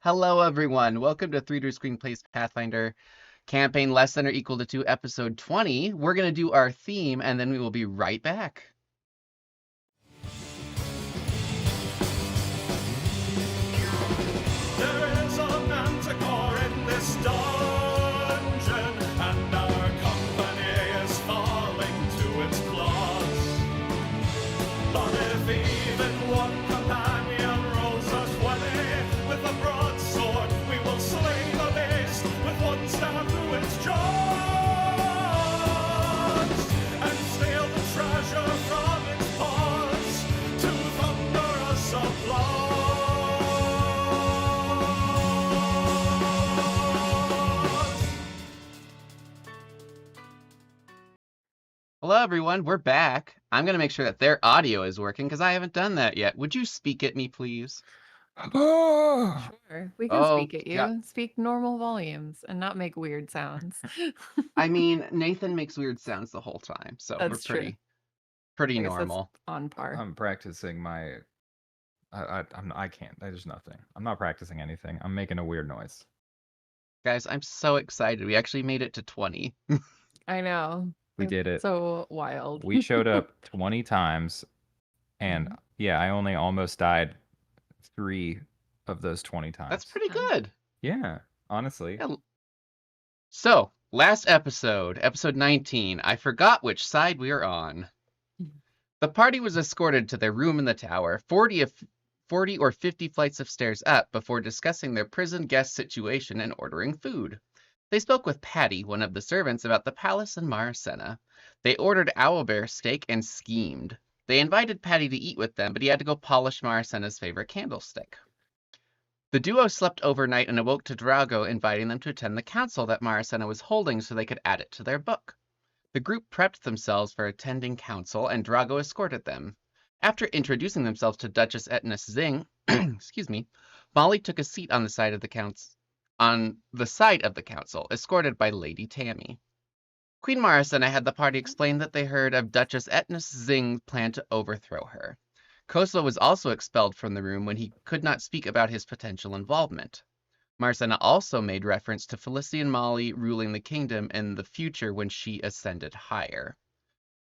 Hello, everyone. Welcome to 3D Screenplays Pathfinder campaign less than or equal to 2, episode 20. We're going to do our theme, and then we will be right back. There is a manticore in this dungeon, and our company is falling to its claws. But if even one companion rolls a 20 with a broadsword, we will slay the beast with one stab through its jaws, and steal the treasure from its paws to thunderous applause. Hello, everyone. We're back. I'm going to make sure that their audio is working because I haven't done that yet. Would you speak at me, please? Sure, we can Oh, speak at you. God. Speak normal volumes and not make weird sounds. I mean, Nathan makes weird sounds the whole time, so That's we're true. pretty I guess that's normal. on par. I'm practicing my. I can't. There's nothing. I'm not practicing anything. I'm making a weird noise. Guys, I'm so excited. We actually made it to 20. I know. We It's did it. So wild. We showed up 20 times, and yeah, I only almost died 3 of those 20 times. That's pretty good. Yeah, honestly. Yeah. So, last episode, episode 19, I forgot which side we were on. The party was escorted to their room in the tower, 40 or 50 flights of stairs up, before discussing their prison guest situation and ordering food. They spoke with Patty, one of the servants, about the palace in Maracena. They ordered owlbear steak and schemed. They invited Patty to eat with them, but he had to go polish Maracena's favorite candlestick. The duo slept overnight and awoke to Drago inviting them to attend the council that Maracena was holding so they could add it to their book. The group prepped themselves for attending council, and Drago escorted them. After introducing themselves to Duchess Etnis Zing, Molly took a seat on the side of the council, escorted by Lady Tammy. Queen Maracena had the party explain that they heard of Duchess Etnis Zing's plan to overthrow her. Koso was also expelled from the room when he could not speak about his potential involvement. Maracena also made reference to Felicity and Molly ruling the kingdom in the future when she ascended higher.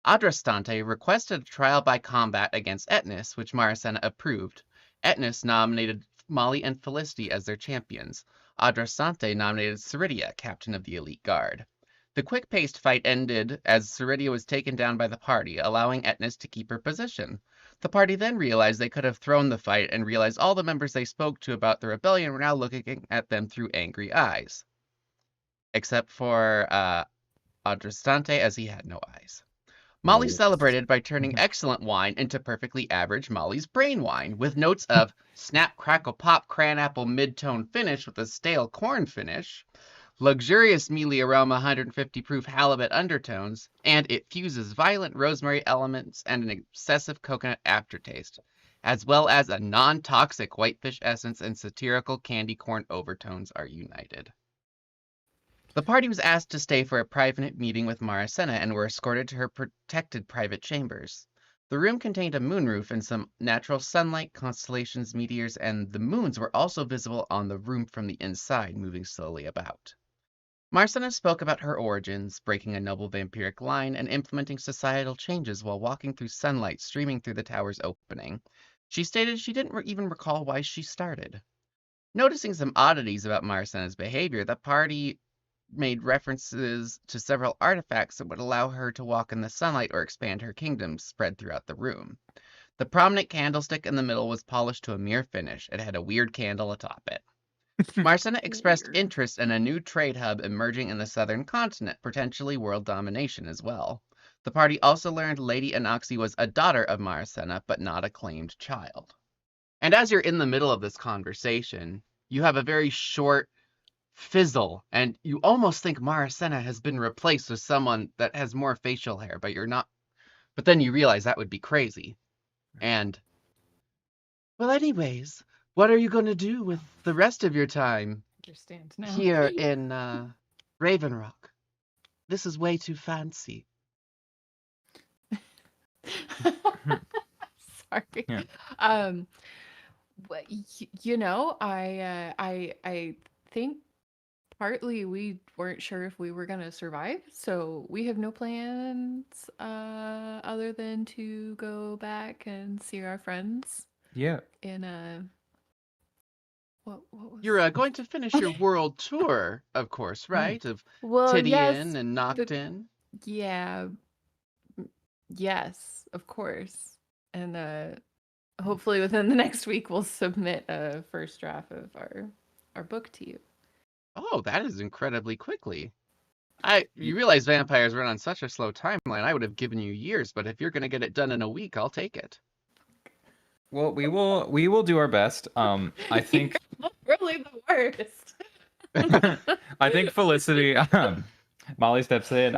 Adrastante requested a trial by combat against Etnis, which Maracena approved. Etnis nominated Molly and Felicity as their champions. Adrastante nominated Ceridia, captain of the elite guard. The quick-paced fight ended as Ceridia was taken down by the party, allowing Etnis to keep her position. The party then realized they could have thrown the fight and realized all the members they spoke to about the rebellion were now looking at them through angry eyes. Except for Adrastante, as he had no eyes. Molly celebrated by turning excellent wine into perfectly average Molly's brain wine, with notes of snap, crackle, pop, cranapple mid-tone finish with a stale corn finish, luxurious mealy aroma 150 proof halibut undertones, and it fuses violent rosemary elements and an excessive coconut aftertaste, as well as a non-toxic whitefish essence and satirical candy corn overtones are united. The party was asked to stay for a private meeting with Maracena and were escorted to her protected private chambers. The room contained a moonroof and some natural sunlight, constellations, meteors, and the moons were also visible on the room from the inside, moving slowly about. Maracena spoke about her origins, breaking a noble vampiric line, and implementing societal changes while walking through sunlight streaming through the tower's opening. She stated she didn't even recall why she started. Noticing some oddities about Maracena's behavior, the party made references to several artifacts that would allow her to walk in the sunlight or expand her kingdom spread throughout the room. The prominent candlestick in the middle was polished to a mere finish. It had a weird candle atop it. Maracena expressed interest in a new trade hub emerging in the southern continent, potentially world domination as well. The party also learned Lady Anoxi was a daughter of Maracena, but not a claimed child. And as you're in the middle of this conversation, you have a very short fizzle, and you almost think Maracena has been replaced with someone that has more facial hair, but you're not. But then you realize that would be crazy. And, well, anyways, what are you going to do with the rest of your time here in Raven Rock? This is way too fancy. Sorry. Yeah. You know, I think partly we weren't sure if we were gonna survive, so we have no plans other than to go back and see our friends Yeah. in what was You're going to finish your world tour, of course, right? Of well, yes, Tidian and but Noctin. yeah, yes, of course. And hopefully within the next week we'll submit a first draft of our book to you. Oh, that is incredibly quickly. You realize vampires run on such a slow timeline. I would have given you years, but if you're going to get it done in a week, I'll take it. Well, we will do our best. I think Really the worst. I think Felicity. Molly steps in.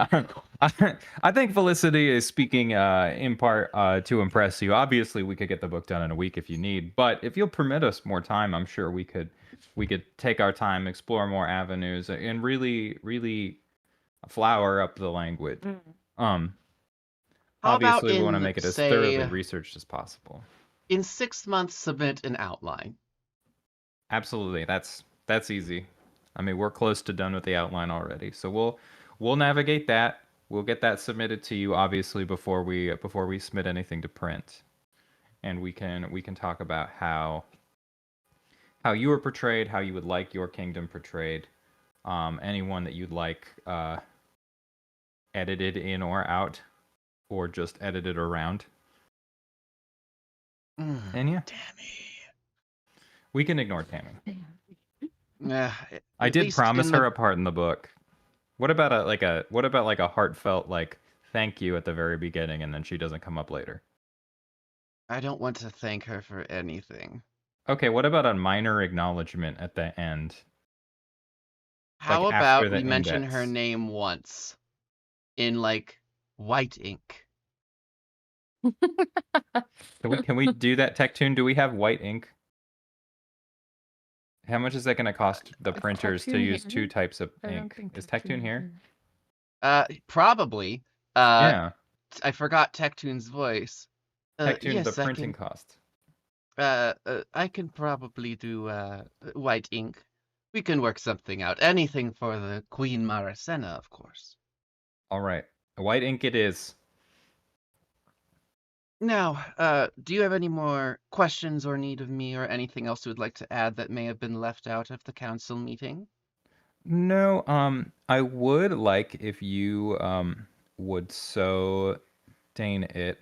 I think Felicity is speaking in part to impress you. Obviously, we could get the book done in a week if you need, but if you'll permit us more time, I'm sure we could take our time, explore more avenues, and really flower up the language. How about Obviously, we want to make it as thoroughly researched as possible. In 6 months, submit an outline. Absolutely, that's easy. I mean, we're close to done with the outline already, so we'll navigate that. We'll get that submitted to you, obviously, before we submit anything to print, and we can talk about how you were portrayed, how you would like your kingdom portrayed, anyone that you'd like edited in or out, or just edited around. And yeah, Tammy. we can ignore Tammy. I At did least promise in her a part in the book. What about a heartfelt thank you at the very beginning, and then she doesn't come up later? I don't want to thank her for anything. Okay, what about a minor acknowledgement at the end? How Like after about the we mention her index? name once in white ink? Can we do that, Tech-Tune? Do we have white ink? How much is that going to cost the Is printers to Tech-Tune use here? two types of I don't ink? think Is Tech-Tune Tech-Tune here? Probably. Yeah. I forgot Tech-Tune's voice. Tech-Tune, the Yes, I printing can. cost. I can probably do white ink. We can work something out. Anything for the Queen Maracena, of course. All right. White ink it is. Now, do you have any more questions or need of me or anything else you would like to add that may have been left out of the council meeting? No, I would like if you would so deign it.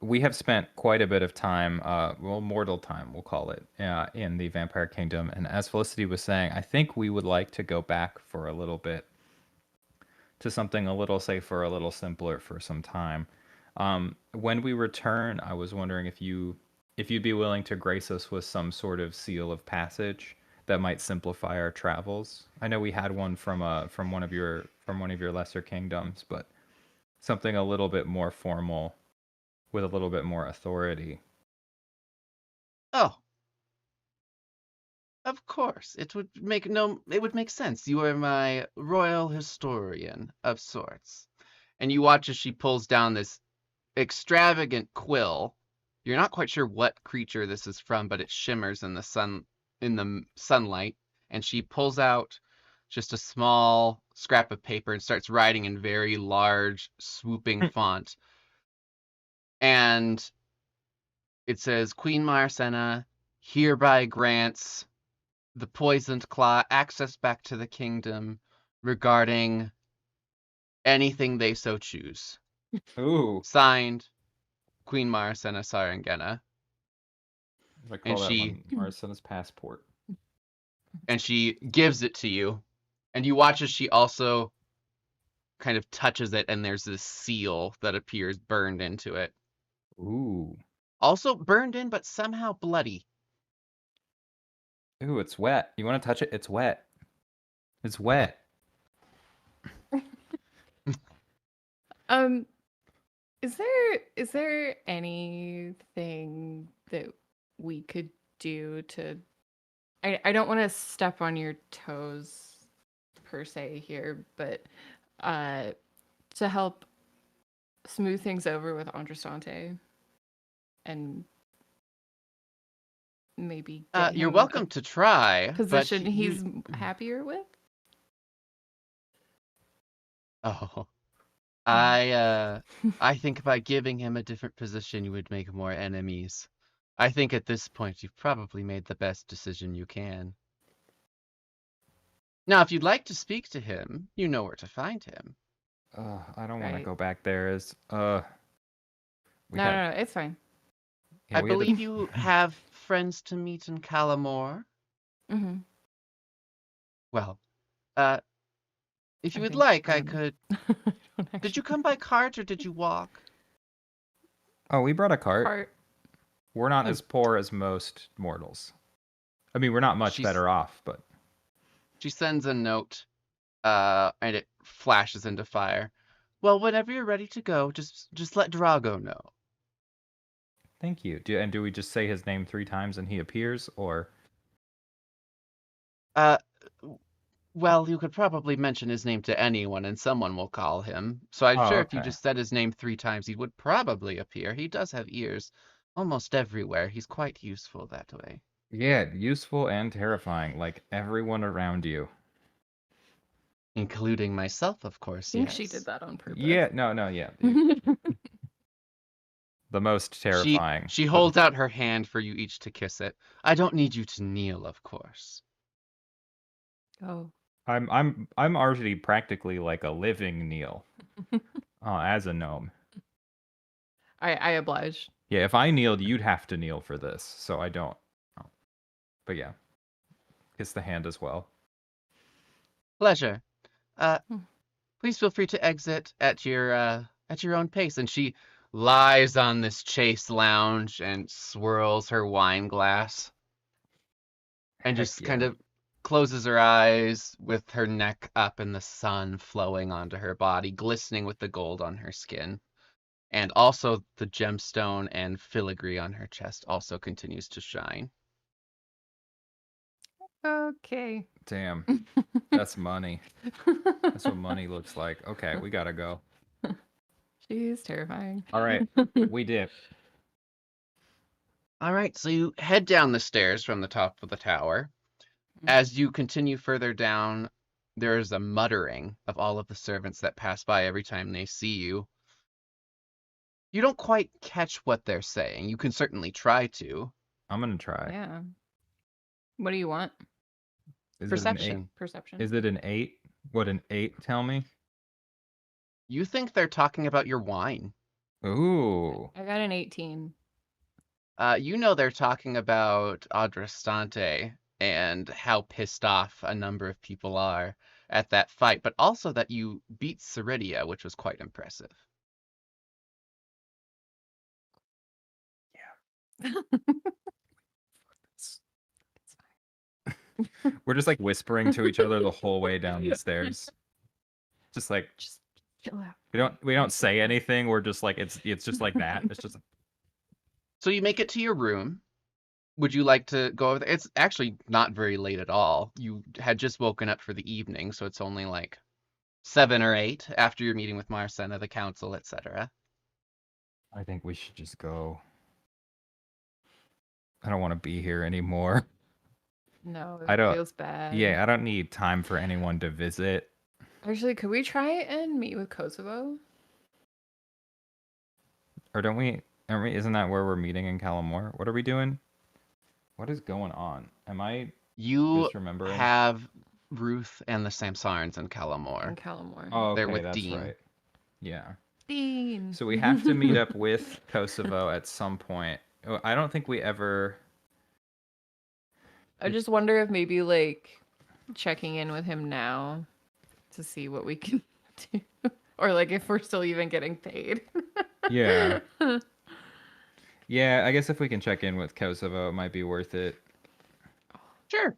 We have spent quite a bit of time, mortal time, we'll call it, in the Vampire Kingdom. And as Felicity was saying, I think we would like to go back for a little bit to something a little safer, a little simpler for some time. When we return, I was wondering if you'd be willing to grace us with some sort of seal of passage that might simplify our travels. I know we had one from one of your lesser kingdoms, but something a little bit more formal with a little bit more authority. Oh, of course. It would make sense. You are my royal historian of sorts. And you watch as she pulls down this extravagant quill. You're not quite sure what creature this is from, but it shimmers in the sunlight, and she pulls out just a small scrap of paper and starts writing in very large, swooping font. And it says, Queen Maracena hereby grants the Poisoned Claw access back to the kingdom regarding anything they so choose. Ooh. Signed, Queen Maracena Sarangena. I call that one Maracena's passport. And she gives it to you. And you watch as she also kind of touches it, and there's this seal that appears burned into it. Ooh. Also burned in, but somehow bloody. Ooh, it's wet. You want to touch it? It's wet. It's wet. Is there anything that we could do to I don't want to step on your toes per se here, but to help smooth things over with Androstante and maybe get You're him welcome a to try, but position he's happier with. Oh, Mm. I think by giving him a different position, you would make more enemies. I think at this point, you've probably made the best decision you can. Now, if you'd like to speak to him, you know where to find him. I don't want to Right. go back there. We No, had no, no, it's fine. yeah, I we had believe you have friends to meet in Calamore. Mm-hmm. Well, if you I would think like, I could. I don't Did you actually come by cart or did you walk? Oh, we brought a cart. part. We're not Oh. as poor as most mortals. I mean, we're not much She's- better off, but She sends a note, and it flashes into fire. Well, whenever you're ready to go, just let Drago know. thank you. Do we just say his name 3 times and he appears, or? Well, you could probably mention his name to anyone and someone will call him. So I'm Oh, sure if you okay. just said his name 3 times, he would probably appear. He does have ears almost everywhere. He's quite useful that way. Yeah, useful and terrifying, like everyone around you. Including myself, of I course, think yes. she did that on purpose. Yeah, no, yeah. The most terrifying. She holds out her hand for you each to kiss it. I don't need you to kneel, of course. Oh. I'm already practically like a living Neil. As a gnome. I oblige. Yeah, if I kneeled, you'd have to kneel for this, so I don't. Oh. But yeah, kiss the hand as well. Pleasure. Hmm. Please feel free to exit at your own pace. And she lies on this chase lounge and swirls her wine glass. And Heck just yeah. kind of closes her eyes with her neck up and the sun flowing onto her body, glistening with the gold on her skin. And also the gemstone and filigree on her chest also continues to shine. Okay. Damn, that's money. That's what money looks like. Okay, we gotta go. She's terrifying. All right, we dip. All right, so you head down the stairs from the top of the tower. As you continue further down, there is a muttering of all of the servants that pass by every time they see you. You don't quite catch what they're saying. You can certainly try to. I'm gonna try. Yeah. What do you want? Is Perception. Perception. Is it an 8? What an 8 tell me? You think they're talking about your wine. Ooh. I got an 18. You know they're talking about Adrastante and how pissed off a number of people are at that fight, but also that you beat Ceridia, which was quite impressive. We're just like whispering to each other the whole way down the stairs. Just like Just chill out. we don't say anything. We're just like it's just like that. It's just So you make it to your room. Would you like to go over there? It's actually not very late at all. You had just woken up for the evening, so it's only like 7 or 8 after your meeting with Marcena, the council, etc. I think we should just go. I don't want to be here anymore. No, I don't- it feels bad. Yeah, I don't need time for anyone to visit. Actually, could we try and meet with Kosovo? Or don't we? Aren't we? Isn't that where we're meeting in Calamore? What are we doing? What is going on? Am I You misremembering? have Ruth and the Samsarans in Calamore. In Calamore. Oh, okay, They're with that's Dean. right. Yeah. Dean. So we have to meet up with Kosovo at some point. Oh, I don't think we ever. I just wonder if maybe like checking in with him now to see what we can do, or like if we're still even getting paid. Yeah. Yeah, I guess if we can check in with Kosovo, it might be worth it. Sure.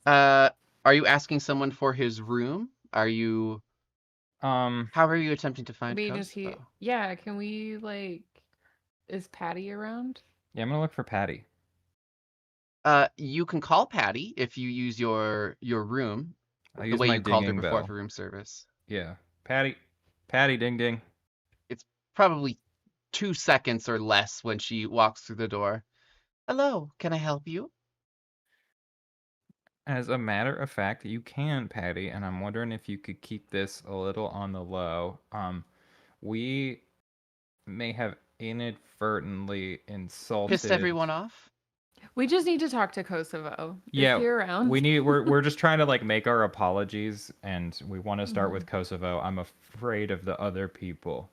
Are you asking someone for his room? Are you? How are you attempting to I find mean, Kosovo? is he? Yeah. Can we like? Is Patty around? Yeah, I'm gonna look for Patty. You can call Patty if you use your room, I'll the use way my you called her dinging before bell. for room service. Yeah, Patty, ding ding. Probably 2 seconds or less when she walks through the door. Hello, can I help you? As a matter of fact, you can, Patty, and I'm wondering if you could keep this a little on the low. We may have inadvertently Pissed insulted. everyone off? We just need to talk to Kosovo. Is Yeah, he around? we're just trying to like make our apologies, and we want to start with Mhm. Kosovo. I'm afraid of the other people.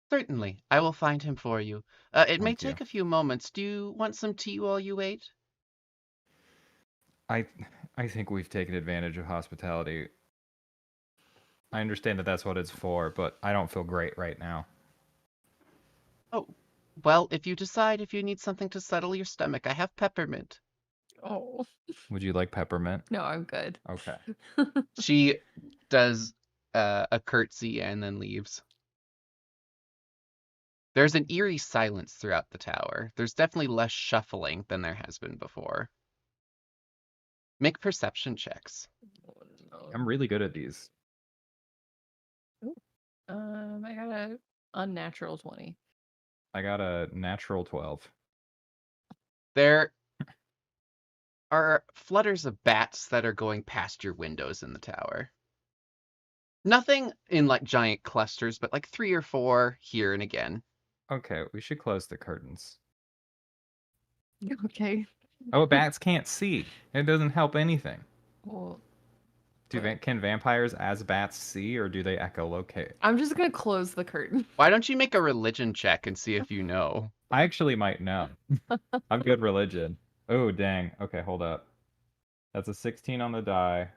Certainly. I will find him for you. It may Thank you. take a few moments. Do you want some tea while you wait? I I think we've taken advantage of hospitality. I understand that that's what it's for, but I don't feel great right now. Oh, well, if you decide if you need something to settle your stomach, I have peppermint. Oh, Would you like peppermint? no, I'm good. Okay. She does a curtsy and then leaves. There's an eerie silence throughout the tower. There's definitely less shuffling than there has been before. Make perception checks. Oh, no. I'm really good at these. I got a unnatural 20. I got a natural 12. There are flutters of bats that are going past your windows in the tower. Nothing in like giant clusters, but like 3 or 4 here and again. Okay, we should close the curtains. Okay. Oh, bats can't see. It doesn't help anything. Well, Can vampires as bats see, or do they echolocate? I'm just gonna close the curtain. Why don't you make a religion check and see if you know? I actually might know. I'm good religion. Oh, dang. Okay, hold up. That's a 16 on the die.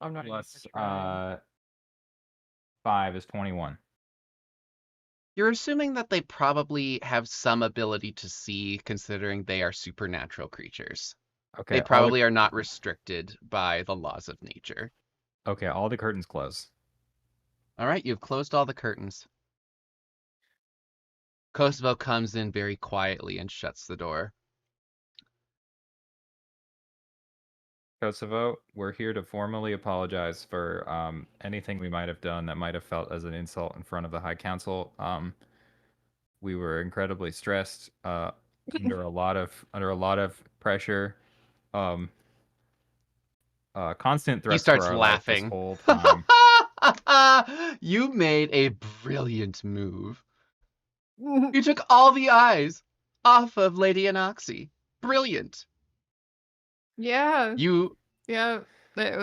I'm not even Plus gonna try. 5 is 21. You're assuming that they probably have some ability to see, considering they are supernatural creatures. Okay, They probably are not restricted by the laws of nature. Okay, all the curtains close. All right, you've closed all the curtains. Kosovo comes in very quietly and shuts the door. Kosovo, we're here to formally apologize for anything we might have done that might have felt as an insult in front of the High Council. We were incredibly stressed, under a lot of pressure, constant He threats for starts our life this laughing. whole time. You made a brilliant move. You took all the eyes off of Lady Anoxie. Brilliant. Yeah. You. Yeah. It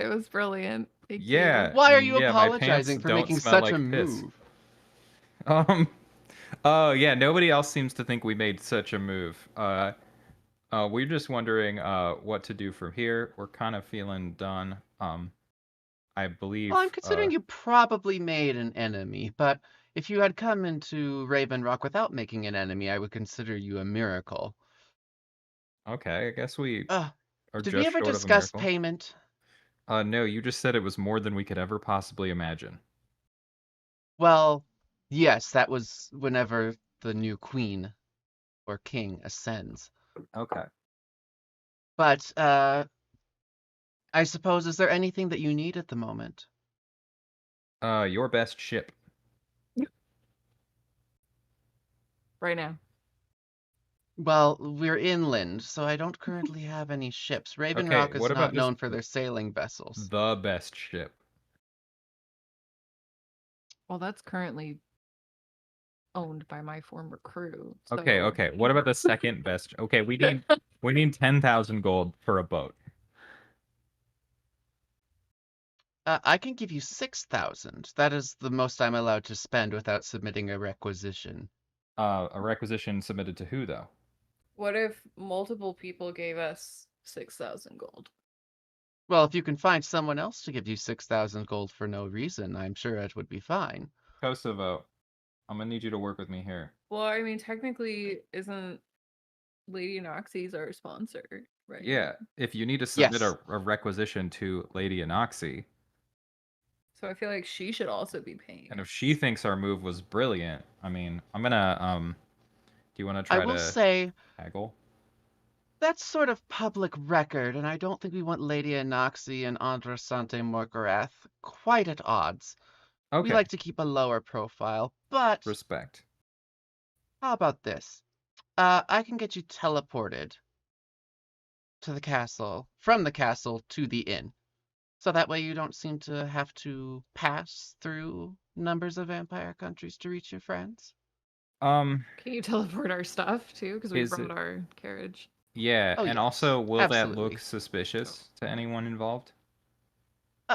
was brilliant. Thank Yeah. you. Why are you Yeah, my pants apologizing for don't making smell such like a piss. move? Oh yeah, nobody else seems to think we made such a move. We're just wondering what to do from here. We're kind of feeling done. I believe. Well, I'm considering you probably made an enemy, but if you had come into Raven Rock without making an enemy, I would consider you a miracle. Okay, I guess we are Did we just ever short of a discuss miracle. payment? No, you just said it was more than we could ever possibly imagine. Well, yes, that was whenever the new queen or king ascends. Okay. But, I suppose, is there anything that you need at the moment? Your best ship. Right now. Well, we're inland, so I don't currently have any ships. Raven Okay, Rock is what about not just known for their sailing vessels. the best ship? Well, that's currently owned by my former crew. Okay, so- okay. What about the second best? Okay, we need 10,000 gold for a boat. I can give you 6,000. That is the most I'm allowed to spend without submitting a requisition. A requisition submitted to who though? What if multiple people gave us 6,000 gold? Well, if you can find someone else to give you 6,000 gold for no reason, I'm sure it would be fine. Kosovo, I'm gonna need you to work with me here. Well, I mean, technically, isn't Lady Noxie's our sponsor, right? Yeah, if you need to submit Yes. a requisition to Lady Anoxie, So I feel like she should also be paying. and if she thinks our move was brilliant, I mean, I'm gonna do you want to try I will to say haggle? that's sort of public record, and I don't think we want Lady Anoxie and Andrasante Morgorath quite at odds. Okay, We like to keep a lower profile, but respect. how about this? I can get you teleported to the castle, from the castle to the inn. So that way you don't seem to have to pass through numbers of vampire countries to reach your friends. Can you teleport our stuff too? Because we Is brought it- our carriage. Yeah, Oh, and yes, also, will that look absolutely. suspicious to anyone involved?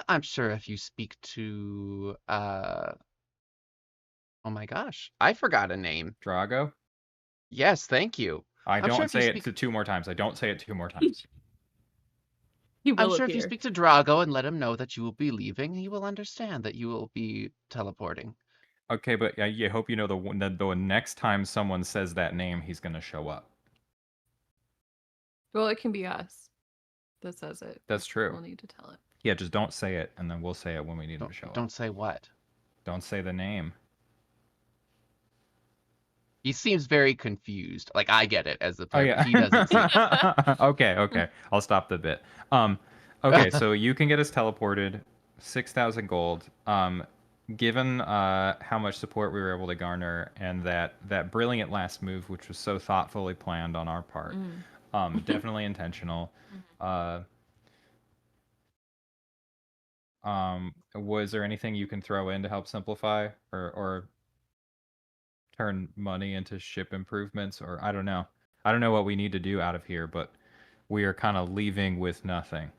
I'm sure if you speak to, oh my gosh, I forgot a name. Drago? Yes, thank you. I I'm sure don't if you say it speak, two more times. I don't say it 2 more times. He I'm will sure if you appear. speak to Drago and let him know that you will be leaving, he will understand that you will be teleporting. Okay, but I hope you know the next time someone says that name, he's gonna show up. Well, it can be us that says it. That's true. We'll need to tell it. Yeah, just don't say it, and then we'll say it when we need him to show Don't up. say what. Don't say the name. He seems very confused. Like I get it as the Oh player, yeah. but he doesn't seem. Okay. I'll stop the bit. Okay, so you can get us teleported, 6,000 gold. Given how much support we were able to garner, and that brilliant last move, which was so thoughtfully planned on our part, definitely intentional. Was there anything you can throw in to help simplify or turn money into ship improvements, or I don't know. I don't know what we need to do out of here, but we are kind of leaving with nothing.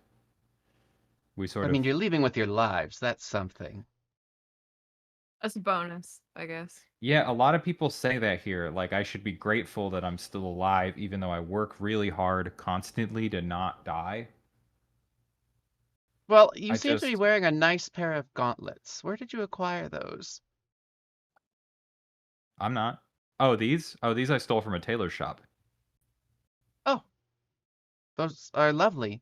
We sort I mean, of you're leaving with your lives. That's something. That's a bonus, I guess. Yeah, a lot of people say that here. Like, I should be grateful that I'm still alive, even though I work really hard constantly to not die. Well, you I seem to be just wearing a nice pair of gauntlets. Where did you acquire those? I'm not. Oh, these? Oh, these I stole from a tailor shop. Oh, those are lovely.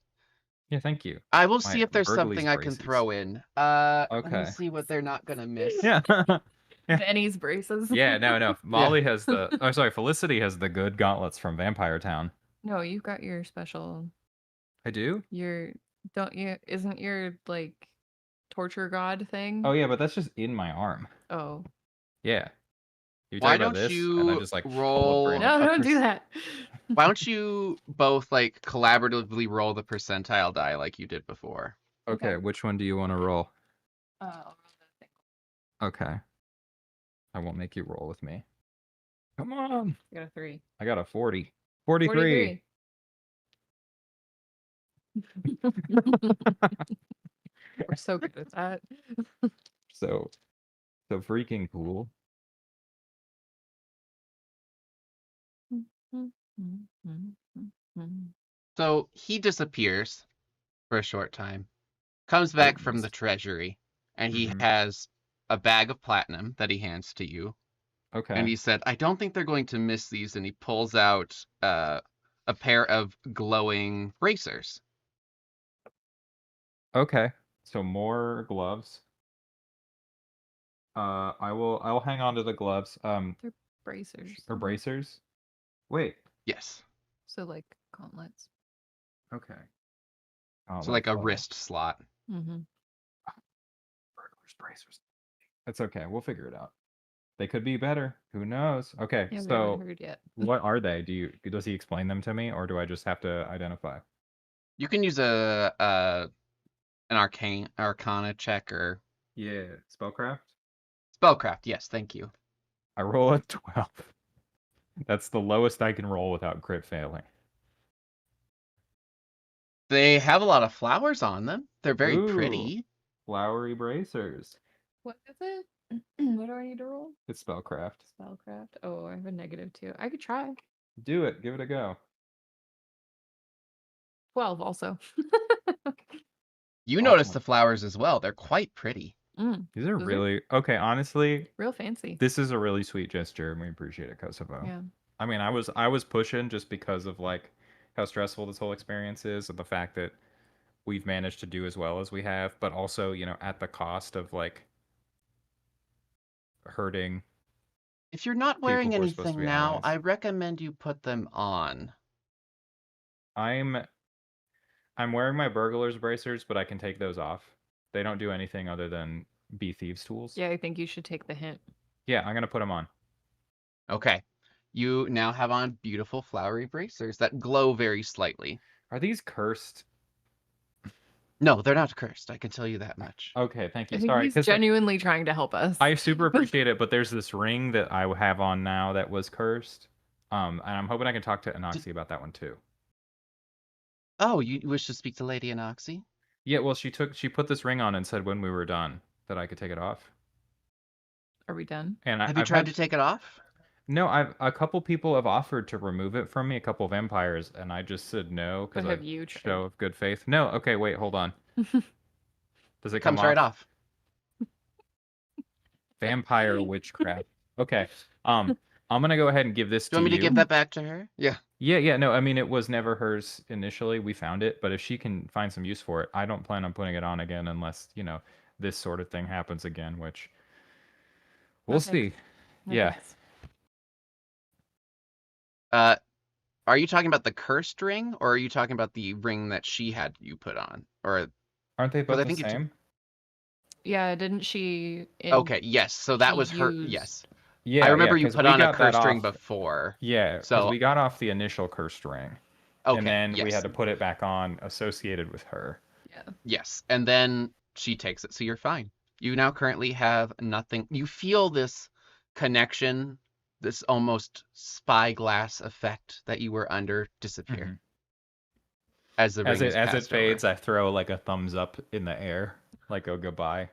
Yeah, thank you. I will My see if there's Burgley's something I can braces. throw in. Let me Okay. see what they're not gonna miss. Yeah. Yeah. Benny's braces. Yeah, no. Molly has the oh sorry, Felicity has the good gauntlets from Vampire Town. No, you've got your special. I do? Isn't your like torture god thing? Oh yeah, but that's just in my arm. Oh. Yeah. You Why talk about don't this, and you then just like roll? No, don't do that. Why don't you both like collaboratively roll the percentile die like you did before? Okay, which one do you want to roll? I'll roll the thing. Okay. I won't make you roll with me. Come on. I got a 3. I got a 40. 43. 43. We're so good at that. So freaking cool. So he disappears for a short time, comes back from the Goodness. treasury, and he Mhm. has a bag of platinum that he hands to you. Okay. And he said, I don't think they're going to miss these. And he pulls out a pair of glowing bracers. Okay. So more gloves. I'll hang on to the gloves. They're bracers. Or bracers. Wait. Yes. So like gauntlets. Okay. Oh, So like a that's, wrist slot. Mm-hmm. burglars bracers. That's okay. We'll figure it out. They could be better. Who knows? Okay. Yeah, we So haven't heard yet. what are they? Does he explain them to me, or do I just have to identify? You can use an arcana check or Yeah, spellcraft. spellcraft. Yes, thank you. I roll a 12. That's the lowest I can roll without crit failing. They have a lot of flowers on them. They're very Ooh. pretty. Flowery bracers. What is it? What do I need to roll? It's spellcraft. Spellcraft. Oh, I have a -2. I could try. Do it. Give it a go. 12 also. You notice Awesome. the flowers as well. They're quite pretty. These are Those are really okay. Honestly, real fancy. this is a really sweet gesture, and we appreciate it, Kosovo. Yeah. I mean, I was pushing just because of like how stressful this whole experience is, and the fact that we've managed to do as well as we have, but also, you know, at the cost of like hurting. If you're not wearing People who are supposed to anything be now, allies. I recommend you put them on. I'm wearing my burglar's bracers, but I can take those off. They don't do anything other than be thieves' tools. Yeah, I think you should take the hint. Yeah, I'm gonna put them on. Okay. You now have on beautiful flowery bracers that glow very slightly. Are these cursed? No, they're not cursed. I can tell you that much. Okay, thank I you. think Sorry, he's 'cause, like, genuinely trying to help us. I super appreciate it, but there's this ring that I have on now that was cursed. And I'm hoping I can talk to Anoxie about that one too. Oh, you wish to speak to Lady Anoxie? Yeah, well, she put this ring on and said when we were done that I could take it off. Are we done? And Have you I've tried had to take it off? no, a couple people have offered to remove it from me, a couple vampires, and I just said no But because have I you tried? show of good faith. No, okay, wait, hold on. Does it come Comes right off. Vampire witchcraft. Okay. I'm gonna go ahead and give this Do you want to me to you. give that back to her? Yeah. Yeah, no, I mean it was never hers initially. We found it, but if she can find some use for it, I don't plan on putting it on again unless, this sort of thing happens again, which we'll Okay. see. Yeah. thanks. Are you talking about the cursed ring, or are you talking about the ring that she had you put on? Or Aren't they both I the think same? Yeah, didn't she? okay, yes. So that she was her. used- Yes, Yeah, I remember you 'cause put we on a got that cursed ring off. before. Yeah, because So we got off the initial cursed ring. okay, And then yes, we had to put it back on associated with her. Yeah. yes, and then she takes it, so you're fine. You now currently have nothing. You feel this connection, this almost spyglass effect that you were under disappear Mhm. as the As ring it is as it passed fades, over. I throw like a thumbs up in the air, like a goodbye.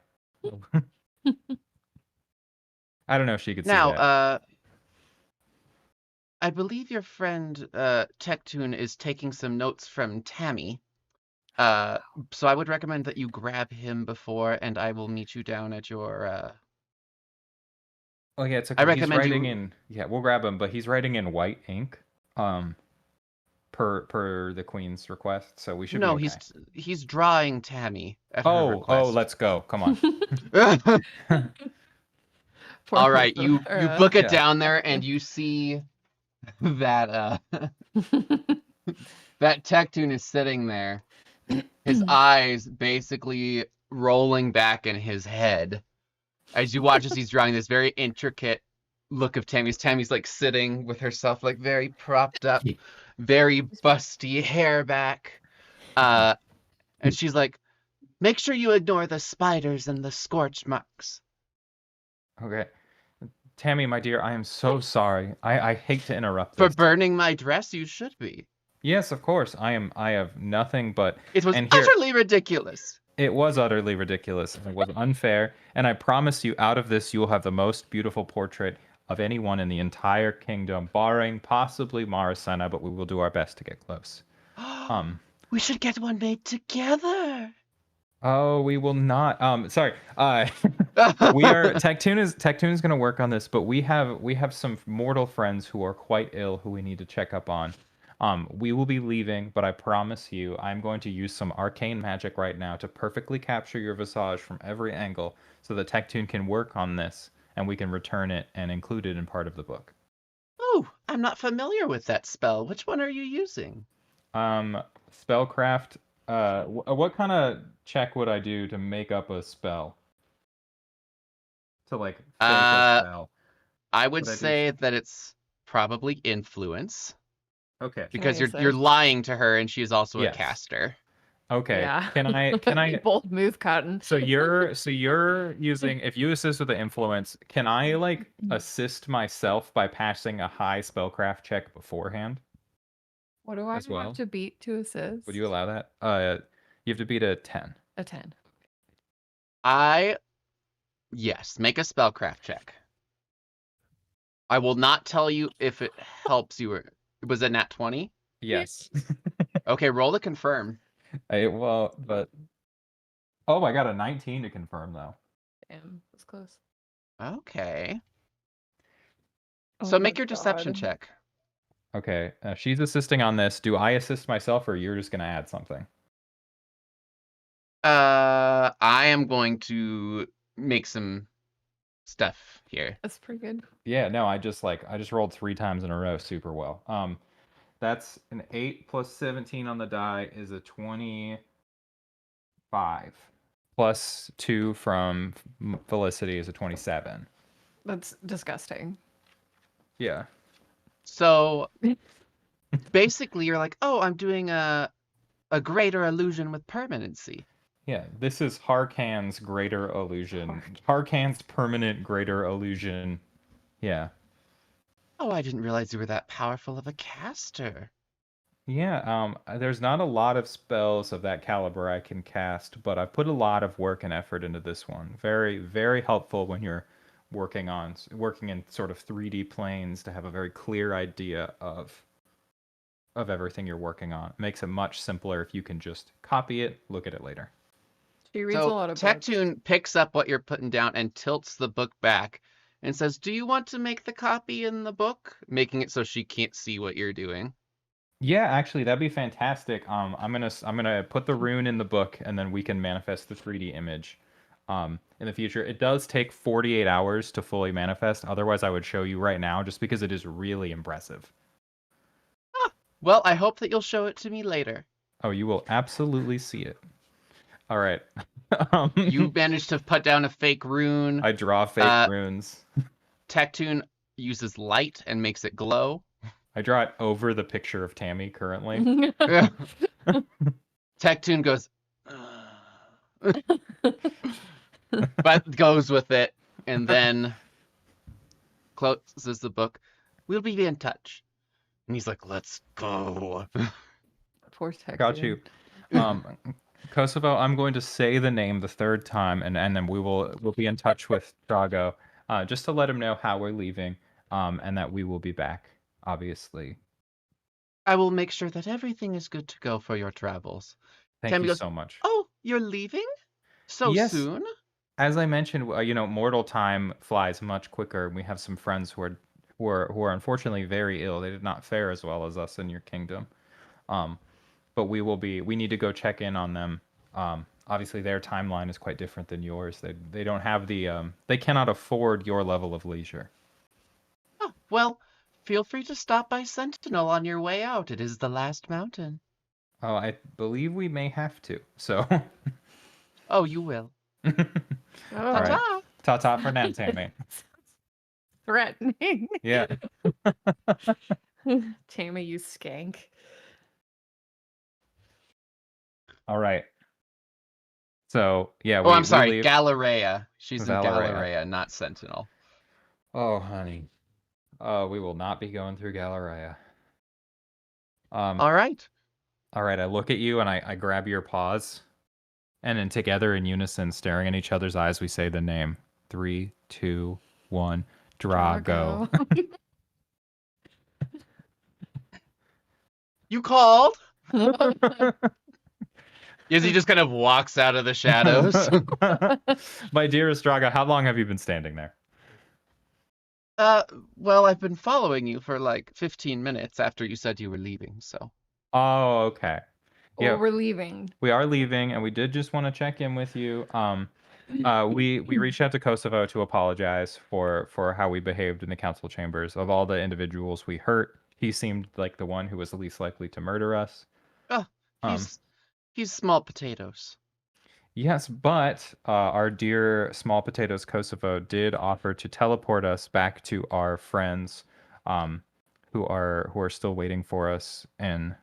I don't know if she could see Now, that. I believe your friend Tectoon is taking some notes from Tammy. So I would recommend that you grab him before, and I will meet you down at your. Oh yeah, it's I okay. He's recommend writing you. in. Yeah, we'll grab him, but he's writing in white ink. Per the queen's request, so we should be No, okay. he's drawing Tammy at her Oh, request. let's go. Come on. All right, you book it Yeah. down there, and you see that that Tectoon is sitting there, his eyes basically rolling back in his head as you watch as he's drawing this very intricate look of Tammy's. Tammy's like sitting with herself like very propped up, very busty hair back. And she's like, make sure you ignore the spiders and the scorch marks. Okay. Tammy, my dear, I am so sorry. I hate to interrupt For this. burning my dress, you should be. Yes, of course. I have nothing but It was and here utterly ridiculous. it was utterly ridiculous. It was unfair, and I promise you out of this you will have the most beautiful portrait of anyone in the entire kingdom, barring possibly Marasena, but we will do our best to get close. We should get one made together. Oh, we will not. Sorry. We are Tectoon is going to work on this, but we have some mortal friends who are quite ill who we need to check up on. We will be leaving, but I promise you, I'm going to use some arcane magic right now to perfectly capture your visage from every angle, so that Tectoon can work on this, and we can return it and include it in part of the book. Oh, I'm not familiar with that spell. Which one are you using? Spellcraft. What kind of check would I do to make up a spell? To like fake a spell. I would Would I do say that it's probably influence Okay. because Can I you're assist? lying to her and she is also Yes. a caster. Okay. Yeah. Can I bold move, Cotton? So you're using, if you assist with the influence, can I like assist myself by passing a high spellcraft check beforehand? What do I as well? have to beat to assist? Would you allow that? You have to beat a 10. A 10. Yes, make a spellcraft check. I will not tell you if it helps you or was it nat 20? Yes. Okay, roll to confirm. But oh, I got a 19 to confirm though. Damn, that's close. Okay. Oh So my make your deception God. check. Okay, she's assisting on this. Do I assist myself, or you're just gonna add something? I am going to make some stuff here. That's pretty good. Yeah, no, I just rolled 3 times in a row super well. That's an 8 plus 17 on the die is a 25. Plus 2 from Felicity is a 27. That's disgusting. Yeah. So basically, you're like, oh, I'm doing a greater illusion with permanency. Yeah, this is Harkan's greater illusion. Harkan's permanent greater illusion. Yeah. Oh, I didn't realize you were that powerful of a caster. Yeah, there's not a lot of spells of that caliber I can cast, but I put a lot of work and effort into this one. Very, very helpful when you're working in sort of 3D planes to have a very clear idea of everything you're working on. It makes it much simpler if you can just copy it, look at it later. She reads a So lot of books. Tectune picks up what you're putting down and tilts the book back and says, do you want to make the copy in the book? Making it so she can't see what you're doing. Yeah, actually, that'd be fantastic. I'm gonna put the rune in the book, and then we can manifest the 3D image. In the future, it does take 48 hours to fully manifest. Otherwise, I would show you right now, just because it is really impressive. Well, I hope that you'll show it to me later. Oh, you will absolutely see it. All right. You managed to put down a fake rune. I draw fake runes. Tectune uses light and makes it glow. I draw it over the picture of Tammy currently. Tectune goes, but goes with it, and then closes the book. We'll be in touch. And he's like, let's go. Poor Tectune. Got you. Kosovo, I'm going to say the name the third time, and then we'll be in touch with Drago, just to let him know how we're leaving, and that we will be back, obviously. I will make sure that everything is good to go for your travels. Thank Tammy you goes, so much. Oh, you're leaving? So Yes. soon? As I mentioned, mortal time flies much quicker. We have some friends who are unfortunately very ill. They did not fare as well as us in your kingdom. But we need to go check in on them. Obviously their timeline is quite different than yours. They don't have they cannot afford your level of leisure. Oh, well, feel free to stop by Sentinel on your way out. It is the last mountain. Oh, I believe we may have to. So Oh, you will. Oh, All right. Ta-ta. Ta-ta for now, Tammy. threatening. Yeah. Tammy, you skank. All right. So, yeah, I'm sorry, leave. Galleria. She's Valeria. in Galleria, not Sentinel. Oh, honey. We will not be going through Galleria. All right. All right, I look at you and I grab your paws. And then together in unison, staring in each other's eyes, we say the name. 3, 2, 1. Drago. You called? Izzy just kind of walks out of the shadows. My dearest Drago, how long have you been standing there? Well, I've been following you for like 15 minutes after you said you were leaving, so. Oh, okay. Yeah, we're leaving. We are leaving, and we did just want to check in with you. We reached out to Kosovo to apologize for how we behaved in the council chambers. Of all the individuals we hurt, he seemed like the one who was the least likely to murder us. Oh, he's small potatoes. Yes, but our dear Small Potatoes Kosovo did offer to teleport us back to our friends, who are still waiting for us in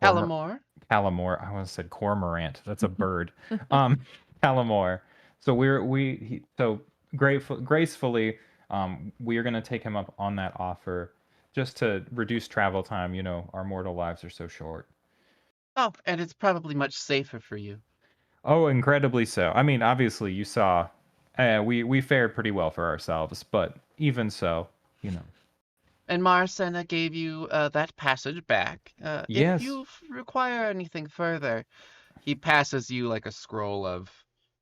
Calamore. Calamore. I almost said cormorant. That's a bird. Calamore. So gracefully, we are going to take him up on that offer, just to reduce travel time. You know, our mortal lives are so short. Oh, and it's probably much safer for you. Oh, incredibly so. I mean, obviously, you saw, we fared pretty well for ourselves, but even so, you know. And Marcena gave you that passage back. Yes. If you require anything further, he passes you like a scroll of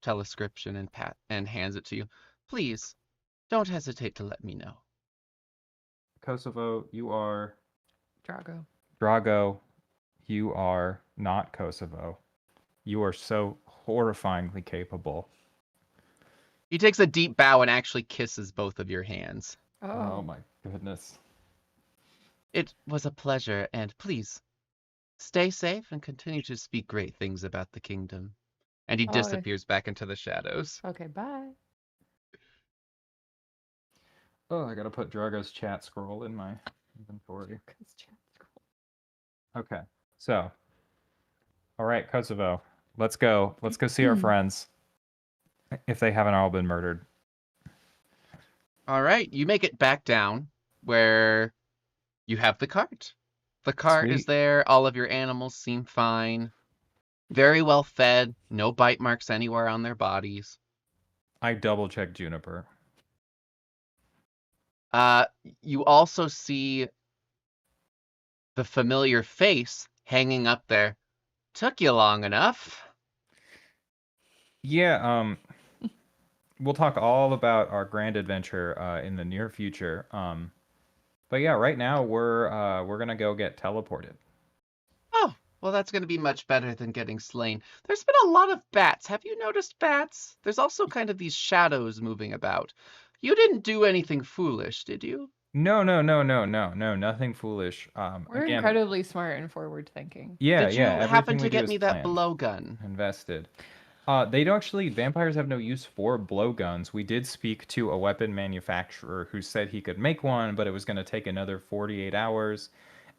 telescription and hands it to you. Please, don't hesitate to let me know. Kosovo, you are... Drago. Drago, you are not Kosovo. You are so horrifyingly capable. He takes a deep bow and actually kisses both of your hands. Oh my goodness. It was a pleasure, and please, stay safe and continue to speak great things about the kingdom. And he disappears back into the shadows. Okay, bye. Oh, I gotta put Drago's chat scroll in my inventory. Okay, so, all right, Kosovo, let's go. Let's go see our friends. If they haven't all been murdered. All right, you make it back down where you have the cart. The cart is Sweet. there. All of your animals seem fine. Very well fed. No bite marks anywhere on their bodies. I double check Juniper. You also see the familiar face hanging up there. Took you long enough. Yeah, we'll talk all about our grand adventure in the near future. But yeah, right now we're gonna go get teleported. Oh, well, that's going to be much better than getting slain. There's been a lot of bats. Have you noticed bats? There's also kind of these shadows moving about. You didn't do anything foolish, did you? No, nothing foolish. We're Again, incredibly smart and forward thinking. yeah, Did you everything happen we to do get is me that planned, blowgun? invested. They don't actually, vampires have no use for blowguns. We did speak to a weapon manufacturer who said he could make one, but it was going to take another 48 hours.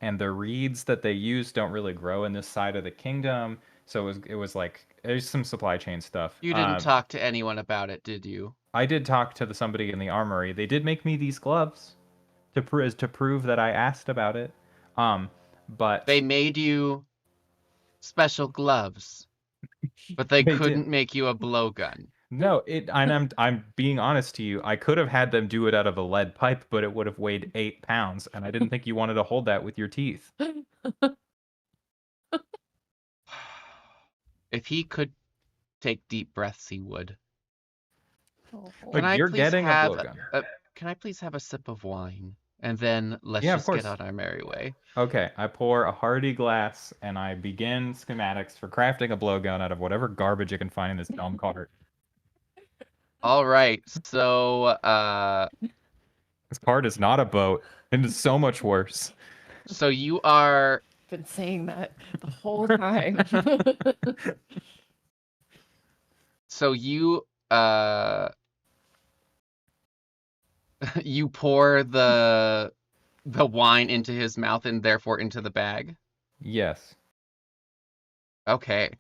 And the reeds that they use don't really grow in this side of the kingdom. So it was like, there's some supply chain stuff. You didn't talk to anyone about it, did you? I did talk to somebody in the armory. They did make me these gloves to prove that I asked about it. But They made you special gloves, but they They couldn't did. make you a blowgun. No, and I'm being honest to you. I could have had them do it out of a lead pipe, but it would have weighed 8 pounds, and I didn't think you wanted to hold that with your teeth. If he could take deep breaths, he would. Oh. Like, Can I you're please getting a have blowgun. Can I please have a sip of wine? And then let's Yeah, of just get course. on our merry way. Okay, I pour a hearty glass, and I begin schematics for crafting a blowgun out of whatever garbage you can find in this dumb cart. All right, so This cart is not a boat, and it's so much worse. so you are Been saying that the whole time. so you you pour the wine into his mouth and therefore into the bag. Yes. Okay.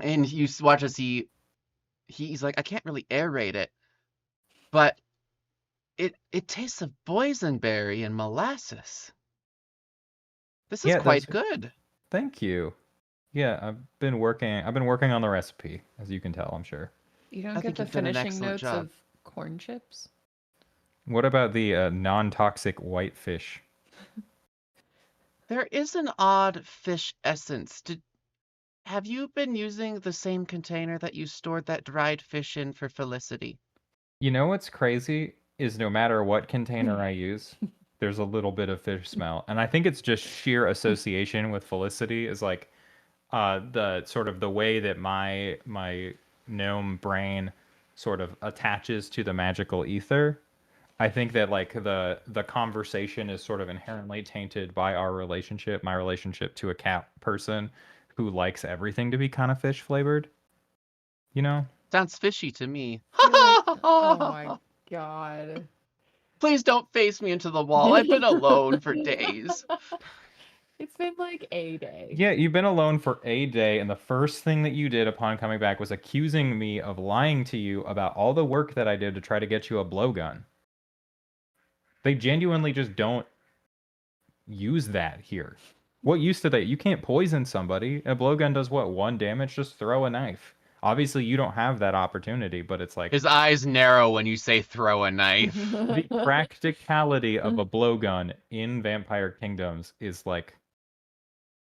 And you watch as he's like, I can't really aerate it, but it tastes of boysenberry and molasses. This is Yeah, quite that's- good. Thank you. Yeah, I've been working on the recipe, as you can tell, I'm sure. You don't I get think the you've done an finishing excellent notes job. of corn chips? What about the non-toxic white fish? There is an odd fish essence. Have you been using the same container that you stored that dried fish in for Felicity? You know what's crazy is no matter what container I use, there's a little bit of fish smell. And I think it's just sheer association with Felicity is like the sort of the way that my gnome brain sort of attaches to the magical ether. I think that like the conversation is sort of inherently tainted by our relationship, my relationship to a cat person who likes everything to be kind of fish flavored. You know? Sounds fishy to me. Oh my god. Please don't face me into the wall. I've been alone for days. It's been like a day. Yeah, you've been alone for a day, and the first thing that you did upon coming back was accusing me of lying to you about all the work that I did to try to get you a blowgun. They genuinely just don't use that here. What use do they? You can't poison somebody. A blowgun does what? 1 damage? Just throw a knife. Obviously, you don't have that opportunity, but it's like His eyes narrow when you say throw a knife. the practicality of a blowgun in Vampire Kingdoms is like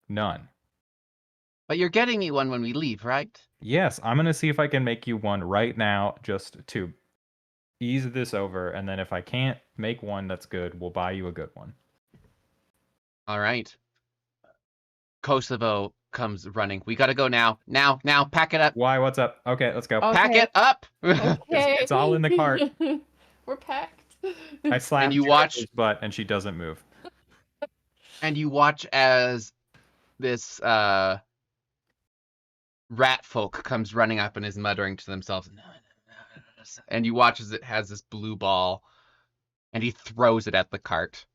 none. But you're getting me one when we leave, right? Yes, I'm gonna see if I can make you one right now just to ease this over, and then if I can't make one that's good, we'll buy you a good one. All right. Kosovo comes running. We gotta go now. Now, pack it up. Why? What's up? Okay, let's go. Oh. Pack Okay. it up. Okay. It's all in the cart. We're packed. I slapped you watch- Juniper's butt, and she doesn't move. And you watch as this rat folk comes running up and is muttering to themselves, no, does. And you watch as it has this blue ball, and he throws it at the cart.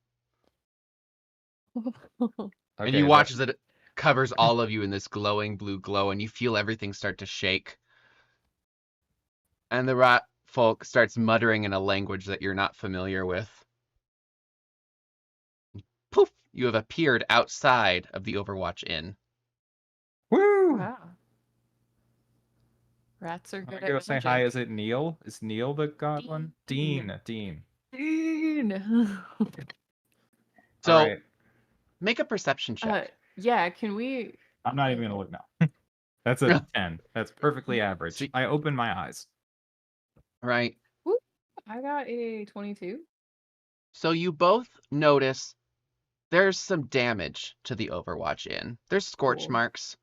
And Okay, you watch as it covers all of you in this glowing blue glow, and you feel everything start to shake. And the rat folk starts muttering in a language that you're not familiar with. Poof! You have appeared outside of the Overwatch Inn. Woo! Wow. Rats are I'm good gonna go at say magic. hi. Is it Neil? Is Neil the goblin? Dean. Dean. Dean. So, All right. make a perception check. Yeah, can we... I'm not even gonna look now. That's a 10. That's perfectly average. Sweet. I open my eyes. Right. Whoop, I got a 22. So you both notice there's some damage to the Overwatch Inn. There's scorch Cool. marks.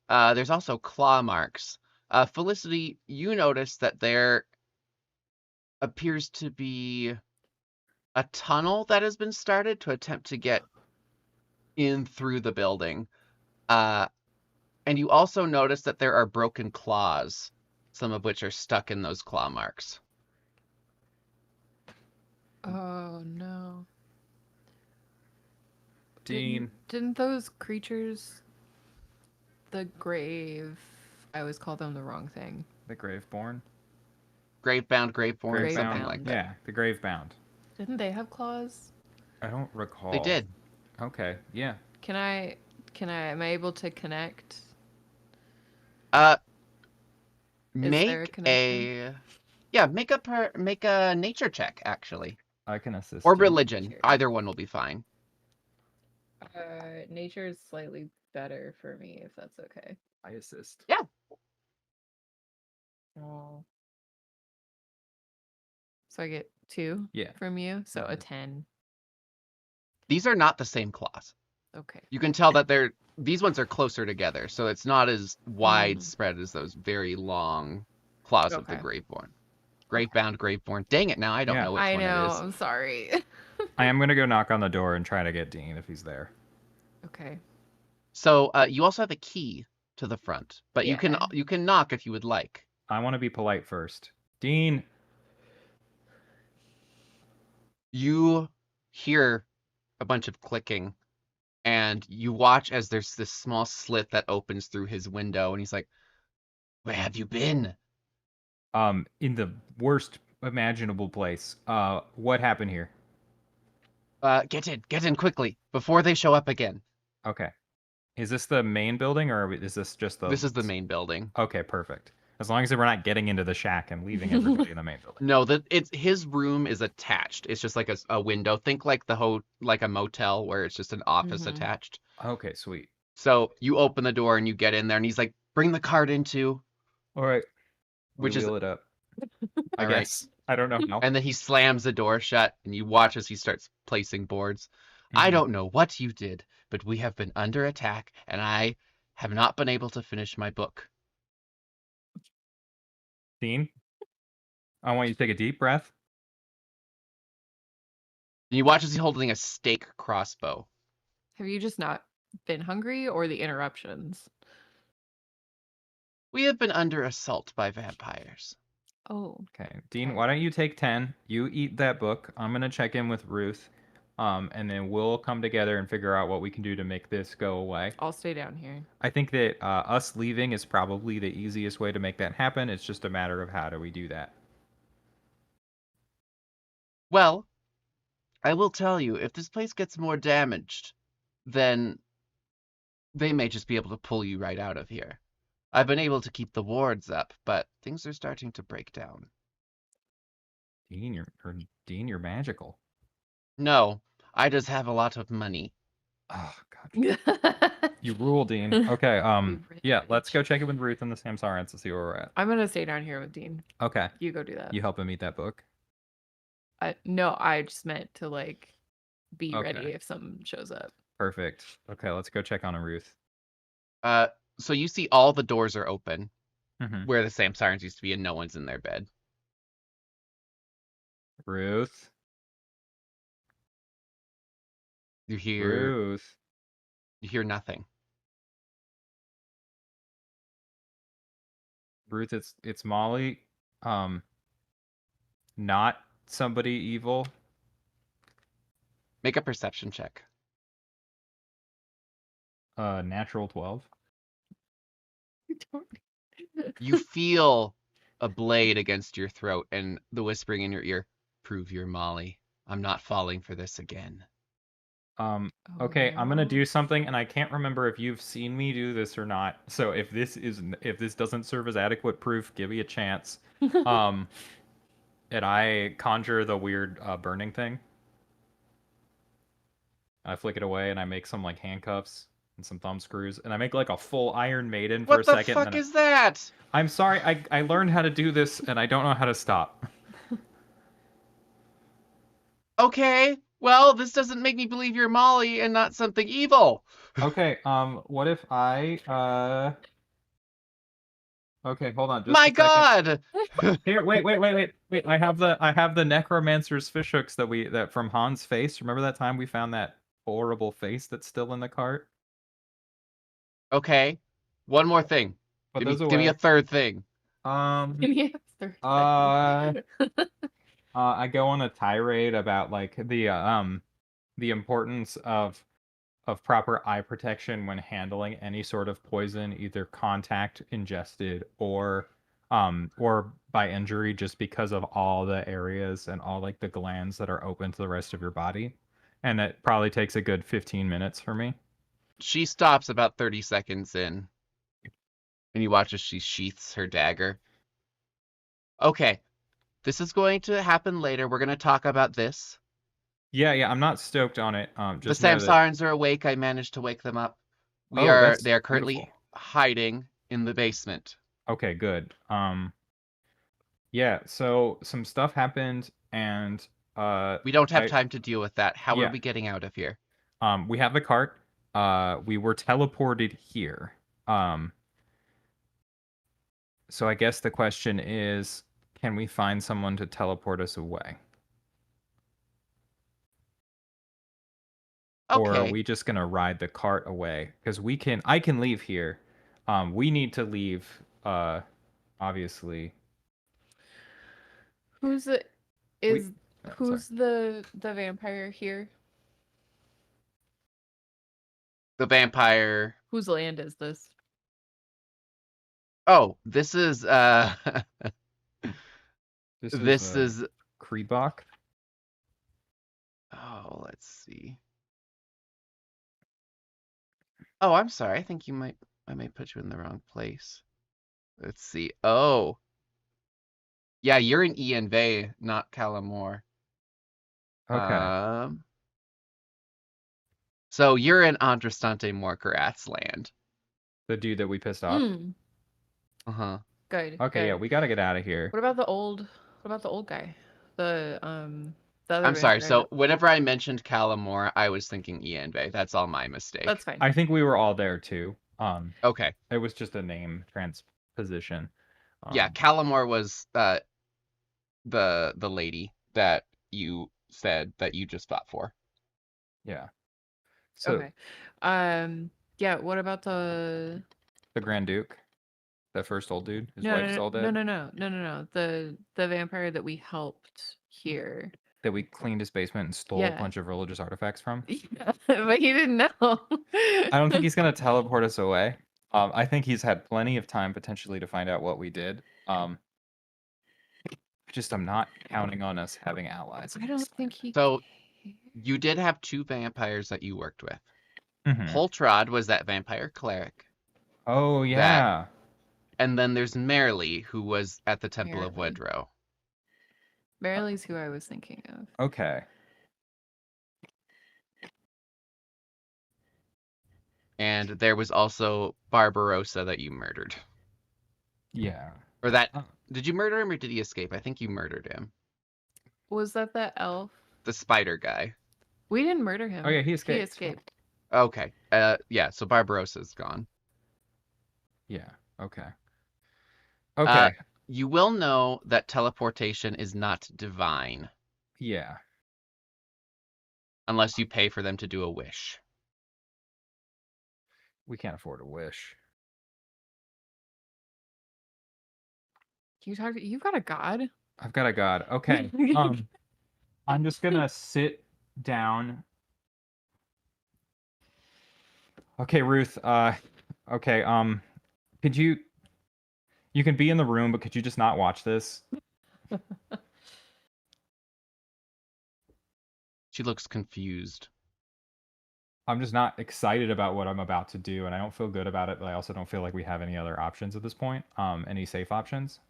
There's also claw marks. Felicity, you notice that there appears to be a tunnel that has been started to attempt to get in through the building. And you also notice that there are broken claws, some of which are stuck in those claw marks. Oh no. Dean. Didn't those creatures, the grave, I always call them the wrong thing. The Graveborn. Gravebound, Graveborn, something Gravebound. like that. Yeah, the Gravebound. Didn't they have claws? I don't recall. They did. Okay, yeah. Am I able to connect? Make there a connection? make a nature check, actually. I can assist. Or you. religion. Sure. Either one will be fine. Nature is slightly better for me, if that's okay. I assist. Yeah. Oh. So I get 2 Yeah. from you, so a Mhm. 10. These are not the same claws. Okay. You can tell that these ones are closer together, so it's not as widespread as those very long claws of the Okay. Graveborn. Gravebound, Graveborn. Dang it, now I don't Yeah. know which I one know, it is. I'm sorry. I am gonna go knock on the door and try to get Dean if he's there. Okay. So you also have a key to the front, but Yeah. you can knock if you would like. I want to be polite first. Dean. You hear a bunch of clicking, and you watch as there's this small slit that opens through his window, and he's like, "Where have you been?" In the worst imaginable place. What happened here? Get in quickly before they show up again. Okay. Is this the main building or is this just the... This is the main building. Okay, perfect. As long as we're not getting into the shack and leaving everybody in the main building. No, it's his room is attached. It's just like a window. Think like like a motel where it's just an office Mhm. attached. Okay, sweet. So you open the door and you get in there, and he's like, "Bring the cart in too." All right. Which is- wheel it up. I All right. guess. I don't know how. And then he slams the door shut, and you watch as he starts placing boards. I Mhm. don't know what you did, but we have been under attack, and I have not been able to finish my book. Dean, I want you to take a deep breath. And you watch as he's holding a stake crossbow. Have you just not been hungry or the interruptions? We have been under assault by vampires. Oh. Okay, Dean, Okay. why don't you take 10? You eat that book. I'm gonna check in with Ruth, and then we'll come together and figure out what we can do to make this go away. I'll stay down here. I think that us leaving is probably the easiest way to make that happen. It's just a matter of how do we do that. Well, I will tell you, if this place gets more damaged, then they may just be able to pull you right out of here. I've been able to keep the wards up, but things are starting to break down. Dean, you're magical. No, I just have a lot of money. Oh God, you rule, Dean. Okay, yeah, let's go check in with Ruth and the Samsarans to see where we're at. I'm gonna stay down here with Dean. Okay, You go do that. you help him eat that book. No, I just meant to like be Okay. ready if something shows up. Perfect. Okay, let's go check on Ruth. So you see all the doors are open Mhm. where the Samsarans used to be, and no one's in their bed. Ruth. You hear Ruth. nothing. Ruth, it's Molly. not somebody evil. Make a perception check. Natural 12. You feel a blade against your throat and the whispering in your ear, "Prove you're Molly. I'm not falling for this again." Okay, I'm gonna no. do something, and I can't remember if you've seen me do this or not. So if this doesn't serve as adequate proof, give me a chance. And I conjure the weird burning thing. I flick it away, and I make some like handcuffs and some thumb screws, and I make like a full Iron Maiden for a What the second. fuck is that? I'm sorry, I learned how to do this, and I don't know how to stop. Okay, well, this doesn't make me believe you're Molly and not something evil. Okay, what if I Okay, hold on, just My a second. God! Here, wait. I have the necromancer's fishhooks that from Han's face. Remember that time we found that horrible face that's still in the cart? Okay, one more thing. Put Give me, those give me away. a third thing. Give me a third I go on a tirade about like the importance of proper eye protection when handling any sort of poison, either contact ingested or by injury, just because of all the areas and all like the glands that are open to the rest of your body. And it probably takes a good 15 minutes for me. She stops about 30 seconds in, and you watch as she sheaths her dagger. Okay, this is going to happen later. We're going to talk about this. Yeah, I'm not stoked on it. The Just know that. Samsarans are awake. I managed to wake them up. They Oh, are that's currently beautiful. hiding in the basement. Okay, good. Yeah, so some stuff happened, and We don't have time to deal with that. How are Yeah. we getting out of here? We have the cart. We were teleported here. So I guess the question is, can we find someone to teleport us away? Or are Okay. we just gonna ride the cart away? Because I can leave here. We need to leave, obviously. Who's the is Oh, who's sorry. the vampire here? The vampire. Whose land is this? Oh, this is This this is is Kreebach. oh, let's see. Oh, I'm sorry. I think I may put you in the wrong place. Let's see. Oh. Yeah, you're in Ian Bay, not Calamore. Okay. So you're in Andrastante Morkarat's land. The dude that we pissed off. Uh-huh. Good. Okay, good. yeah, we gotta get out of here. What about the old guy? The other I'm sorry. vampire So that- whenever I mentioned Calamore, I was thinking Ian Bay. That's all my mistake. That's fine. I think we were all there too. Okay. It was just a name transposition. Yeah, Calamore was the lady that you said that you just fought for. Yeah. So Okay. Yeah, what about the Grand Duke, that first old dude, his no, wife's all dead. No. The vampire that we helped here. That we cleaned his basement and stole a bunch of religious artifacts from. Yeah, but he didn't know. I don't think he's gonna teleport us away. I think he's had plenty of time potentially to find out what we did. I'm not counting on us having allies. I don't think he. So you did have two vampires that you worked with. Mhm. Holtrod was that vampire cleric. Oh yeah. And then there's Merrily, who was at the Temple of Merrily. Wedro. Marily's who I was thinking of. Okay. And there was also Barbarossa that you murdered. Yeah. Or that did you murder him or did he escape? I think you murdered him. Was that elf? The spider guy. We didn't murder him. Oh yeah, he He escaped. escaped. Okay. Yeah, so Barbarossa's gone. Yeah. Okay. Okay. You will know that teleportation is not divine. Yeah. Unless you pay for them to do a wish. We can't afford a wish. You've got a god? I've got a god. Okay. I'm just gonna sit down. Okay, Ruth. Okay. Could you can be in the room, but could you just not watch this? She looks confused. I'm just not excited about what I'm about to do, and I don't feel good about it, but I also don't feel like we have any other options at this point. Any safe options?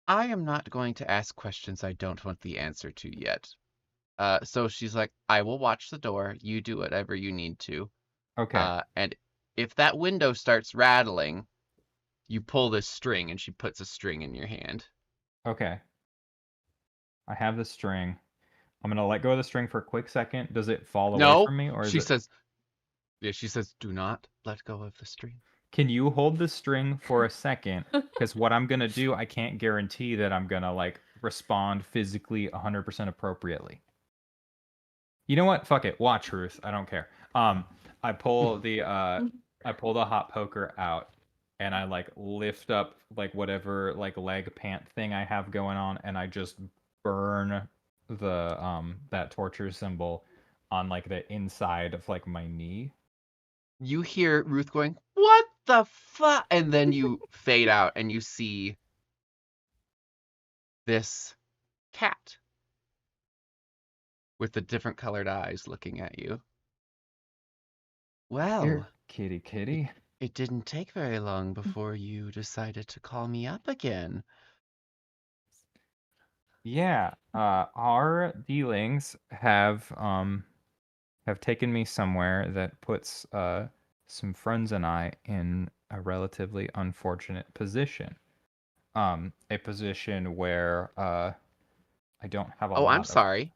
I am not going to ask questions I don't want the answer to yet. So she's like, I will watch the door. You do whatever you need to. Okay. And if that window starts rattling, you pull this string, and she puts a string in your hand. Okay. I have the string. I'm gonna let go of the string for a quick second. Does it fall away No, from me, or is she it? says, yeah, she says, do not let go of the string. Can you hold the string for a second? Because what I'm gonna do, I can't guarantee that I'm gonna like respond physically 100% appropriately. You know what? Fuck it. Watch, Ruth. I don't care. I pull the hot poker out, and I like lift up like whatever like leg pant thing I have going on, and I just burn the that torture symbol on like the inside of like my knee. You hear Ruth going, what the fuck? And then you fade out, and you see this cat with the different colored eyes looking at you. Well, Here, kitty. it didn't take very long before you decided to call me up again. Yeah, our dealings have taken me somewhere that puts some friends and I in a relatively unfortunate position. A position where I don't have a Oh, I'm lot of. sorry.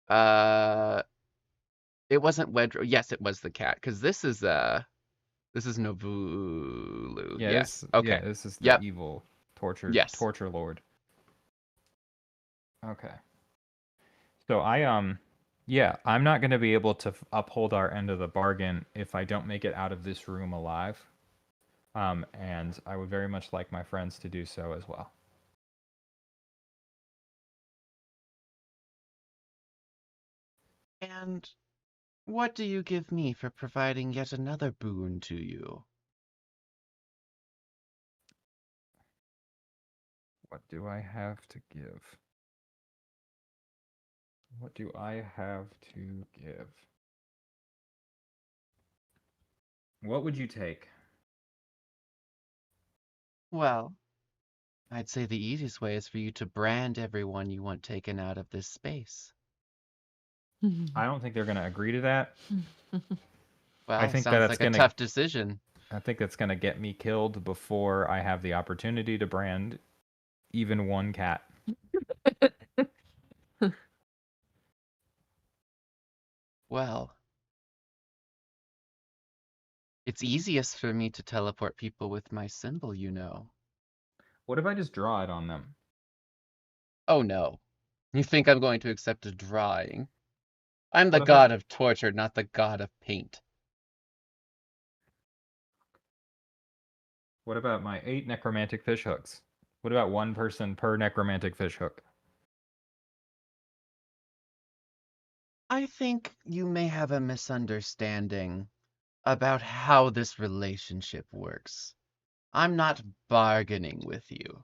Uh, it wasn't Wedro. Yes, it was the cat, because this is Novulu. Yeah, Yes. Okay. this is the Yep. evil torture Yes. lord. Okay. So yeah, I'm not going to be able to uphold our end of the bargain if I don't make it out of this room alive. And I would very much like my friends to do so as well. And what do you give me for providing yet another boon to you? What do I have to give? What do I have to give? What would you take? Well, I'd say the easiest way is for you to brand everyone you want taken out of this space. I don't think they're going to agree to that. Well, think sounds that's like a gonna- tough decision. I think that's going to get me killed before I have the opportunity to brand even one cat. Well, it's easiest for me to teleport people with my symbol, you know. What if I just draw it on them? Oh no. You think I'm going to accept a drawing? I'm the What if god of torture, not the god of paint. What about my 8 necromantic fish hooks? What about one person per necromantic fish hook? I think you may have a misunderstanding about how this relationship works. I'm not bargaining with you.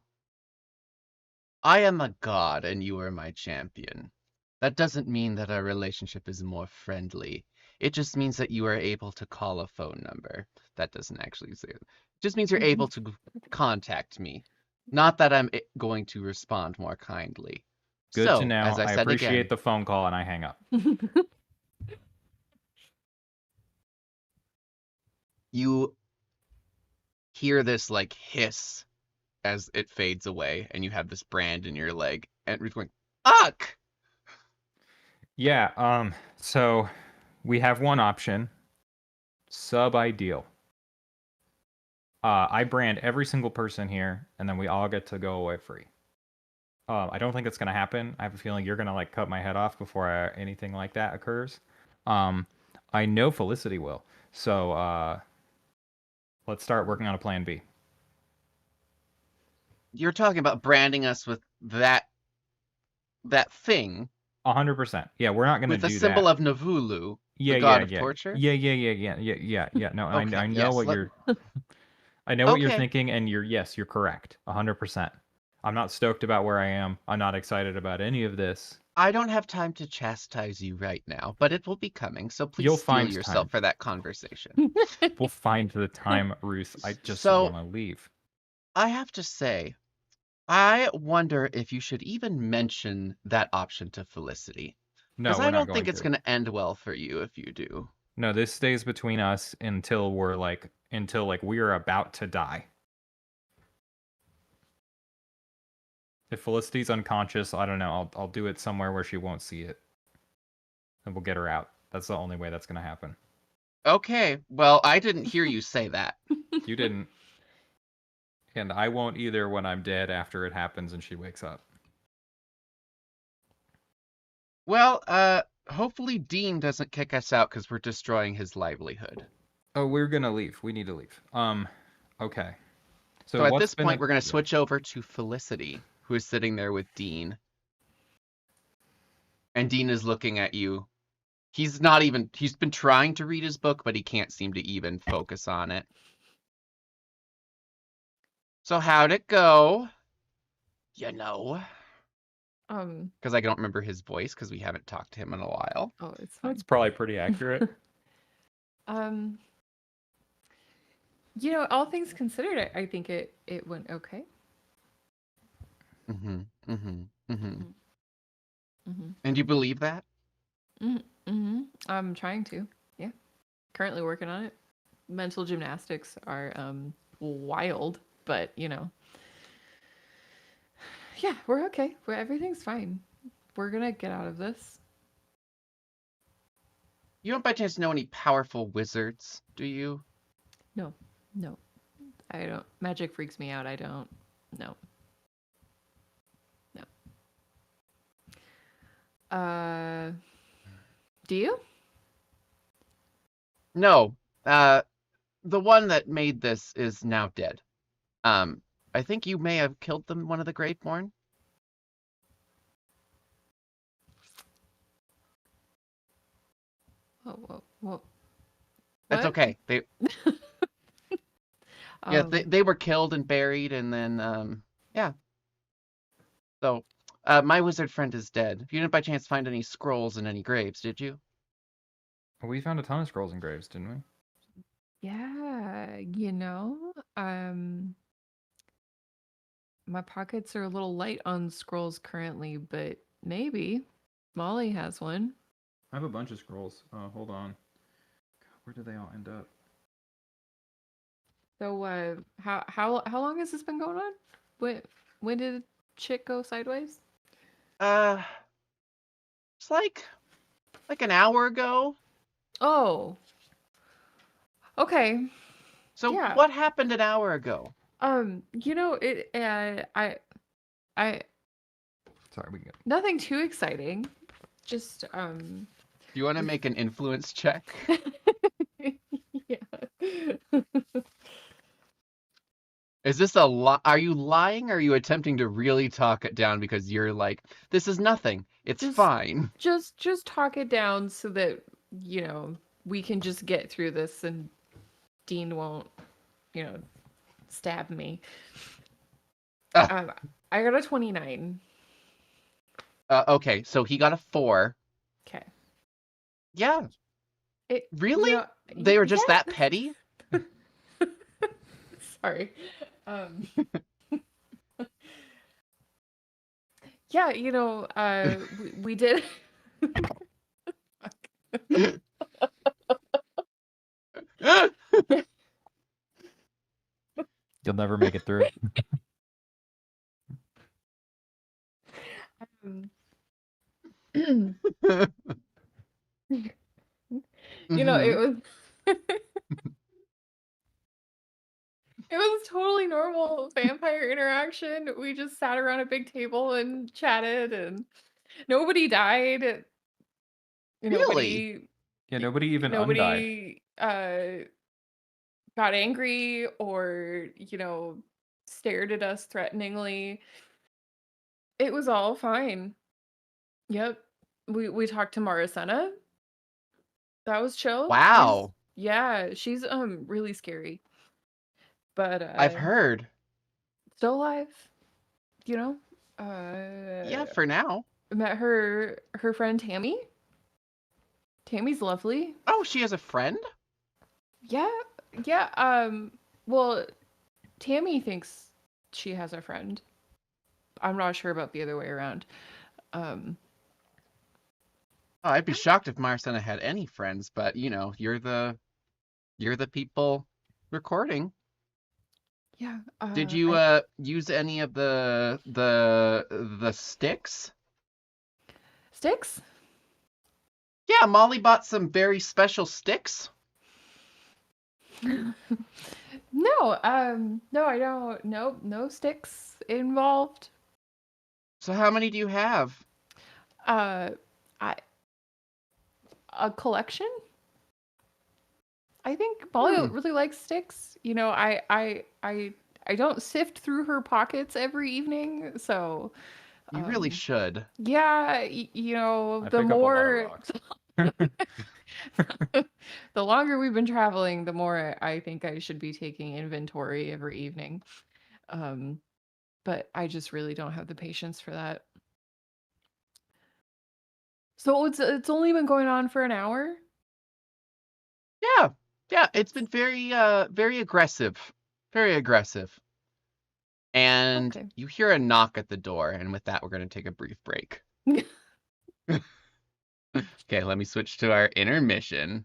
I am a god and you are my champion. That doesn't mean that our relationship is more friendly. It just means that you are able to call a phone number. That doesn't actually say it. It just means you're able to contact me. Not that I'm going to respond more kindly. Good so, to know. as I said appreciate again, the phone call and I hang up. you hear this like hiss as it fades away, and you have this brand in your leg, and Ruth's going, "Fuck!" Yeah, so we have one option. Sub-ideal. I brand every single person here, and then we all get to go away free. I don't think that's gonna happen. I have a feeling you're gonna like cut my head off before anything like that occurs. I know Felicity will. So let's start working on a plan B. You're talking about branding us with that thing 100%. Yeah, we're not gonna with the do symbol that. of Navulu, Yeah, the god yeah, of yeah, torture. yeah. No, Okay, I know yes. what you're. I know what you're Okay. thinking, and you're correct. 100%. I'm not stoked about where I am. I'm not excited about any of this. I don't have time to chastise you right now, but it will be coming, so please You'll steel find yourself time. for that conversation. We'll find the time, Ruth. I just So- want to leave. I have to say, I wonder if you should even mention that option to Felicity. No, Because we're I not don't going think it's to. going to end well for you if you do. No, this stays between us until we're like we are about to die. If Felicity's unconscious, I don't know. I'll do it somewhere where she won't see it, and we'll get her out. That's the only way that's gonna happen. Okay, well, I didn't hear you say that. You didn't, and I won't either when I'm dead after it happens and she wakes up. Well, hopefully Dean doesn't kick us out because we're destroying his livelihood. Oh, we're gonna leave. We need to leave. Okay. So at what's this been point, a- we're going to switch over to Felicity, who is sitting there with Dean. And Dean is looking at you. He's been trying to read his book, but he can't seem to even focus on it. So how'd it go? You know. Because I don't remember his voice because we haven't talked to him in a while. Oh, it's fine. That's probably pretty accurate. All things considered, I think it went okay. Mm-hmm. Mm-hmm. Mm-hmm. Mm-hmm. And you believe that? Mm-hmm. I'm trying to. Yeah. Currently working on it. Mental gymnastics are wild, but yeah, we're okay. Everything's fine. We're gonna get out of this. You don't by chance know any powerful wizards, do you? No. I don't. Magic freaks me out. I don't. No. Do you? No. The one that made this is now dead. I think you may have killed them, one of the Greatborn. Whoa. That's What? okay. They were killed and buried, and then yeah. So, my wizard friend is dead. You didn't by chance find any scrolls in any graves, did you? We found a ton of scrolls and graves, didn't we? Yeah, my pockets are a little light on scrolls currently, but maybe Molly has one. I have a bunch of scrolls. Hold on. Where did they all end up? So, how long has this been going on? When did shit go sideways? It's like an hour ago. Oh. Okay. So Yeah. what happened an hour ago? Sorry, we can go. Nothing too exciting. Just Do you want to make an influence check? yeah. Is this a Are you lying or are you attempting to really talk it down because you're like, this is nothing. It's fine. Just talk it down so that, we can just get through this and Dean won't, stab me. I got a 29. Okay, so he got a 4. Okay. Yeah. Really? They were just that petty? Sorry. Yeah, we did. You'll never make it through. It was it was totally normal vampire interaction. We just sat around a big table and chatted, and nobody died. Really? Yeah, nobody even undied. Got angry or stared at us threateningly. It was all fine. Yep. We talked to Maricena. That was chill. Wow. She's really scary. But I've heard. still alive, you know? Yeah, for now. Met her friend Tammy. Tammy's lovely. Oh, she has a friend? Yeah. Well, Tammy thinks she has a friend. I'm not sure about the other way around. Oh, I'd be shocked if Marcena had any friends, but you're the people recording. Yeah. Did you use any of the sticks? Sticks? Yeah, Molly bought some very special sticks. No, I don't. Nope, no sticks involved. So how many do you have? A collection? I think Molly really likes sticks. I don't sift through her pockets every evening, so You really should. yeah, the more the longer we've been traveling, the more I think I should be taking inventory every evening. But I just really don't have the patience for that. So it's only been going on for an hour? Yeah, it's been very aggressive. Very aggressive. And Okay. you hear a knock at the door, and with that we're going to take a brief break. Okay, let me switch to our intermission.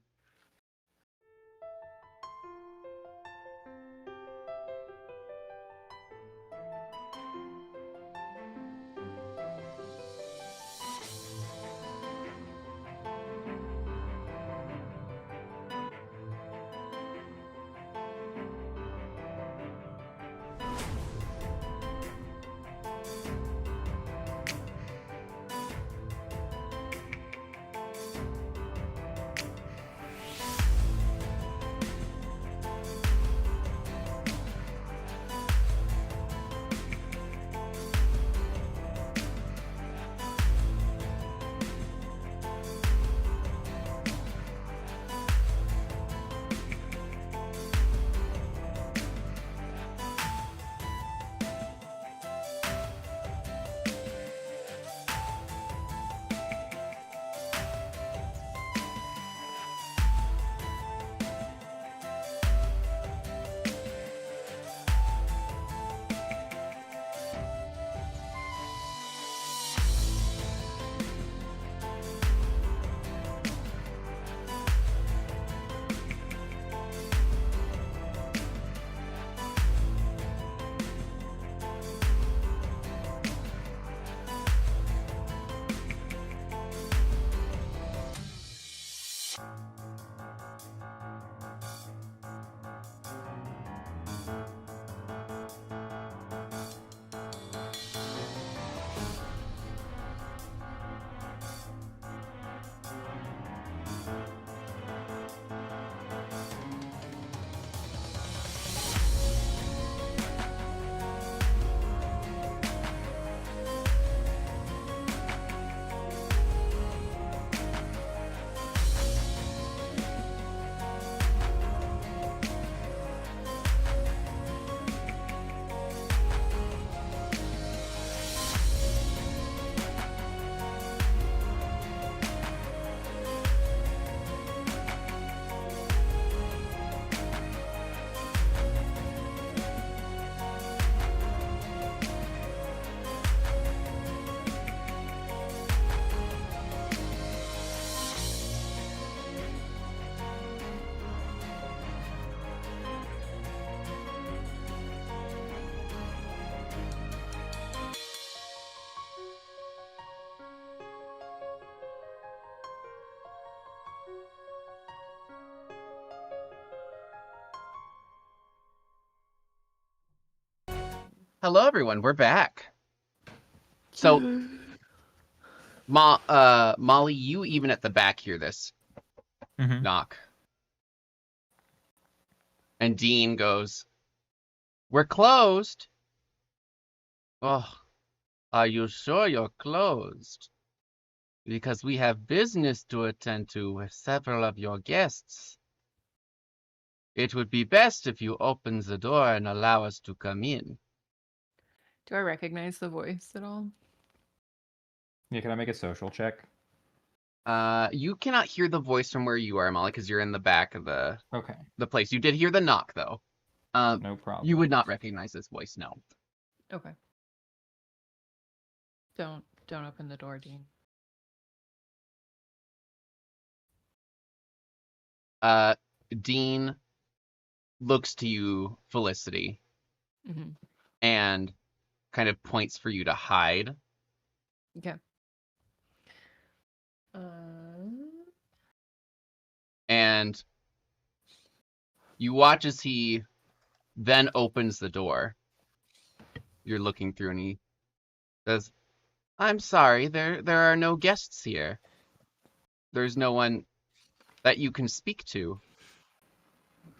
Hello, everyone. We're back. So, Molly, you even at the back hear this knock. And Dean goes, "We're closed. Oh, are you sure you're closed? Because we have business to attend to with several of your guests. It would be best if you open the door and allow us to come in. Do I recognize the voice at all? Yeah, can I make a social check? You cannot hear the voice from where you are, Molly, because you're in the back of Okay, the place. You did hear the knock, though. no problem. You would not recognize this voice, no. Okay. Don't open the door, Dean. Dean looks to you, Felicity, Mm-hmm. and kind of points for you to hide. Okay. And you watch as he then opens the door. You're looking through and he says, I'm sorry, there are no guests here. There's no one that you can speak to.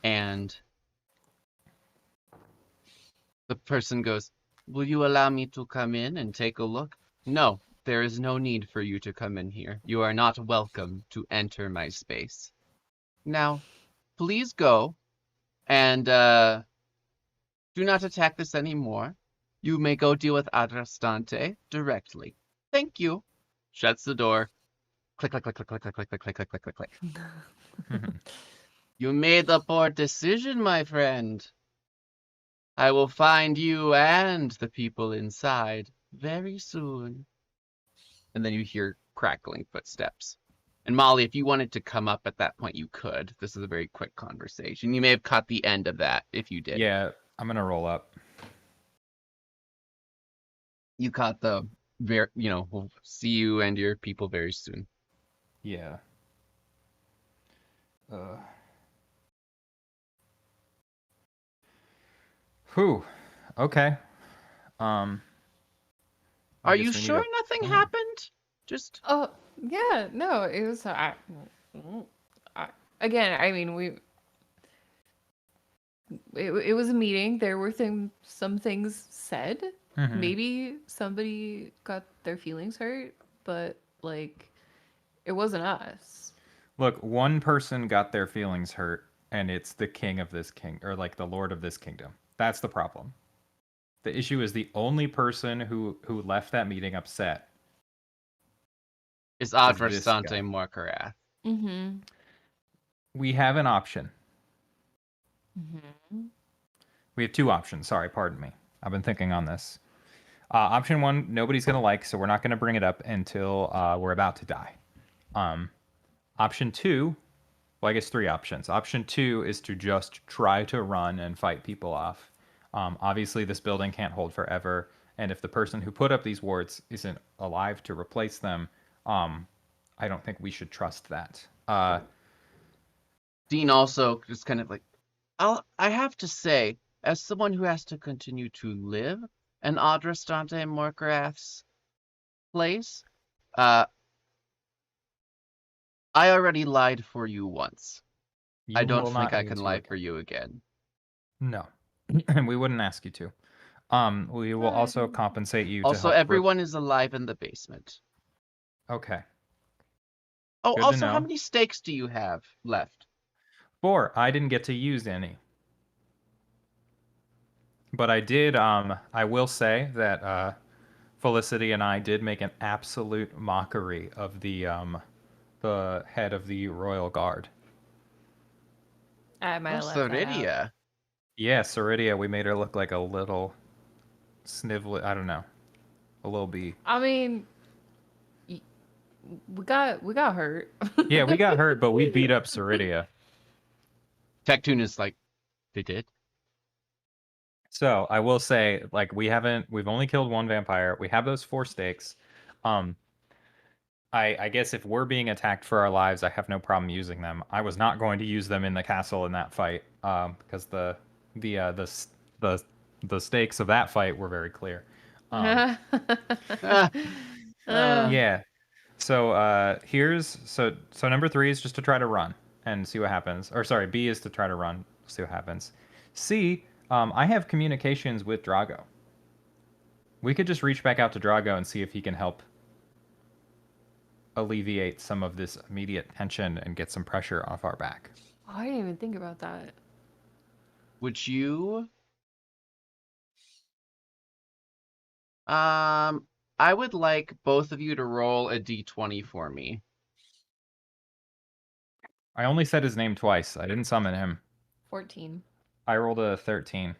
And the person goes, will you allow me to come in and take a look? No, there is no need for you to come in here. You are not welcome to enter my space. Now, please go and do not attack this anymore. You may go deal with Adrastante directly. Thank you. Shuts the door. Click, click, click, click, click, click, click, click, click, click, click, click. You made the poor decision, my friend. I will find you and the people inside very soon. And then you hear crackling footsteps. And Molly, if you wanted to come up at that point, you could. This is a very quick conversation. You may have caught the end of that if you did. Yeah, I'm gonna roll up. You caught the we'll see you and your people very soon. Yeah. Whew. Okay. I Are guess you we need sure a nothing plan. happened? Just Oh, yeah, no, it was again, I mean, it was a meeting. There were some things said. Mhm. Maybe somebody got their feelings hurt, but like it wasn't us. Look, one person got their feelings hurt, and it's the king of this king, or like the lord of this kingdom. That's the problem. The issue is the only person who left that meeting upset. is this Adrastante guy. Morkarath. Mm-hmm. We have an option. Mm-hmm. We have two options. Sorry, pardon me. I've been thinking on this. Option one, nobody's gonna like, so we're not gonna bring it up until we're about to die. Option two, well, I guess three options. Option two is to just try to run and fight people off. Obviously, this building can't hold forever, and if the person who put up these wards isn't alive to replace them, I don't think we should trust that. Dean also just kind of like, I have to say, as someone who has to continue to live in Adrastante Morkarath's place, I already lied for you once. I You don't will think not I need can to lie again. for you again. No, we wouldn't ask you to. We will also compensate you to Also, help. everyone is alive in the basement. Okay. Oh, Good to also, how know. many steaks do you have left? 4. I didn't get to use any. But I did, I will say that Felicity and I did make an absolute mockery of the head of the Royal Guard. I might Oh, have left that out. Soridia. Yeah, Soridia, we made her look like a little snivel, I don't know, a little bee. I mean, we got hurt. Yeah, we got hurt, but we beat up Soridia. Tectoon is like, they did? So I will say, like, we've only killed one vampire. We have those 4 stakes. I guess if we're being attacked for our lives, I have no problem using them. I was not going to use them in the castle in that fight, because the stakes of that fight were very clear. Ah, Yeah. So so number 3 is just to try to run and see what happens. Or sorry, B is to try to run, see what happens. C, I have communications with Drago. We could just reach back out to Drago and see if he can help alleviate some of this immediate tension and get some pressure off our back. Oh, I didn't even think about that. Would you? I would like both of you to roll a d20 for me. I only said his name twice. I didn't summon him. 14. I rolled a 13.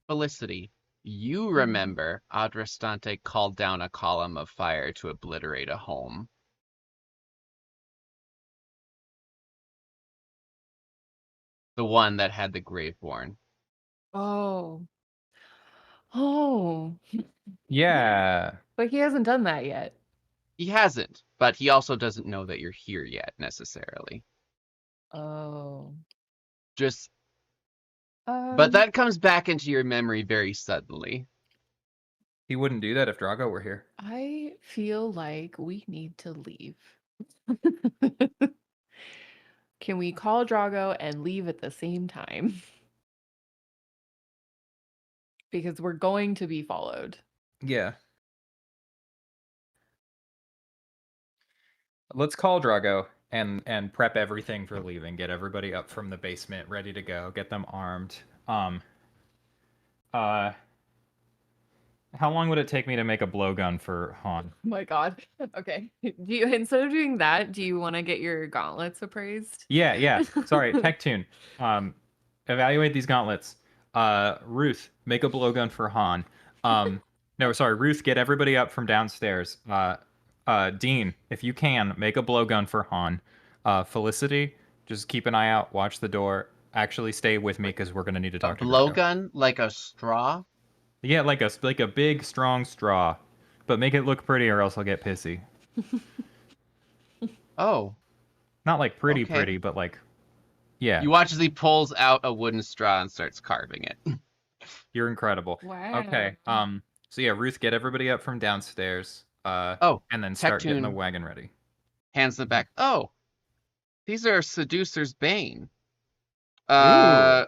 Felicity, you remember Adrastante called down a column of fire to obliterate a home. The one that had the Graveborn. Oh. Oh. Yeah. But he hasn't done that yet. He hasn't, but he also doesn't know that you're here yet, necessarily. Oh. Just... But that comes back into your memory very suddenly. He wouldn't do that if Drago were here. I feel like we need to leave. Can we call Drago and leave at the same time? Because we're going to be followed. Yeah. Let's call Drago and prep everything for leaving. Get everybody up from the basement, ready to go. Get them armed. How long would it take me to make a blowgun for Han? Oh my god. Okay. Instead of doing that, do you want to get your gauntlets appraised? Yeah. Sorry, tech tune. Evaluate these gauntlets. Ruth, make a blowgun for Han. No, sorry, Ruth, get everybody up from downstairs. Dean, if you can, make a blowgun for Han. Felicity, just keep an eye out, watch the door. Actually, stay with me because we're gonna need to talk to Drago. Blowgun, like a straw? Yeah, like a big, strong straw. But make it look pretty or else I'll get pissy. Oh. Not like pretty, Okay. but like, yeah. You watch as he pulls out a wooden straw and starts carving it. You're incredible. Wow. Okay. So yeah, Ruth, get everybody up from downstairs. Oh, And then start getting the Tech-Tune wagon ready. hands them back. Oh, these are Seducer's Bane. Ooh.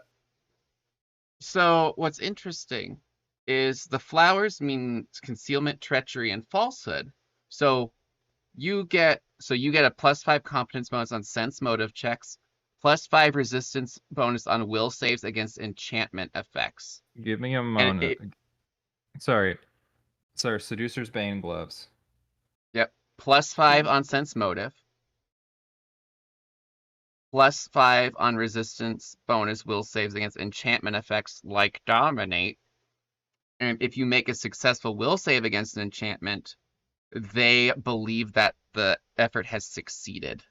So what's interesting is the flowers mean concealment, treachery, and falsehood. So you get a +5 competence bonus on sense motive checks, +5 resistance bonus on will saves against enchantment effects. Give me a moment. Sorry, Seducer's Bane gloves. Yep. +5 on sense motive. +5 on resistance bonus will saves against enchantment effects like Dominate. And if you make a successful will save against an enchantment, they believe that the effort has succeeded.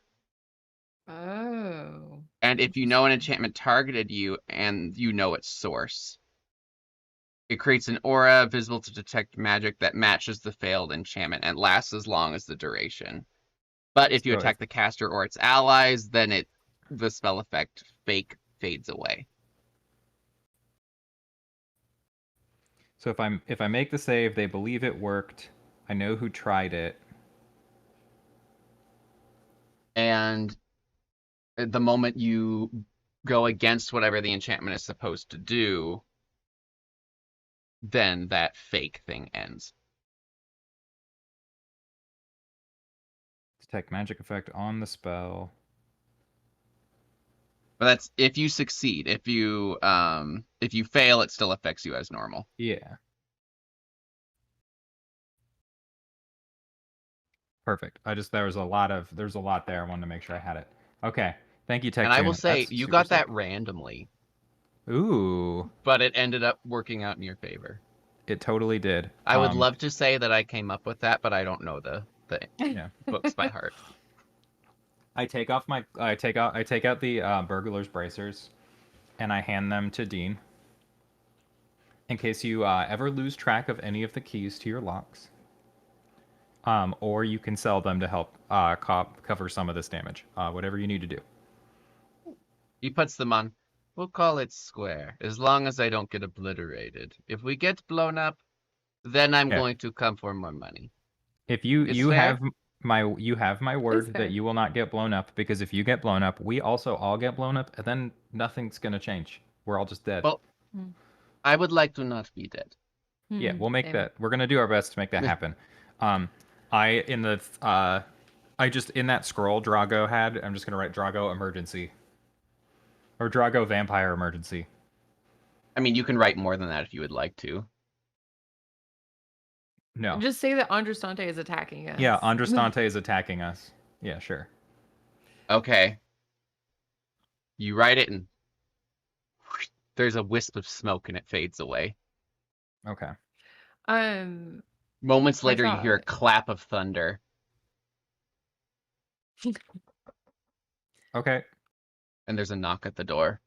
Oh. And if you know an enchantment targeted you and you know its source, it creates an aura visible to detect magic that matches the failed enchantment and lasts as long as the duration. But if you attack the caster or its allies, then the spell effect fades away. So if I make the save, they believe it worked. I know who tried it. And the moment you go against whatever the enchantment is supposed to do, then that fake thing ends. Detect magic effect on the spell. But that's if you succeed. If you fail, it still affects you as normal. Yeah. Perfect. There's a lot there. I wanted to make sure I had it. Okay. Thank you, Tech. And I will Tune. say, That's you super got sick. that randomly. Ooh. But it ended up working out in your favor. It totally did. I would love to say that I came up with that, but I don't know the books by heart. I take out the burglar's bracers, and I hand them to Dean. In case you ever lose track of any of the keys to your locks, or you can sell them to help cover some of this damage. Whatever you need to do. He puts them on. We'll call it square, as long as I don't get obliterated. If we get blown up, then I'm going to come for more money. If you fair? have my word fair. that you will not get blown up, because if you get blown up, we also all get blown up, and then nothing's gonna change. We're all just dead. Well, I would like to not be dead. Yeah, we'll make Same. that. We're gonna do our best to make that happen. In that scroll Drago had, I'm just gonna write Drago emergency or Drago vampire emergency. I mean, you can write more than that if you would like to. No. Just say that Androstante is attacking us. Yeah, Androstante is attacking us. Yeah, sure. Okay. You write it, and there's a wisp of smoke, and it fades away. Okay. Moments later, you hear a thought- clap of thunder. Okay. And there's a knock at the door.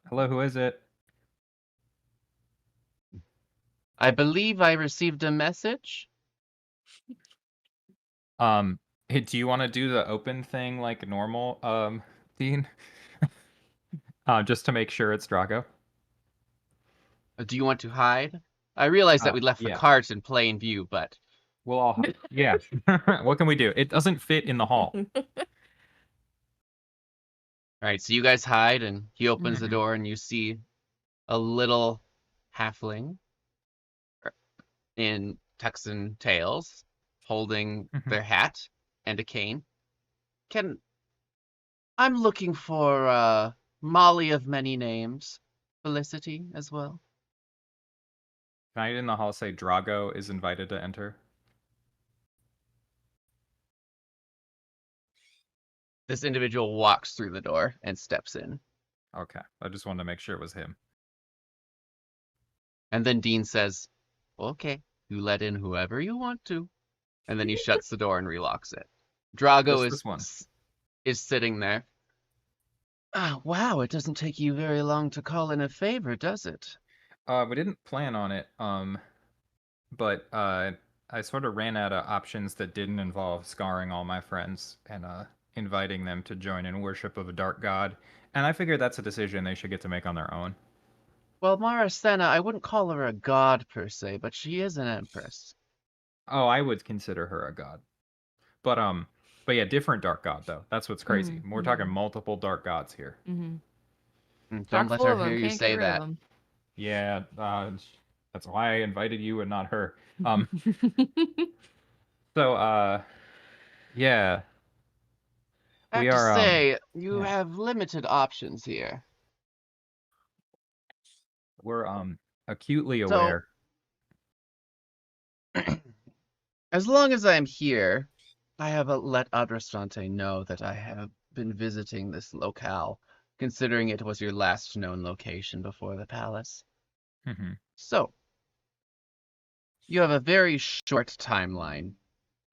Hello, who is it? I believe I received a message. Hey, do you want to do the open thing like normal, Dean? Just to make sure it's Drago. Do you want to hide? I realize that we left the yeah. cards in plain view, but We'll all hide. Yeah. What can we do? It doesn't fit in the hall. Alright, so you guys hide, and he opens the Mhm. door, and you see a little halfling in Texan tails holding Mhm. their hat and a cane. I'm looking for Molly of many names. Felicity as well. Can I in the hall say Drago is invited to enter? This individual walks through the door and steps in. Okay. I just wanted to make sure it was him. And then Dean says, okay, you let in whoever you want to. And then he shuts the door and relocks it. Drago Just this one. is sitting there. Wow, it doesn't take you very long to call in a favor, does it? We didn't plan on it, but I sort of ran out of options that didn't involve scarring all my friends and inviting them to join in worship of a dark god. And I figured that's a decision they should get to make on their own. Well, Maracena, I wouldn't call her a god per se, but she is an empress. Oh, I would consider her a god. But yeah, different dark god though. That's what's crazy. We're talking multiple dark gods here. Don't let her hear you say that. Yeah, that's why I invited you and not her. So yeah. I have to say, you have limited options here. We're acutely aware. As long as I'm here, I have let Adrestante know that I have been visiting this locale, considering it was your last known location before the palace. So, you have a very short timeline,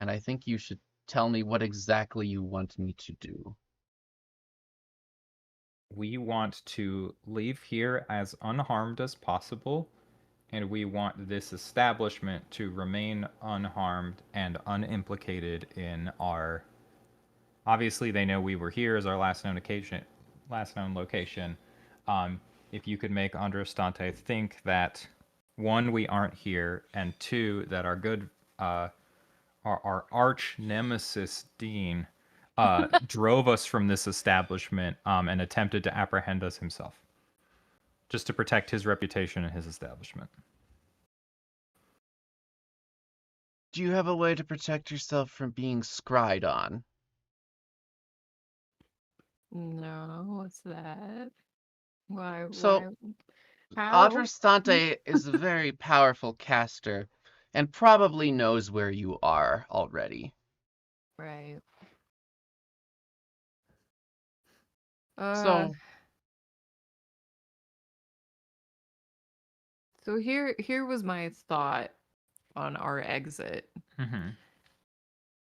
and I think you should tell me what exactly you want me to do. We want to leave here as unharmed as possible, and we want this establishment to remain unharmed and unimplicated in our... Obviously, they know we were here as our last known location. If you could make Androstante think that, one, we aren't here, and two, that our good, our arch nemesis Dean drove us from this establishment and attempted to apprehend us himself, just to protect his reputation and his establishment. Do you have a way to protect yourself from being scryed on? No, what's that? Why? So, How? Adrestante is a very powerful caster, and probably knows where you are already. Right. So here was my thought on our exit.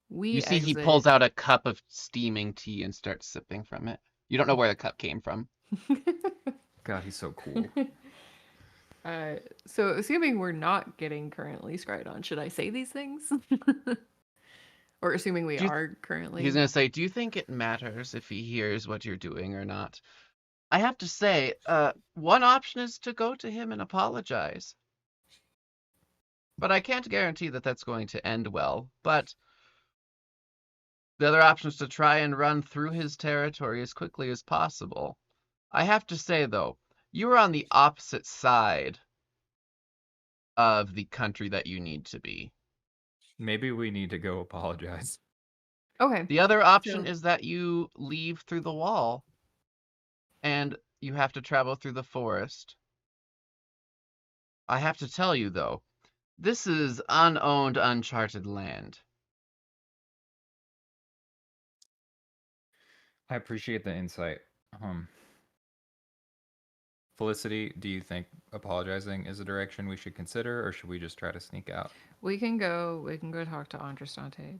You see he pulls out a cup of steaming tea and starts sipping from it. You don't know where the cup came from. God, he's so cool. So assuming we're not getting currently scryed on, should I say these things? Or assuming we are currently... He's going to say, do you think it matters if he hears what you're doing or not? I have to say, one option is to go to him and apologize. But I can't guarantee that that's going to end well. But the other option is to try and run through his territory as quickly as possible. I have to say, though, you were on the opposite side of the country that you need to be. Maybe we need to go apologize. Okay. The other option So- is that you leave through the wall and you have to travel through the forest. I have to tell you, though, this is unowned, uncharted land. I appreciate the insight. Felicity, do you think apologizing is a direction we should consider, or should we just try to sneak out? We can go talk to Andrastante.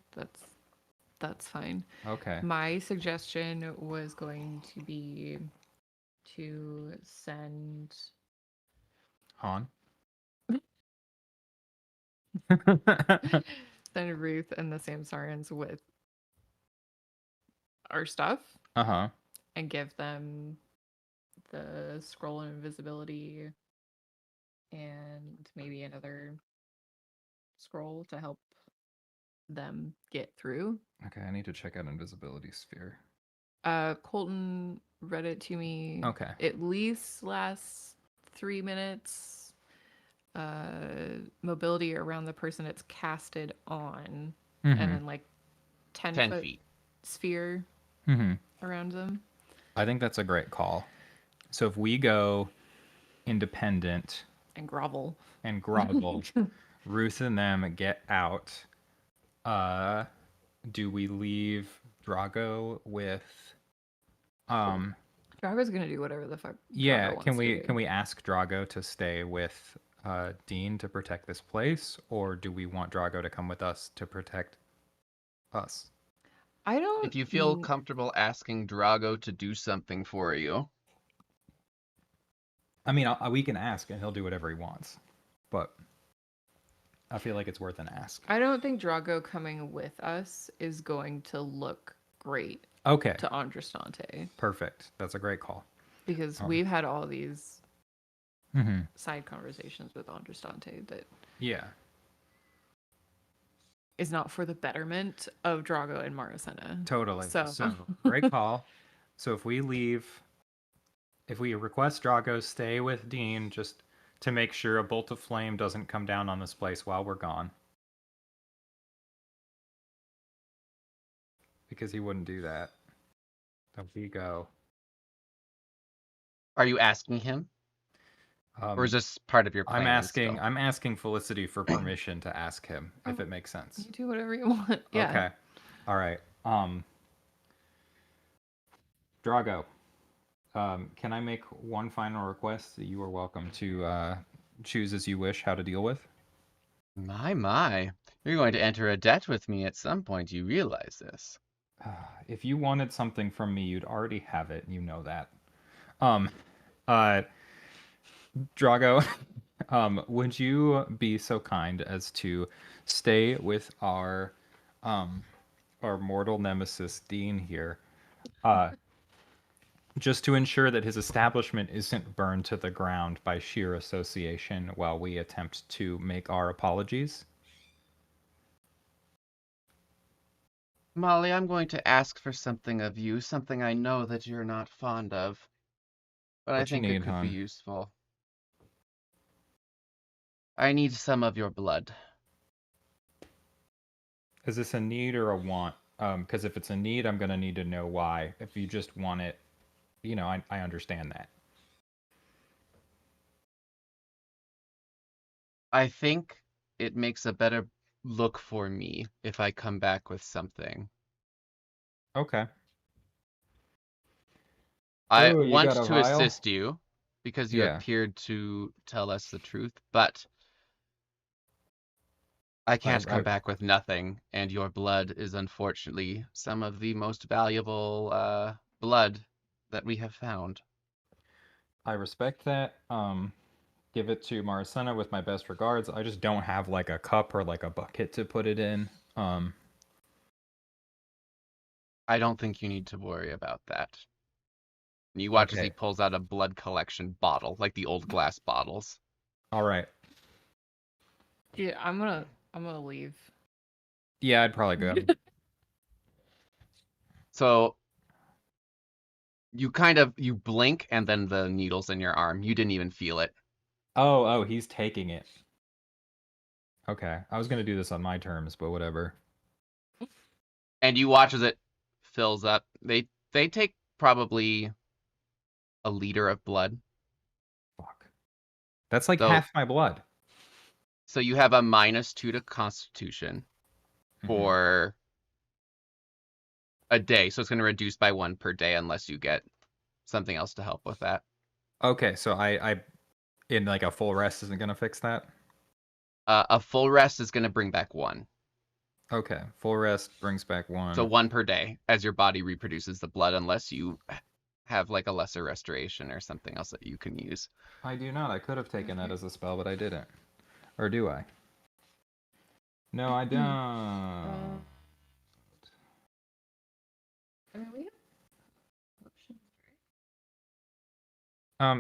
That's fine. Okay. My suggestion was going to be to send Han? send Ruth and the Samsarans with our stuff Uh-huh. and give them the scroll of invisibility and maybe another scroll to help them get through. Okay, I need to check out Invisibility Sphere. Colton read it to me. Okay. At least lasts 3 minutes. Mobility around the person it's casted on, and then like 10 foot feet. sphere Mm-hmm. around them. I think that's a great call. So if we go independent And grovel. and grovel, Ruth and them get out. Do we leave Drago with Drago's gonna do whatever the fuck. yeah, Drago wants can to we do. can we ask Drago to stay with Dean to protect this place, or do we want Drago to come with us to protect us? I don't. If you feel comfortable asking Drago to do something for you, I mean, we can ask and he'll do whatever he wants, but I feel like it's worth an ask. I don't think Drago coming with us is going to look great Okay, to Andrastante perfect. That's a great call. because we've had all these Mm-hmm. side conversations with Andrastante that Yeah. is not for the betterment of Drago and Maracena. Totally. So- So great call. So if we request Drago stay with Dean just to make sure a bolt of flame doesn't come down on this place while we're gone. Because he wouldn't do that. So we go. are you asking him? Or is this part of your plan? I'm asking Felicity for permission to ask him, if it makes sense. You do whatever you want. Yeah. Okay. All right. Drago, can I make one final request that you are welcome to choose as you wish how to deal with? My. You're going to enter a debt with me at some point. You realize this. If you wanted something from me, you'd already have it. You know that. Drago, would you be so kind as to stay with our mortal nemesis Dean here, just to ensure that his establishment isn't burned to the ground by sheer association while we attempt to make our apologies? Molly, I'm going to ask for something of you, something I know that you're not fond of. But I What you think need, it could hon? be useful. I need some of your blood. Is this a need or a want? Because if it's a need, I'm going to need to know why. If you just want it, I understand that. I think it makes a better look for me if I come back with something. Okay. I Ooh, you want got a to vial? assist you because you Yeah. appeared to tell us the truth, but I can't come back with nothing, and your blood is unfortunately some of the most valuable blood that we have found. I respect that. Give it to Maracena with my best regards. I just don't have like a cup or like a bucket to put it in. I don't think you need to worry about that. And you watch as he Okay. pulls out a blood collection bottle, like the old glass bottles. All right. Yeah, I'm gonna leave. Yeah, I'd probably go. So you you blink and then the needle's in your arm. You didn't even feel it. Oh, he's taking it. Okay. I was gonna do this on my terms, but whatever. And you watch as it fills up. They take probably a liter of blood. Fuck. That's like So half my blood. so you have a -2 to Constitution Mhm. for a day. So it's going to reduce by 1 per day unless you get something else to help with that. Okay, so I in like a full rest isn't gonna fix that. A full rest is going to bring back 1. Okay, full rest brings back 1. So 1 per day as your body reproduces the blood, unless you have like a lesser restoration or something else that you can use. I do not. I could have taken that as a spell, but I didn't. Or do I? No, I don't. I mean, we have options,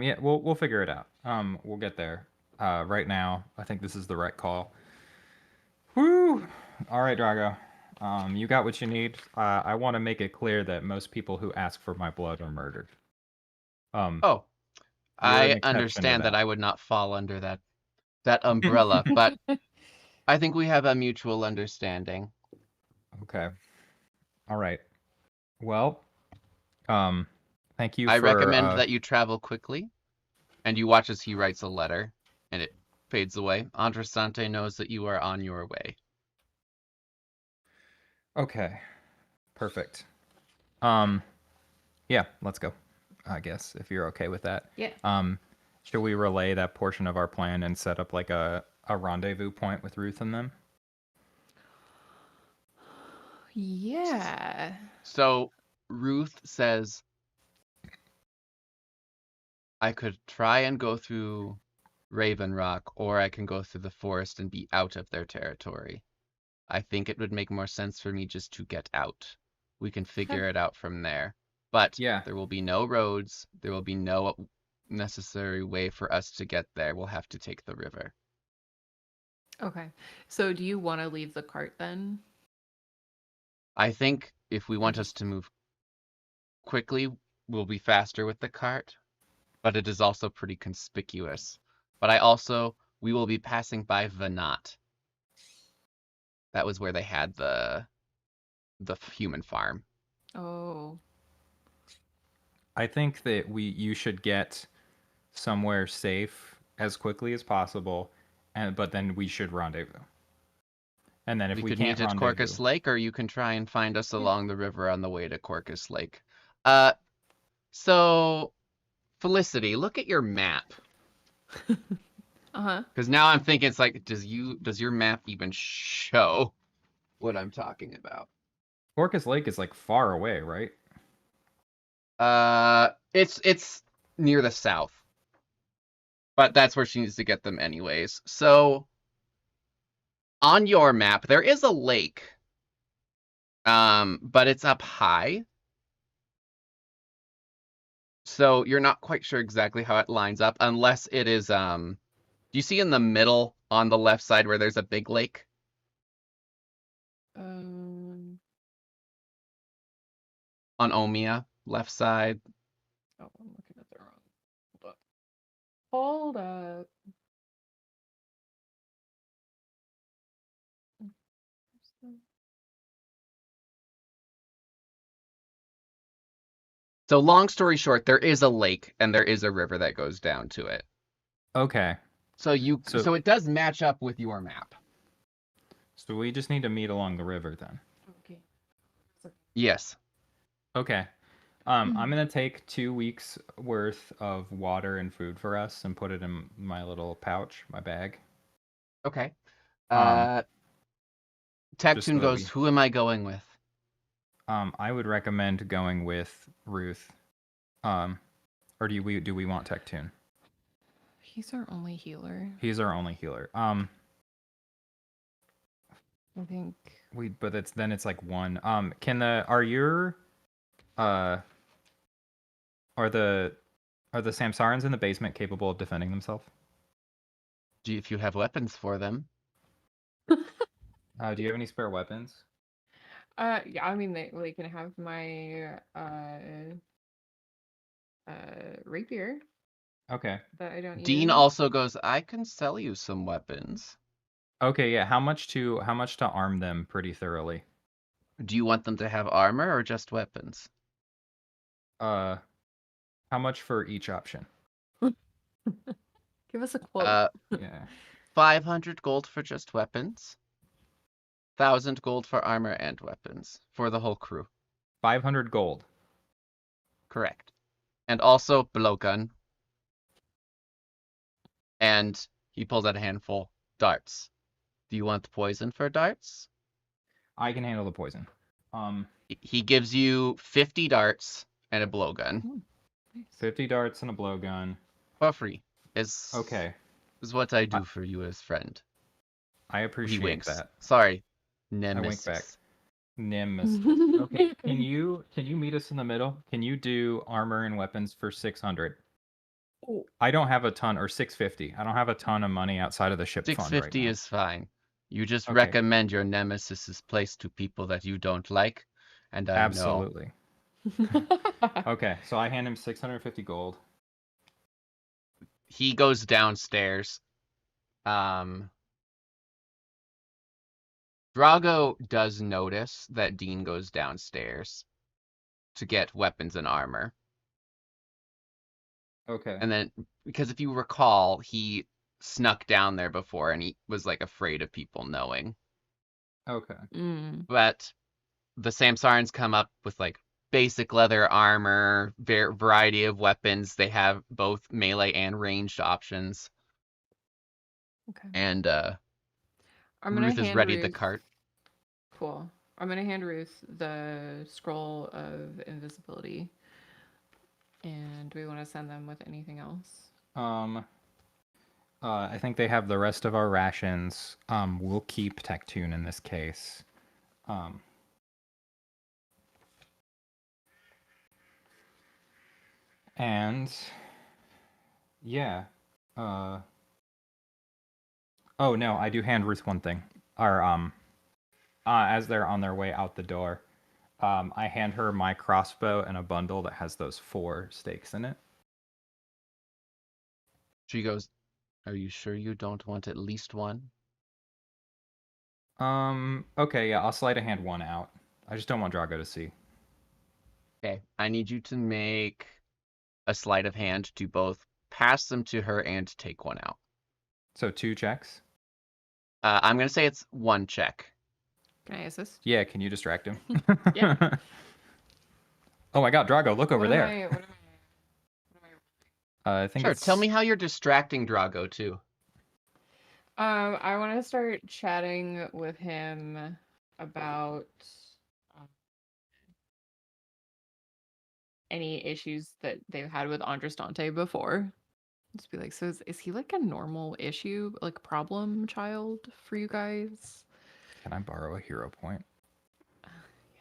Yeah, we'll figure it out. We'll get there. Right now, I think this is the right call. Woo! All right, Drago. You got what you need. I want to make it clear that most people who ask for my blood are murdered. Oh, You're an I exception to understand that that. I would not fall under that umbrella, but I think we have a mutual understanding. Okay. All right. Well, thank you I for recommend that you travel quickly, and you watch as he writes a letter, and it fades away. Andressante knows that you are on your way. Okay. Perfect. Yeah, let's go. I guess if you're okay with that. Yeah. Should we relay that portion of our plan and set up like a rendezvous point with Ruth and them? Yeah. So Ruth says, I could try and go through Raven Rock, or I can go through the forest and be out of their territory. I think it would make more sense for me just to get out. We can figure it out from there. But Yeah. there will be no roads. There will be no necessary way for us to get there. We'll have to take the river. Okay. So do you want to leave the cart then? I think if we want us to move quickly, we'll be faster with the cart, but it is also pretty conspicuous. But we will be passing by Venat. That was where they had the human farm. Oh. I think that you should get somewhere safe as quickly as possible, but then we should rendezvous. And then if we could can't meet at rendezvous, Corcus Lake, or you can try and find us along the river on the way to Corcus Lake. So Felicity, look at your map. Uh-huh. Because now I'm thinking it's like, does your map even show what I'm talking about? Corcus Lake is like far away, right? It's near the south, but that's where she needs to get them anyways. So on your map, there is a lake, but it's up high. So you're not quite sure exactly how it lines up, unless it is, do you see in the middle on the left side where there's a big lake? On Omia, left side. Oh, I'm looking at the wrong. Hold up. So long story short, there is a lake and there is a river that goes down to it. Okay. So it does match up with your map. So we just need to meet along the river then. Okay. Yes. Okay. I'm gonna take 2 weeks worth of water and food for us and put it in my little pouch, my bag. Okay. Just Tectoon so that goes, who am I going with? I would recommend going with Ruth. Or do we want Tectoon? He's our only healer. He's our only healer. I think But it's like one. Are the Samsarans in the basement capable of defending themselves? If you have weapons for them. Do you have any spare weapons? yeah, I mean they can have my rapier Okay. that I don't Dean use. also goes, I can sell you some weapons. Okay, yeah. How much to arm them pretty thoroughly? Do you want them to have armor or just weapons? How much for each option? Give us a quote. Yeah. 500 gold for just weapons. 1,000 gold for armor and weapons for the whole crew. 500 gold. Correct. And also blowgun. And he pulls out a handful. Darts. Do you want poison for darts? I can handle the poison. He gives you 50 darts and a blowgun. Nice. 50 darts and a blowgun. For free. Okay. Is what I do for you as friend. I He appreciate winks. that. Sorry. I wink Nemesis. back. Nemesis. Okay. Can you meet us in the middle? Can you do armor and weapons for 600? Oh. I don't have a ton, or 650. I don't have a ton of money outside of the ship fund right 650 now. is fine. You just Okay. recommend your nemesis's place to people that you don't like, and I know. Absolutely. Okay, so I hand him 650 gold. He goes downstairs. Drago does notice that Dean goes downstairs to get weapons and armor. Okay. And then, because if you recall, he snuck down there before and he was like afraid of people knowing. Okay. But the Samsarans come up with like basic leather armor, variety of weapons. They have both melee and ranged options. Okay. And I'm gonna Ruth is hand ready at the Ruth- cart. Cool. I'm gonna hand Ruth the scroll of invisibility. And do we want to send them with anything else? I think they have the rest of our rations. We'll keep Tectune in this case. And yeah. Oh no, I do hand Ruth one thing. As they're on their way out the door, I hand her my crossbow and a bundle that has those 4 stakes in it. She goes, "Are you sure you don't want at least one?" Okay, yeah, I'll sleight of hand one out. I just don't want Drago to see. Okay, I need you to make a sleight of hand to both pass them to her and take one out. So 2 checks? I'm going to say it's 1 check. Can I assist? Yeah, can you distract him? Yeah. Oh my god, Drago, look over What there. am I I think Sure, it's... tell me how you're distracting Drago, too. I want to start chatting with him about any issues that they've had with Androstante before. Just be like, so is he like a normal issue, like problem child for you guys? Can I borrow a hero point?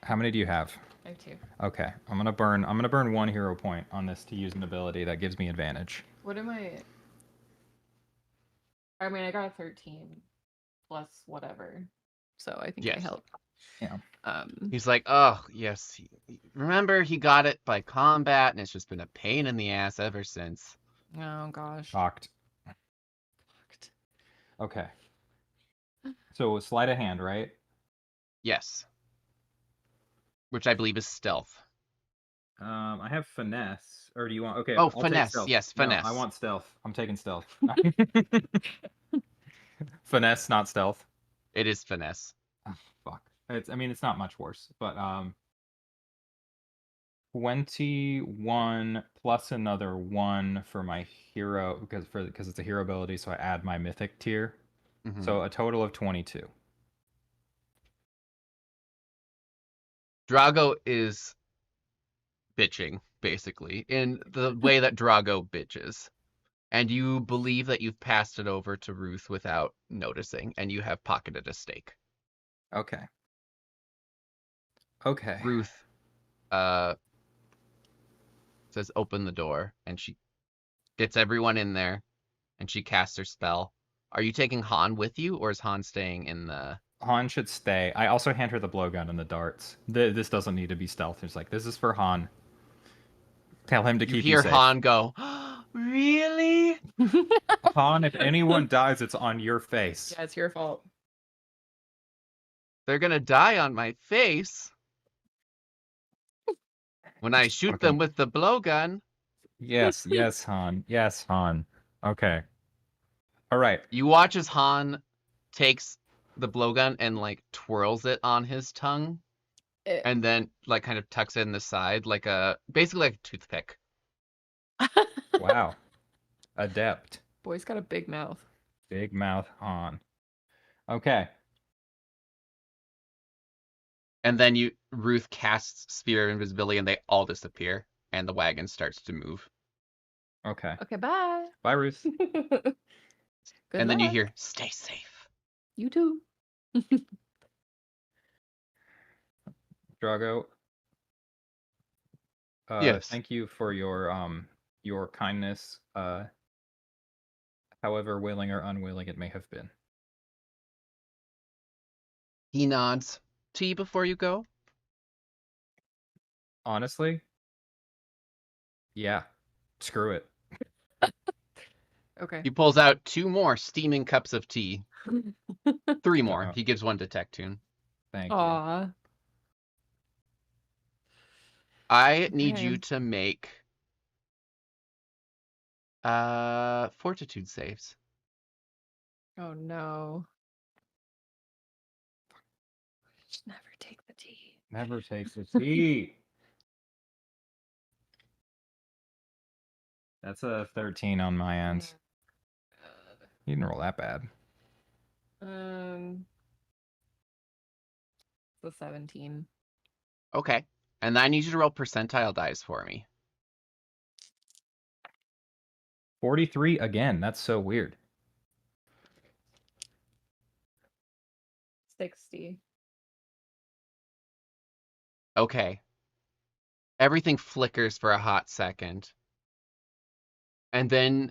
How many do you have? I have 2. Okay, I'm gonna burn 1 hero point on this to use an ability that gives me advantage. What am I? I mean, I got a 13 plus whatever, so I think I Yes. help. Yeah. He's like, oh, yes. Remember, he got it by combat, and it's just been a pain in the ass ever since. Oh gosh. Shocked. Okay. So sleight of hand, right? Yes. Which I believe is stealth. I have finesse. Or do you want... Okay, Oh, I'll take finesse. stealth. Yes, No, finesse. I want stealth. I'm taking stealth. Finesse, not stealth. It is finesse. Oh, fuck. It's not much worse, but 21 plus another 1 for my hero because it's a hero ability, so I add my mythic tier. Mhm. So a total of 22. Drago is bitching, basically, in the way that Drago bitches. And you believe that you've passed it over to Ruth without noticing, and you have pocketed a stake. Okay. Okay. Ruth says, open the door, and she gets everyone in there, and she casts her spell. Are you taking Han with you, or is Han staying in the... Han should stay. I also hand her the blowgun and the darts. This doesn't need to be stealth. It's like, this is for Han. Tell him to You keep hear you safe. Han go, Really? Han, if anyone dies, it's on your face. Yeah, it's your fault. They're gonna die on my face when I shoot Fucking- them with the blowgun. Yes, yes, Han. Yes, Han. Okay. All right. You watch as Han takes the blowgun and like twirls it on his tongue, Eh. and then like kind of tucks it in the side like basically like a toothpick. Wow. Adept. Boy's got a big mouth. Big mouth Han. Okay. And then Ruth casts Sphere of Invisibility, and they all disappear, and the wagon starts to move. Okay. Okay, bye. Bye, Ruth. Good And then you luck. hear, "Stay safe." You too. Drago. Yes. Thank you for your kindness, however willing or unwilling it may have been. He nods. Tea before you go? Honestly? Yeah. Screw it. Okay. He pulls out 2 more steaming cups of tea. 3 more. Uh-oh. He gives one to Tectune. Thank you. Aw. I need Okay. you to make fortitude saves. Oh no. Just never take the tea. Never takes a tea. That's a 13 on my end. You didn't roll that bad. The 17. Okay. And I need you to roll percentile dice for me. 43 again. That's so weird. 60. Okay. Everything flickers for a hot second. And then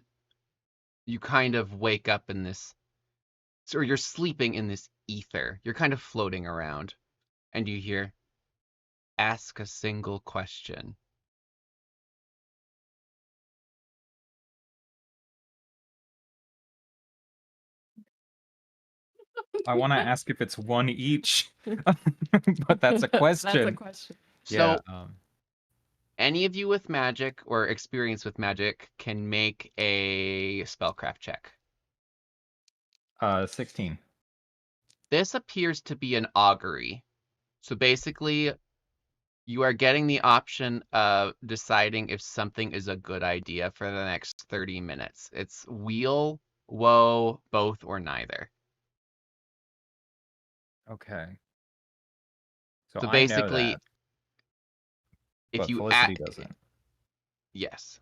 you kind of wake up in this, or you're sleeping in this ether. You're kind of floating around. And you hear, "Ask a single question." I want to ask if it's one each, but that's a question. That's a question. So Yeah. any of you with magic or experience with magic can make a spellcraft check. 16. This appears to be an augury. So basically, you are getting the option of deciding if something is a good idea for the next 30 minutes. It's wheel, woe, both, or neither. Okay. So I know basically, that, if but you Felicity doesn't. Yes.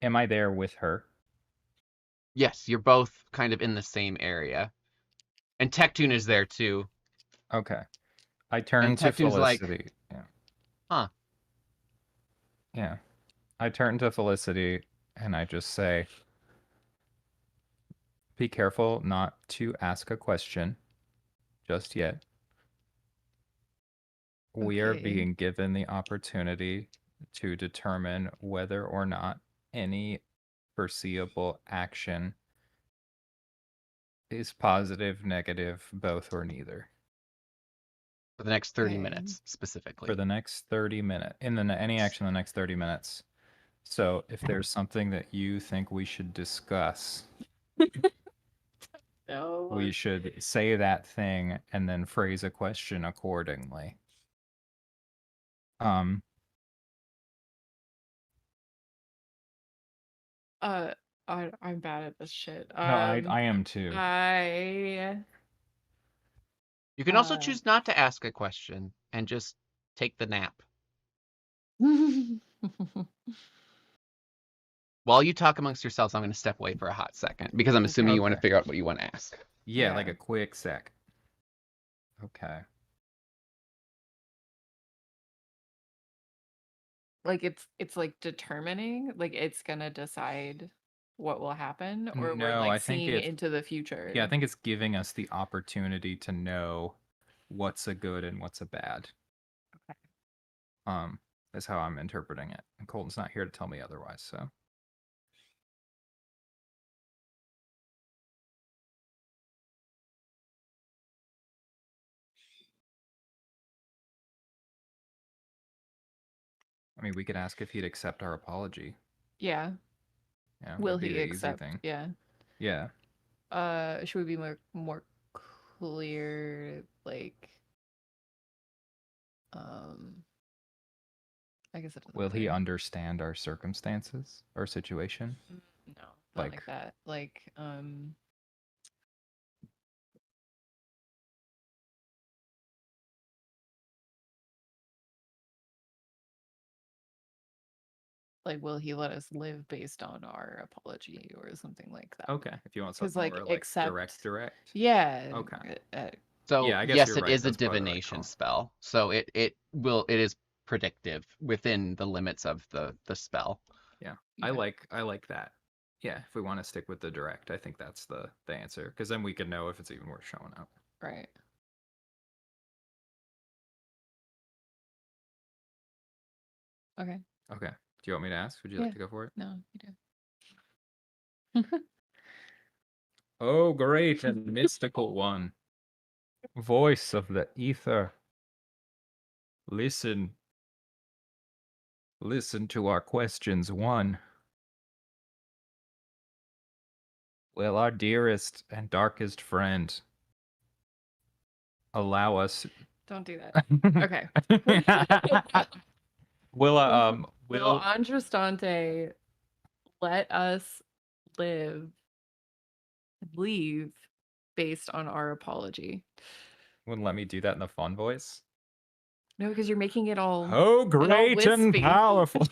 Am I there with her? Yes, you're both kind of in the same area. And Tectune is there too. Okay. I turn And to Tectune's like, Felicity. Yeah. "Huh." Yeah. I turn to Felicity and I just say, be careful not to ask a question just yet. We are Okay. being given the opportunity to determine whether or not any foreseeable action is positive, negative, both, or neither. For the next 30 Okay. minutes, specifically. For the next 30 minutes, any action in the next 30 minutes. So if there's something that you think we should discuss, No. we should say that thing and then phrase a question accordingly. I'm bad at this shit. No, I am too. You can also uh, choose not to ask a question and just take the nap. While you talk amongst yourselves, I'm going to step away for a hot second because I'm assuming you want to Okay. figure out what you want to ask. Yeah, Yeah. like a quick sec. Okay. Like it's like determining, like it's gonna decide what will happen, or we're No, like I think seeing it's- into the future. Yeah, I think it's giving us the opportunity to know what's a good and what's a bad. Okay. is how I'm interpreting it. And Colton's not here to tell me otherwise, so. I mean, we could ask if he'd accept our apology. Yeah. Yeah, Will that'd be he the easy accept? thing. Yeah. Yeah. Should we be more clear, like, I guess it doesn't Will he matter. understand our circumstances, our situation? No, not like Like- that. Like, will he let us live based on our apology or something like that? Okay, if you want 'Cause, something like, more like accept- direct. Yeah. Okay. So Yeah, I guess yes, you're it right. is a That's probably the right divination call. spell. So it is predictive within the limits of the spell. Yeah, Okay. I like that. Yeah, if we want to stick with the direct, I think that's the answer, because then we can know if it's even worth showing up. Right. Okay. Okay. Do you want me to ask? Would you like to go for it? No, you do. Oh, great and mystical one. Voice of the ether. Listen. Listen to our questions, one. Will our dearest and darkest friend allow us... Don't do that. Okay. Will Will Andrastante let us leave based on our apology? wouldn't let me do that in the fun voice? No, because you're making it all. Oh, great and wispy. powerful.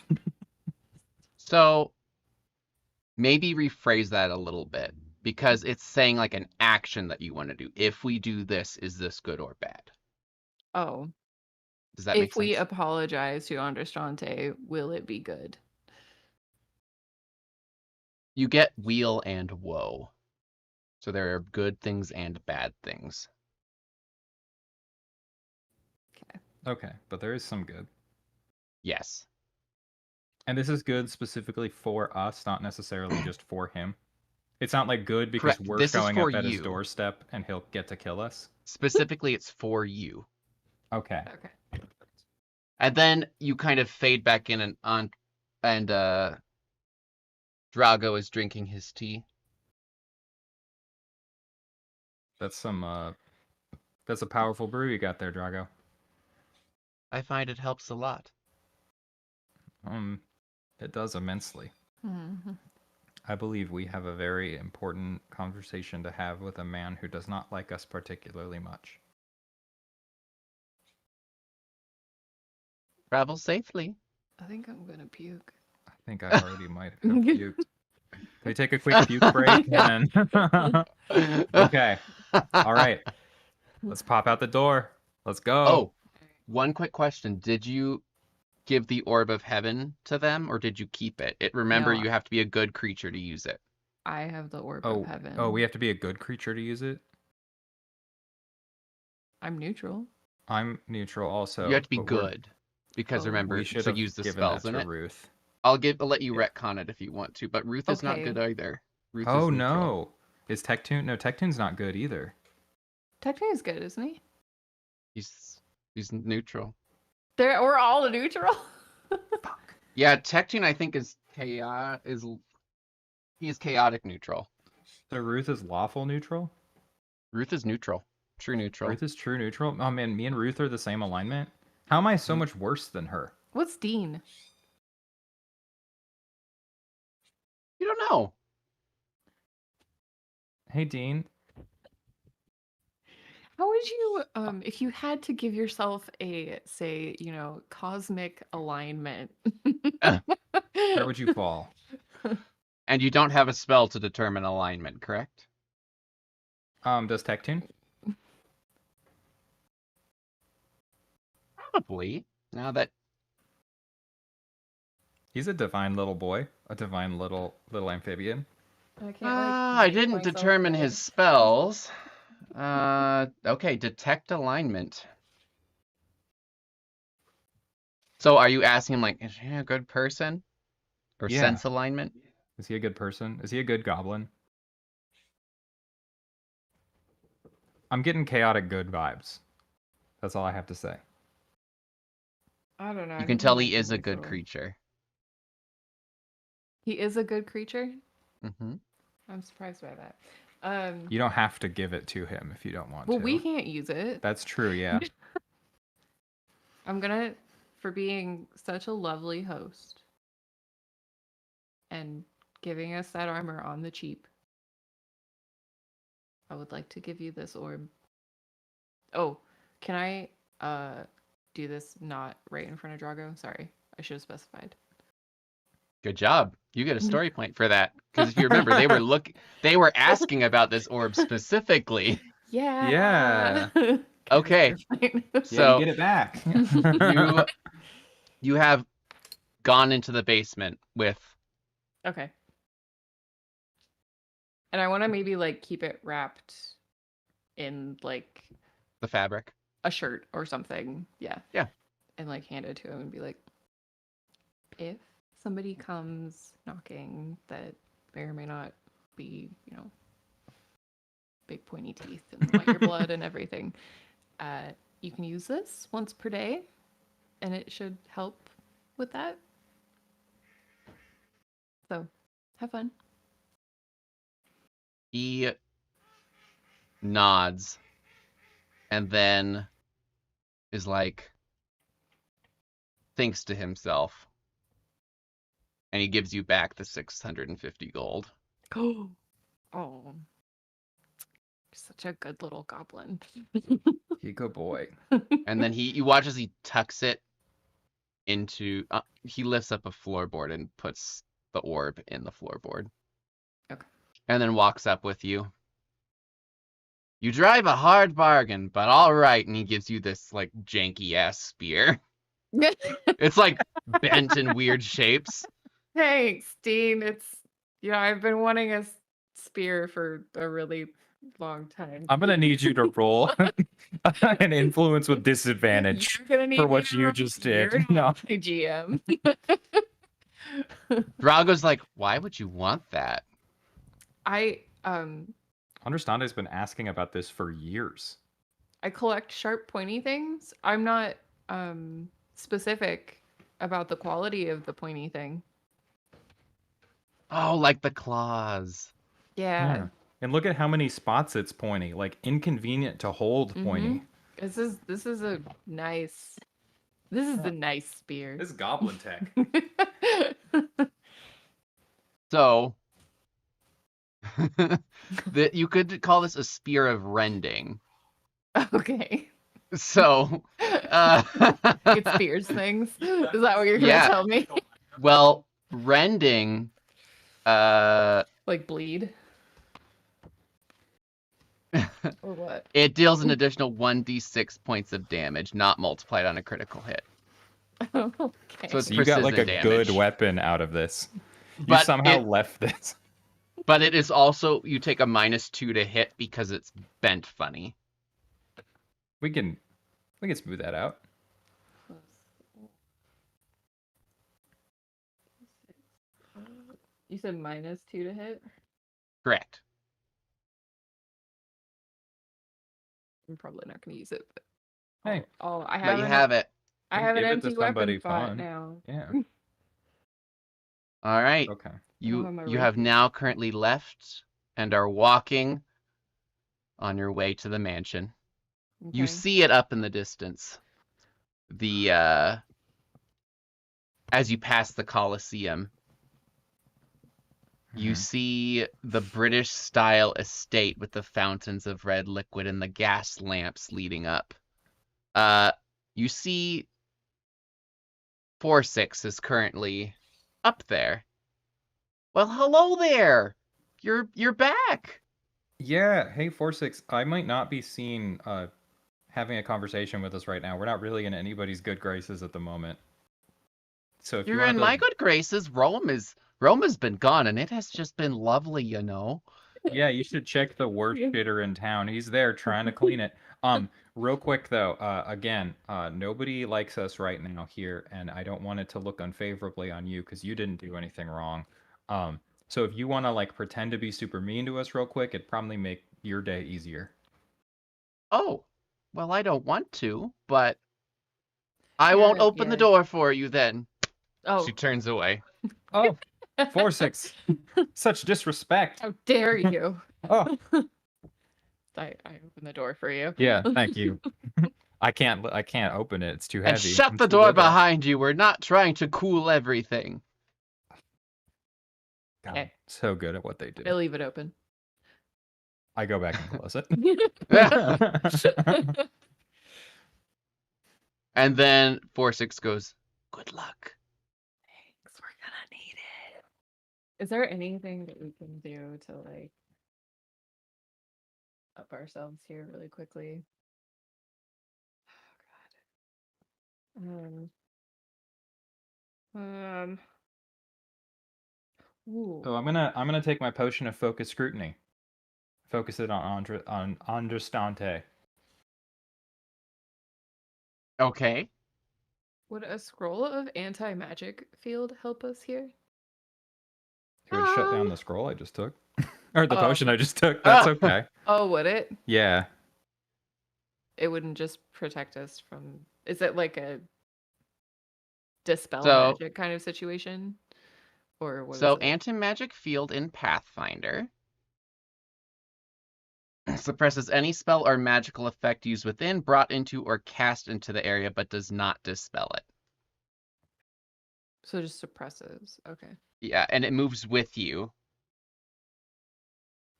So maybe rephrase that a little bit, because it's saying like an action that you want to do. If we do this, is this good or bad? Oh, Does that make if we sense? apologize to Andrastante, will it be good? You get weal and woe. So there are good things and bad things. Okay, but there is some good. Yes. And this is good specifically for us, not necessarily just for him. It's not like good because Correct. we're This is showing for up at his you. doorstep and he'll get to kill us. Specifically, it's for you. Okay. Okay. And then you kind of fade back in and Drago is drinking his tea. That's a powerful brew you got there, Drago. I find it helps a lot. It does immensely. Mhm. I believe we have a very important conversation to have with a man who does not like us particularly much. Travel safely. I think I'm gonna puke. I think I already might have puked. Can we take a quick puke break and then... Okay. All right. Let's pop out the door. Let's go. Oh, one quick question. Did you give the Orb of Heaven to them, or did you keep it? Remember, No. you have to be a good creature to use it. I have the Orb of Heaven. Oh, we have to be a good creature to use it? I'm neutral. I'm neutral also. You have to be but we're- good, because Oh. remember We should to have use the given spells that in to it. Ruth. I'll let you Yeah. retcon it if you want to, but Ruth is not Okay. good either. Ruth Oh is neutral. no. Is Tectune? No, Tectune's not good either. Tectune is good, isn't he? He's neutral. We're all neutral. Fuck. Yeah, Tectune I think is he is chaotic neutral. So Ruth is lawful neutral? Ruth is neutral. True neutral. Ruth is true neutral? Oh man, me and Ruth are the same alignment? How am I so much worse than her? What's Dean? You don't know. Hey Dean. How would you, if you had to give yourself a, say, cosmic alignment? Where would you fall? And you don't have a spell to determine alignment, correct? Does Tectune? Probably. Now that He's a divine little boy. A divine little amphibian. I can't, I make didn't myself determine good. his spells. Okay, detect alignment. So are you asking him, like, is he a good person? Or Yeah. sense alignment? Is he a good person? Is he a good goblin? I'm getting chaotic good vibes. That's all I have to say. I don't know. You I can think tell might he be is a more good so- creature. He is a good creature. Mm-hmm. I'm surprised by that. You don't have to give it to him if you don't want Well, to. we can't use it. That's true, yeah. I'm gonna, for being such a lovely host and giving us that armor on the cheap, I would like to give you this orb. Oh, can I do this not right in front of Drago? Sorry, I should have specified. Good job. You get a story point for that. Because if you remember, they were asking about this orb specifically. Yeah. Yeah. Can I have a Okay. story point? Yeah, So you get it back. you have gone into the basement with Okay. And I want to maybe like keep it wrapped in like the fabric. a shirt or something. Yeah. Yeah. And like hand it to him and be like, if somebody comes knocking that may or may not be, you know, big pointy teeth and want your blood and everything, you can use this once per day and it should help with that. So have fun. He nods and then is like, thinks to himself. And he gives you back the 650 gold. Oh. Oh. Such a good little goblin. You good boy. And then you watch as he tucks it into, he lifts up a floorboard and puts the orb in the floorboard. Okay. And then walks up with you. You drive a hard bargain, but all right. And he gives you this like janky ass spear. It's like bent in weird shapes. Thanks, Dean. It's, you know, I've been wanting a spear for a really long time. I'm gonna need you to roll an influence with disadvantage You're gonna need for me what to you roll just your did. No. GM. Drago's like, why would you want that? I Understande's been asking about this for years. I collect sharp pointy things. I'm not specific about the quality of the pointy thing. Oh, like the claws. Yeah. And look at how many spots it's pointy. Like inconvenient to hold pointy. This is a nice a nice spear. This is goblin tech. So that you could call this a spear of rending. Okay. So It spears things. Is that what you're gonna Yeah. tell me? well, rending Like bleed? Or what? it deals an additional 1d6 points of damage, not multiplied on a critical hit. Okay. So it's You got like a precision good damage. weapon out of this. You But somehow it- left this. But it is also, you take a -2 to hit because it's bent funny. We can smooth that out. You said -2 to hit? Correct. I'm probably not going to use it. But Hey. I But you have it. I have an Give it to empty weapon somebody spot fun. now. Yeah. All right. Okay. You have my you have rapier. now currently left and are walking on your way to the mansion. You Okay. see it up in the distance. The as you pass the Colosseum, you Mhm. see the British style estate with the fountains of red liquid and the gas lamps leading up. You see 4-6 is currently up there. Well, hello there. You're back. Yeah. Hey, 4-6. I might not be seen having a conversation with us right now. We're not really in anybody's good graces at the moment. So if you You're want in to my good graces. Rome has been gone, and it has just been lovely, you know. Yeah, you should check the worst shitter in town. He's there trying to clean it. Real quick though, again, nobody likes us right now here, and I don't want it to look unfavorably on you because you didn't do anything wrong. So if you want to like pretend to be super mean to us real quick, it'd probably make your day easier. Oh, well, I don't want to, but I won't open the door for you then. Oh, She turns away. Oh, 4-6. Such disrespect. how dare you? Oh, I open the door for you. yeah, thank you. I can't open it. It's too And heavy. shut I'm the too door little. behind you. We're not trying to cool everything. God, Okay. so good at what they do. I leave it open. I go back and close it. And then 4-6 goes, good luck. Thanks, we're gonna need it. Is there anything that we can do to like up ourselves here really quickly? Oh god. Ooh. So I'm gonna take my potion of focus scrutiny. Focus it on Androstante. Okay. Would a scroll of anti-magic field help us here? It would shut down the scroll I just took. Or the Oh. potion I just took. That's okay. Oh, would it? Yeah. It wouldn't just protect us from. Is it like a dispel So- magic kind of situation? Or what So is it? anti-magic field in Pathfinder suppresses any spell or magical effect used within, brought into, or cast into the area, but does not dispel it. So it just suppresses. Okay. Yeah, and it moves with you.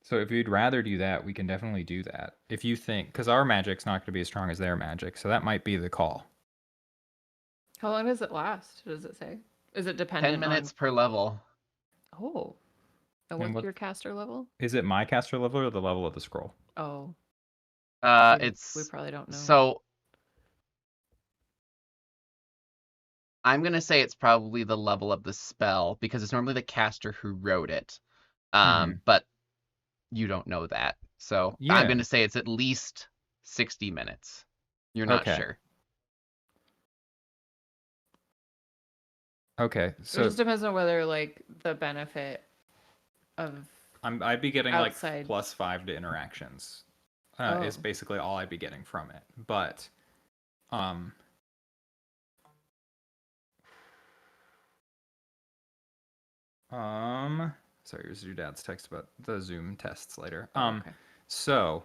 So if you'd rather do that, we can definitely do that. If you think, because our magic's not going to be as strong as their magic, so that might be the call. How long does it last? Does it say? Is it dependent 10 minutes on... per level. Oh. And And what's what- your caster level? Is it my caster level or the level of the scroll? Oh. We It's probably don't know. so I'm gonna say it's probably the level of the spell because it's normally the caster who wrote it. But you don't know that. So Yeah. I'm gonna say it's at least 60 minutes. You're not Okay. sure. Okay, So it so just depends on whether like the benefit of I'd be getting outside. like +5 to interactions. Is Oh. basically all I'd be getting from it. But sorry, here's your dad's text about the Zoom tests later. Okay. So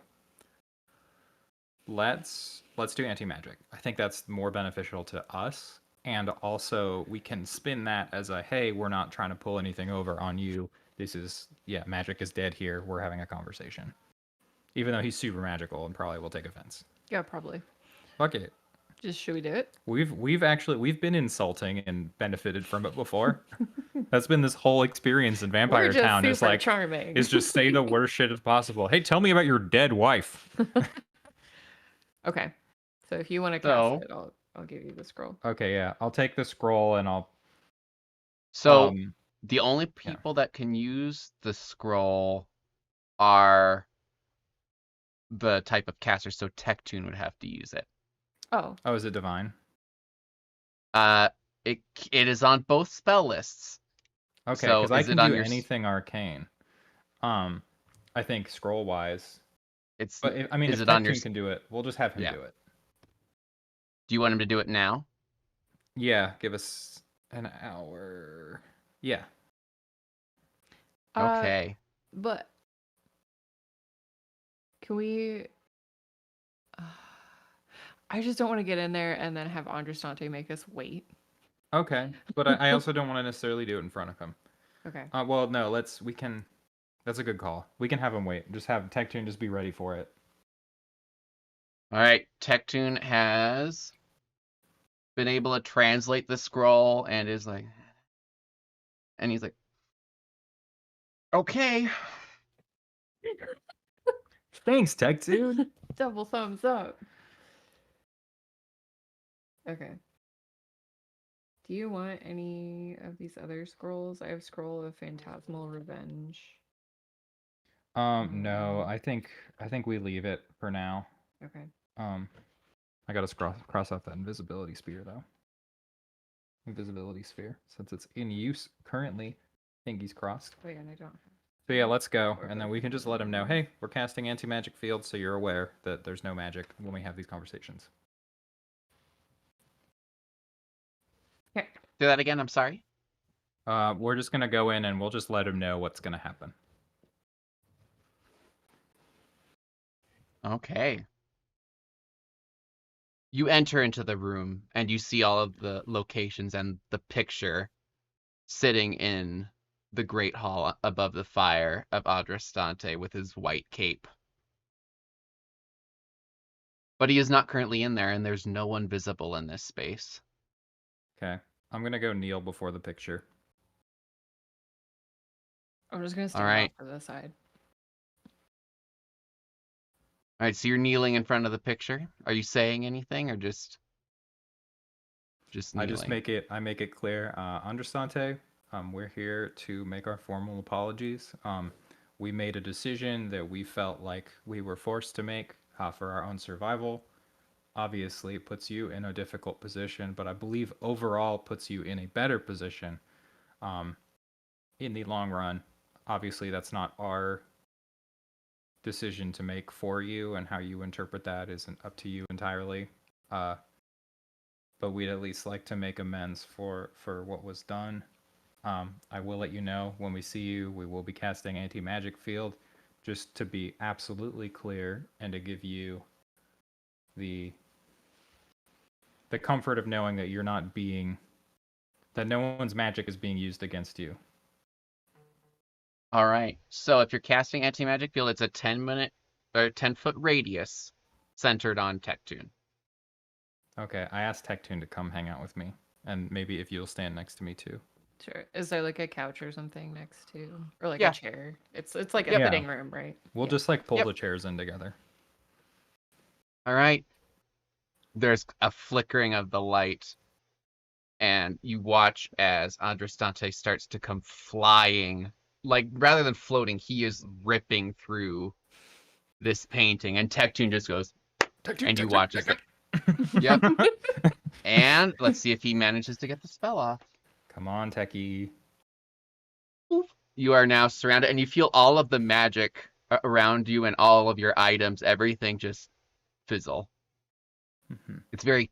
let's do anti-magic. I think that's more beneficial to us, and also we can spin that as a hey, we're not trying to pull anything over on you. This is magic is dead here. We're having a conversation. Even though he's super magical and probably will take offense. Yeah, probably. Fuck it. Just should we do it? We've been insulting and benefited from it before. That's been this whole experience in Vampire We're just Town is super like charming. is just say the worst shit as possible. Hey, tell me about your dead wife. Okay. So if you want to So- cast it, I'll give you the scroll. Okay, yeah. I'll take the scroll and I'll So the only people that can use the scroll are the type of caster, so Tectune would have to use it. Oh. Oh, is it divine? It is on both spell lists. Okay, So because I is can it on do your anything arcane. I think scroll wise. It's But if Is it on your Tectune can do it, we'll just have him Yeah. do it. Do you want him to do it now? Yeah, give us an hour. Yeah. Okay. But can we? I just don't want to get in there and then have Androstante make us wait. Okay, but I also don't want to necessarily do it in front of him. Okay. Well, no, we can. That's a good call. We can have him wait. Just have Tectune just be ready for it. All right. Tectune has been able to translate the scroll and is like, and he's like, okay. Thanks, Tectune. Double thumbs up. Okay. Do you want any of these other scrolls? I have Scroll of Phantasmal Revenge. No, I think we leave it for now. Okay. I gotta cross off that invisibility sphere though. Invisibility sphere, since it's in use currently. Thingy's crossed. Wait, and I don't have. So yeah, let's go, and then we can just let him know, hey, we're casting anti-magic field, so you're aware that there's no magic when we have these conversations. Okay. Do that again. I'm sorry. We're just gonna go in and we'll just let him know what's gonna happen. Okay. You enter into the room and you see all of the locations and the picture sitting in the great hall above the fire of Adrastante with his white cape. But he is not currently in there, and there's no one visible in this space. Okay, I'm gonna go kneel before the picture. I'm just gonna stand right. off to the side. All right, so you're kneeling in front of the picture. Are you saying anything or just kneeling? I make it clear. Understante, we're here to make our formal apologies. We made a decision that we felt like we were forced to make for our own survival. Obviously, it puts you in a difficult position, but I believe overall puts you in a better position in the long run. Obviously, that's not our decision to make for you, and how you interpret that isn't up to you entirely. But we'd at least like to make amends for what was done. I will let you know when we see you. We will be casting anti-magic field, just to be absolutely clear and to give you the comfort of knowing that you're not that no one's magic is being used against you. All right. So if you're casting anti-magic field, it's a 10-foot radius centered on Tectune. Okay, I asked Tectune to come hang out with me, and maybe if you'll stand next to me too. Sure. Is there like a couch or something next to, or like Yeah. a chair? It's like a Yeah. fitting room, right? We'll Yeah. just like pull Yep. the chairs in together. All right. There's a flickering of the light, and you watch as Adrastante starts to come flying. Like, rather than floating, he is ripping through this painting, and Tectune just goes, and you watch as it. Yep. And let's see if he manages to get the spell off. Come on, Techie. You are now surrounded, and you feel all of the magic around you and all of your items, everything just fizzle. Mm-hmm. It's very,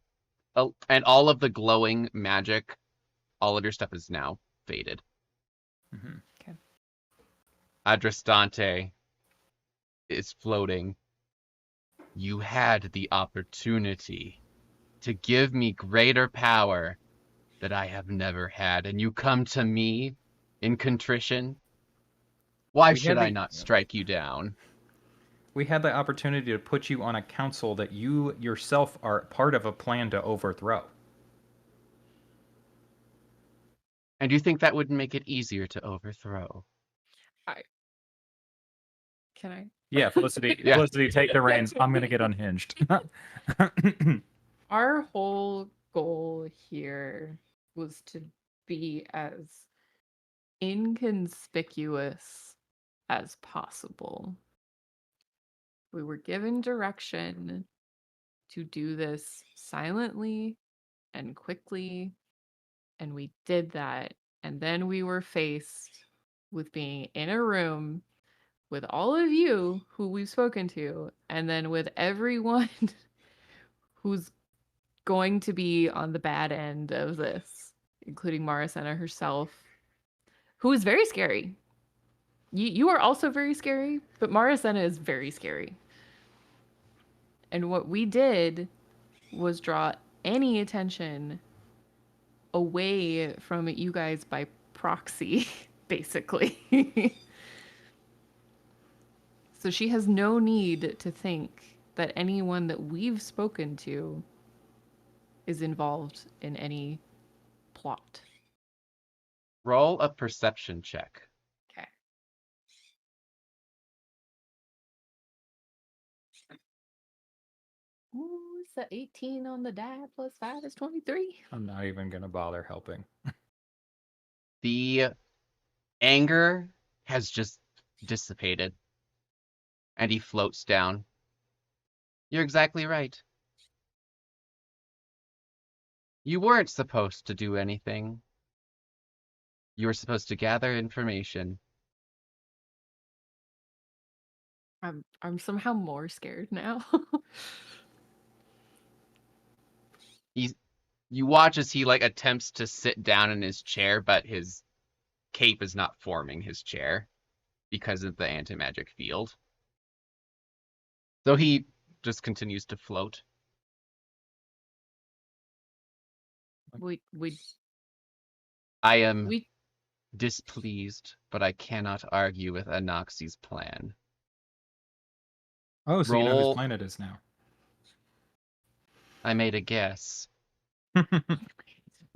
and all of the glowing magic, all of your stuff is now faded. Mm-hmm. Okay. Adrastante is floating. You had the opportunity to give me greater power that I have never had, and you come to me in contrition? Why should I not strike you down? We had the opportunity to put you on a council that you yourself are part of a plan to overthrow. And you think that would make it easier to overthrow? Can I? Yeah, Felicity, Yeah. Felicity, take the reins. I'm gonna get unhinged. Our whole goal here was to be as inconspicuous as possible. We were given direction to do this silently and quickly, and we did that. And then we were faced with being in a room with all of you who we've spoken to, and then with everyone who's going to be on the bad end of this, including Maricena herself, who is very scary. You are also very scary, but Maricena is very scary. And what we did was draw any attention away from you guys by proxy, basically. So she has no need to think that anyone that we've spoken to is involved in any plot. Roll a perception check. Okay. Ooh, it's a 18 on the die plus 5 is 23. I'm not even gonna bother helping. The anger has just dissipated, and he floats down. You're exactly right. You weren't supposed to do anything. You were supposed to gather information. I'm somehow more scared now. You watch as he like attempts to sit down in his chair, but his cape is not forming his chair because of the anti-magic field. So he just continues to float. we I am we displeased, but I cannot argue with Anoxi's plan. Oh, so you know whose Roll. plan it is now. I made a guess.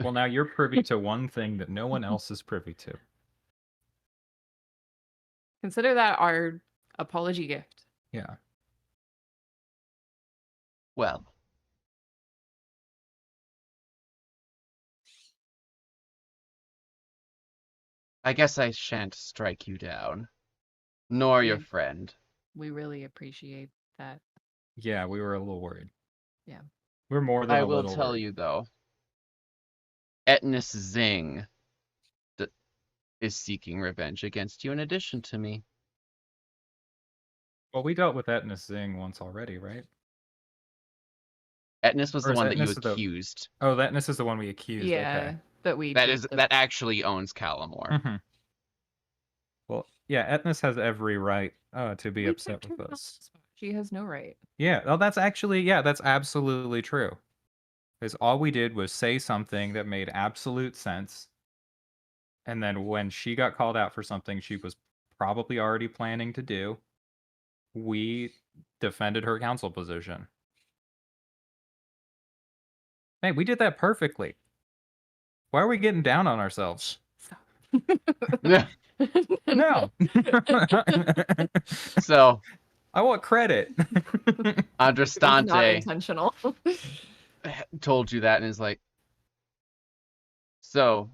Well, now you're privy to one thing that no one else is privy to. consider that our apology gift. Yeah. Well, I guess I shan't strike you down, nor your Yeah. friend. We really appreciate that. Yeah, we were a little worried. Yeah. We're more than I a will little tell worried. you though, Etnis Zing is seeking revenge against you in addition to me. Well, we dealt with Etnis Zing once already, right? Etnis was Or the is one that you Etnis the- accused. Oh, Etnis is the one we accused. Yeah, Okay. that we That did is the- that actually owns Calamore. Mhm. Well, yeah, Etnis has every right to be we upset picked with her us. spot. She has no right. Yeah, oh, that's actually, yeah, that's absolutely true. Because all we did was say something that made absolute sense. And then when she got called out for something she was probably already planning to do, we defended her counsel position. Hey, we did that perfectly. Why are we getting down on ourselves? Yeah. No. So I want credit. It was not Andrastante intentional. told you that and is like, so,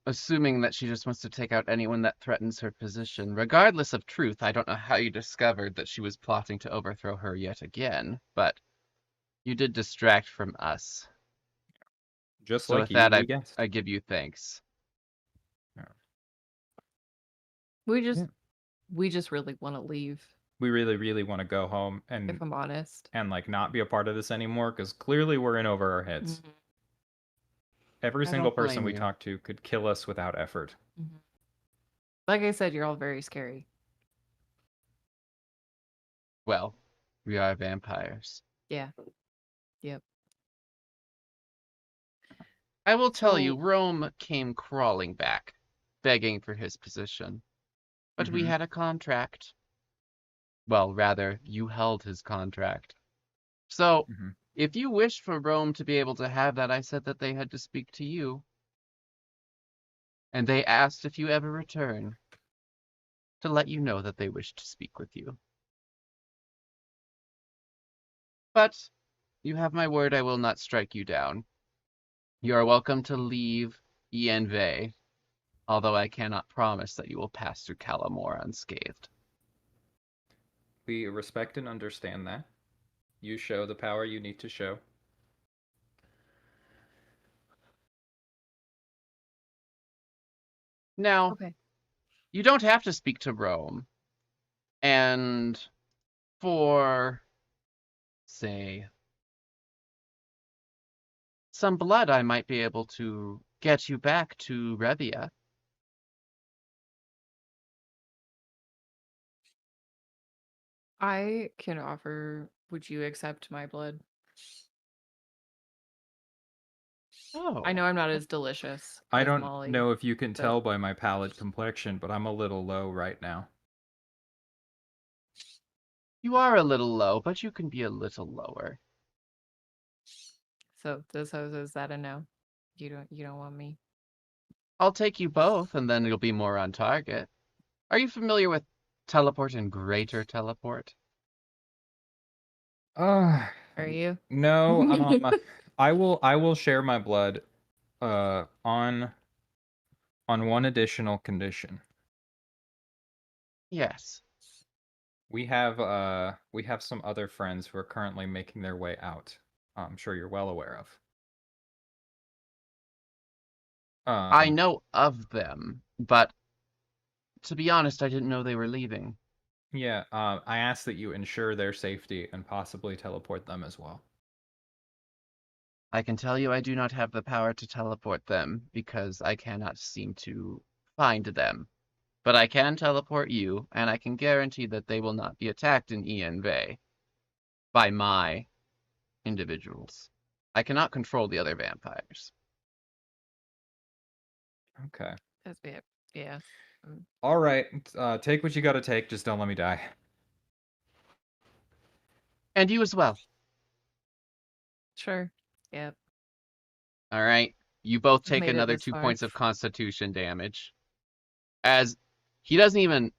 assuming that she just wants to take out anyone that threatens her position, regardless of truth, I don't know how you discovered that she was plotting to overthrow her yet again, but you did distract from us. Just So like with you, that, we guessed. I give you thanks. we just Yeah. we just really want to leave, We really, really want to go home if and I'm honest. like not be a part of this anymore because clearly we're in over our heads. Mhm. Every I single don't person blame we you. talk to could kill us without effort. Mhm. Like I said, you're all very scary. Well, we are vampires. Yeah. Yep. I will tell you, So- Rome came crawling back, begging for his position. But we Mhm. had a contract. Well, rather, you held his contract. So, Mhm. if you wished for Rome to be able to have that, I said that they had to speak to you. And they asked if you ever return, to let you know that they wish to speak with you. But you have my word I will not strike you down. You are welcome to leave Yenve, although I cannot promise that you will pass through Calamore unscathed. We respect and understand that. You show the power you need to show. Now, Okay. you don't have to speak to Rome. And for, say, some blood, I might be able to get you back to Revia. I can offer. Would you accept my blood? Oh. I know I'm not as delicious. I as don't Molly, know if you can but- tell by my pallid complexion, but I'm a little low right now. You are a little low, but you can be a little lower. So is that a no? You don't want me? I'll take you both, and then you'll be more on target. Are you familiar with teleport and greater teleport? Are you? No, I will share my blood on one additional condition. Yes. We have some other friends who are currently making their way out. I'm sure you're well aware of. I know of them, but to be honest, I didn't know they were leaving. Yeah, I ask that you ensure their safety and possibly teleport them as well. I can tell you I do not have the power to teleport them because I cannot seem to find them. But I can teleport you, and I can guarantee that they will not be attacked in Ian Bay by my individuals. I cannot control the other vampires. Okay. That's bad. Yeah. All right. Take what you got to take. Just don't let me die. And you as well. Sure. Yep. All right. You both We've take made it another this 2 far. points of constitution damage. As he doesn't even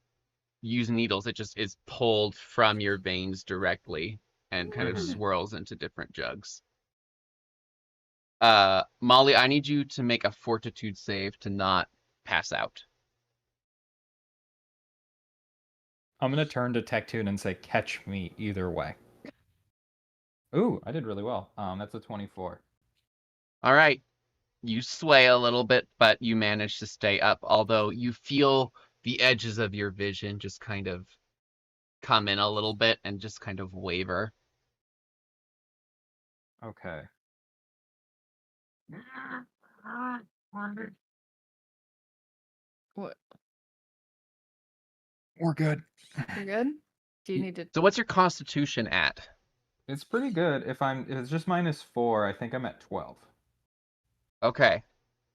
use needles, it just is pulled from your veins directly and kind of Mhm. swirls into different jugs. Molly, I need you to make a fortitude save to not pass out. I'm gonna turn to Tectoon and say, "Catch me either way." Ooh, I did really well. That's a 24. All right. You sway a little bit, but you manage to stay up, although you feel the edges of your vision just kind of come in a little bit and just kind of waver. Okay. What? We're good. You're good? Do you need to? So what's your constitution at? It's pretty good. If it's just -4, I think I'm at 12. Okay.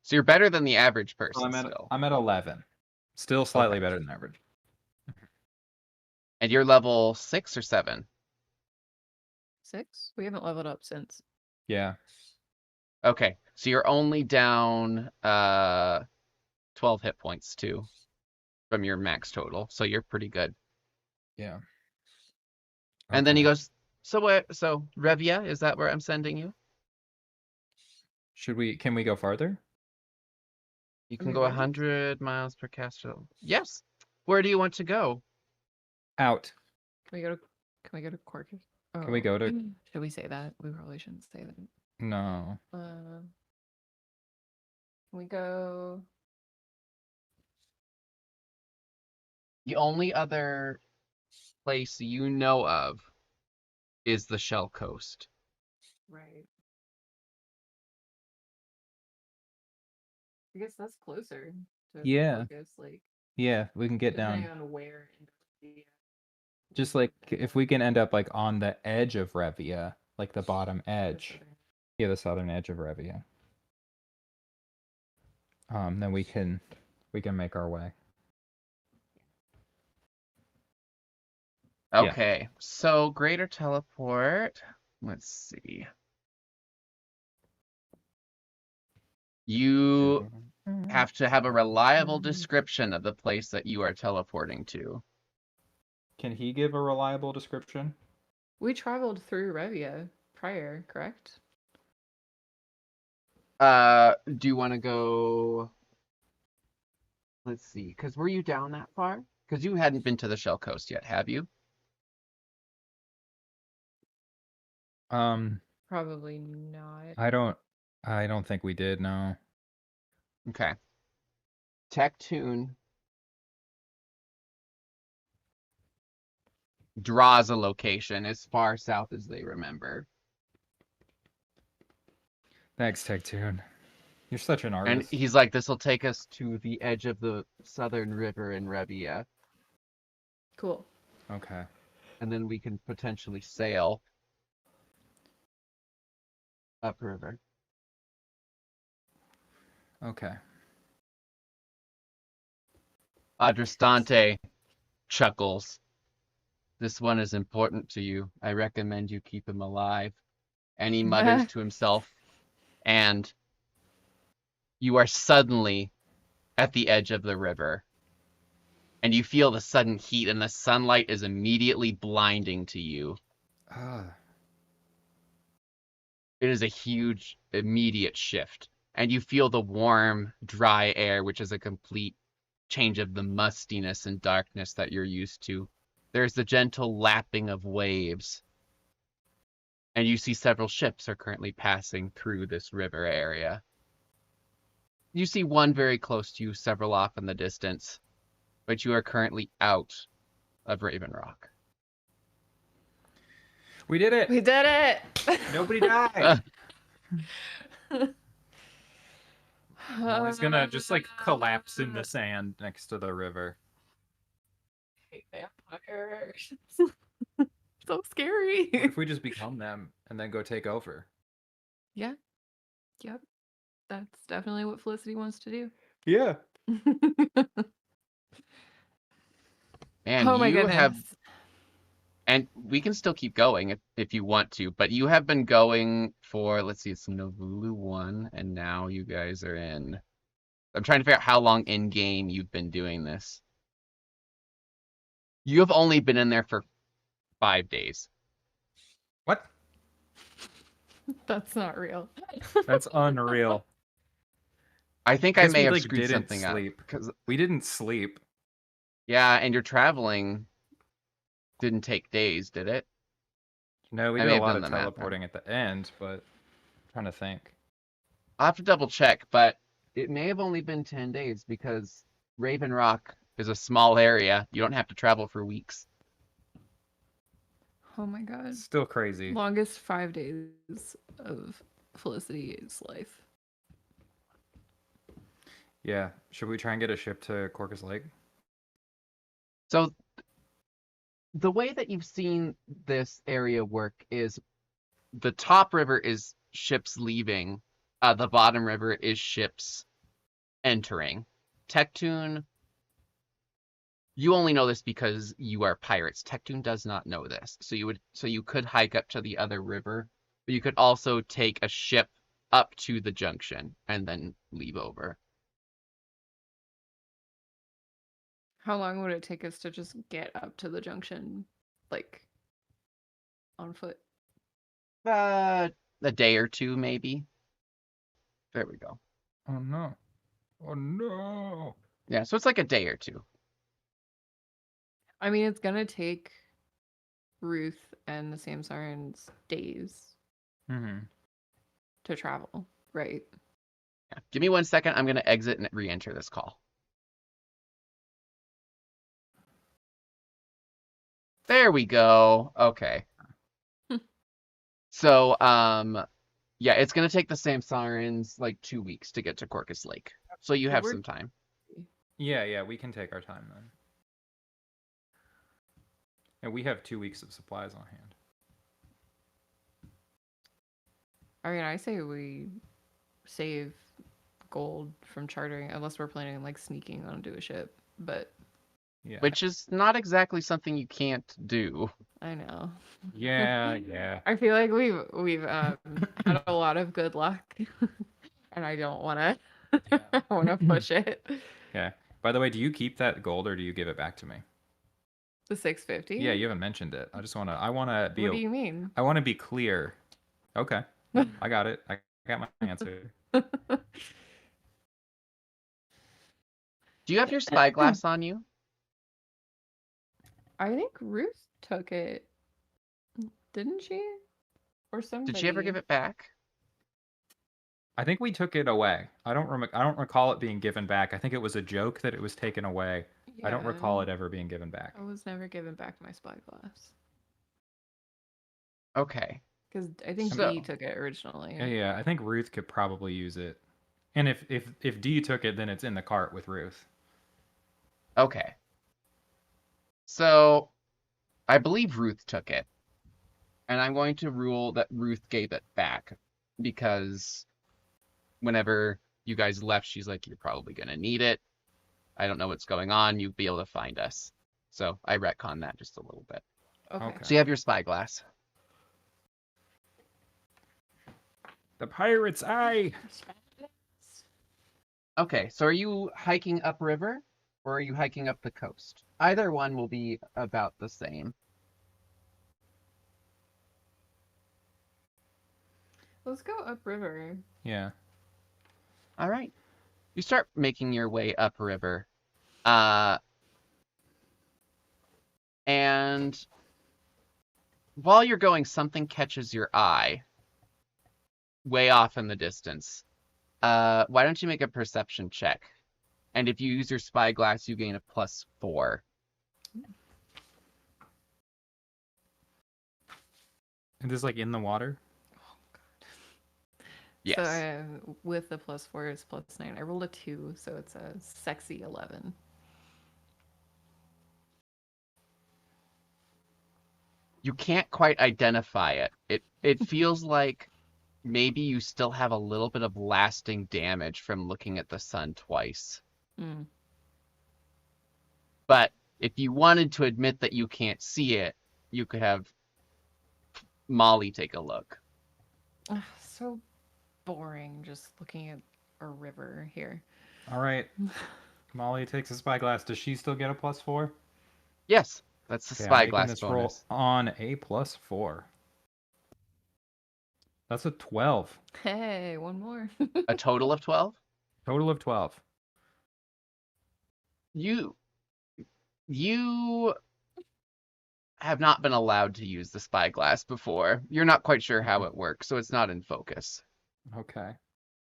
So you're better than the average So person still. I'm at 11. Still slightly Okay. better than average. And you're level 6 or 7? 6? We haven't leveled up since. Yeah. Okay. So you're only down 12 hit points too from your max total. So you're pretty good. Yeah. And then he Okay. goes, so Revia, is that where I'm sending you? Can we go farther? You Are can we go ready? 100 miles per caster. Yes. Where do you want to go? Out. Can we go to Corky? Can we go to Should we say that? We probably shouldn't say that. No. Can we go? The only other place you know of is the Shell Coast. Right. I guess that's closer to Yeah. Corcus, like Yeah, we can get depending down. on where in the Just like if we can end up like on the edge of Revia, like the bottom edge. southern- Yeah, the southern edge of Revia. Then we can make our way. Okay, so greater teleport. Let's see. You have to have a reliable description of the place that you are teleporting to. Can he give a reliable description? We traveled through Revia prior, correct? Do you want to go? Let's see, because were you down that far? Because you hadn't been to the Shell Coast yet, have you? Probably not. I don't think we did, no. Okay. Tectoon draws a location as far south as they remember. Thanks, Tectoon. You're such an And artist. he's like, this will take us to the edge of the southern river in Revia. Cool. Okay. And then we can potentially sail upriver. Okay. Adrastante chuckles. This one is important to you. I recommend you keep him alive. And he mutters to himself, and you are suddenly at the edge of the river. And you feel the sudden heat, and the sunlight is immediately blinding to you. It is a huge, immediate shift. And you feel the warm, dry air, which is a complete change of the mustiness and darkness that you're used to. There's the gentle lapping of waves. And you see several ships are currently passing through this river area. You see one very close to you, several off in the distance, but you are currently out of Raven Rock. We did it. We did it. Nobody died. Molly's gonna just like collapse in the sand next to the river. Hate vampires. So scary. What if we just become them and then go take over? Yeah. Yep. That's definitely what Felicity wants to do. Yeah. Man, Oh my you goodness. have, and we can still keep going if you want to, but you have been going for, let's see, it's Novulu 1, and now you guys are in. I'm trying to figure out how long in game you've been doing this. You have only been in there for 5 days. What? That's not real. That's unreal. I think I Guess may we, have like, screwed didn't something sleep. up. Because We didn't sleep. yeah, and your traveling didn't take days, did it? No, we I did may a have lot done of the math wrong. teleporting at the end, but I'm trying to think. I'll have to double check, but it may have only been 10 days because Raven Rock is a small area. You don't have to travel for weeks. Oh my god. Still crazy. Longest 5 days of Felicity's life. Yeah. Should we try and get a ship to Corcus Lake? So the way that you've seen this area work is the top river is ships leaving. The bottom river is ships entering. Tectune, you only know this because you are pirates. Tectune does not know this. So you could hike up to the other river, but you could also take a ship up to the junction and then leave over. How long would it take us to just get up to the junction, like, on foot? A day or two, maybe. There we go. Oh no. Oh no. Yeah, so it's like a day or two. I mean, it's gonna take Ruth and the Samsarans days Mm-hmm. to travel, right? Yeah. Give me 1 second. I'm going to exit and re-enter this call. There we go. Okay. So, yeah, it's going to take the Samsarans like 2 weeks to get to Corcus Lake. So you But have we're- some time. Yeah, we can take our time then. And we have 2 weeks of supplies on hand. I mean, I say we save gold from chartering, unless we're planning on like sneaking onto a ship. But Yeah. Which is not exactly something you can't do. I know. Yeah. I feel like we've had a lot of good luck, and I don't want to Yeah. want to push it. Yeah. By the way, do you keep that gold or do you give it back to me? The 650. Yeah, you haven't mentioned it. I want to be What do you mean? I want to be clear. Okay. I got it. I got my answer. Do you have your spyglass on you? I think Ruth took it, didn't she? Or somebody? Did she ever give it back? I think we took it away. I don't recall it being given back. I think it was a joke that it was taken away. I don't recall it ever being given back. I was never given back my spyglass Okay. because I think So- Dee took it originally. Yeah, I think Ruth could probably use it. And if Dee took it, then it's in the cart with Ruth. Okay. So, I believe Ruth took it. And I'm going to rule that Ruth gave it back. Because whenever you guys left, she's like, you're probably going to need it. I don't know what's going on. You'll be able to find us. So, I retcon that just a little bit. Okay. So, you have your spyglass. The pirate's eye! Okay, so are you hiking upriver? Or are you hiking up the coast? Either one will be about the same. Let's go upriver. Yeah. All right. You start making your way upriver. And while you're going, something catches your eye way off in the distance. Why don't you make a perception check? And if you use your spyglass, you gain a +4. And this is like in the water? Yes. So with the +4, it's +9. I rolled a 2, so it's a sexy 11. You can't quite identify it. It feels like maybe you still have a little bit of lasting damage from looking at the sun twice. Mm. But if you wanted to admit that you can't see it, you could have Molly take a look. So boring just looking at a river here. All right. Molly takes a spyglass. Does she still get a +4? Yes, that's the Okay, I'm making spyglass this bonus. roll on a +4. That's a 12. Hey, one more. A total of 12? Total of 12. You have not been allowed to use the spyglass before. You're not quite sure how it works, so it's not in focus. Okay.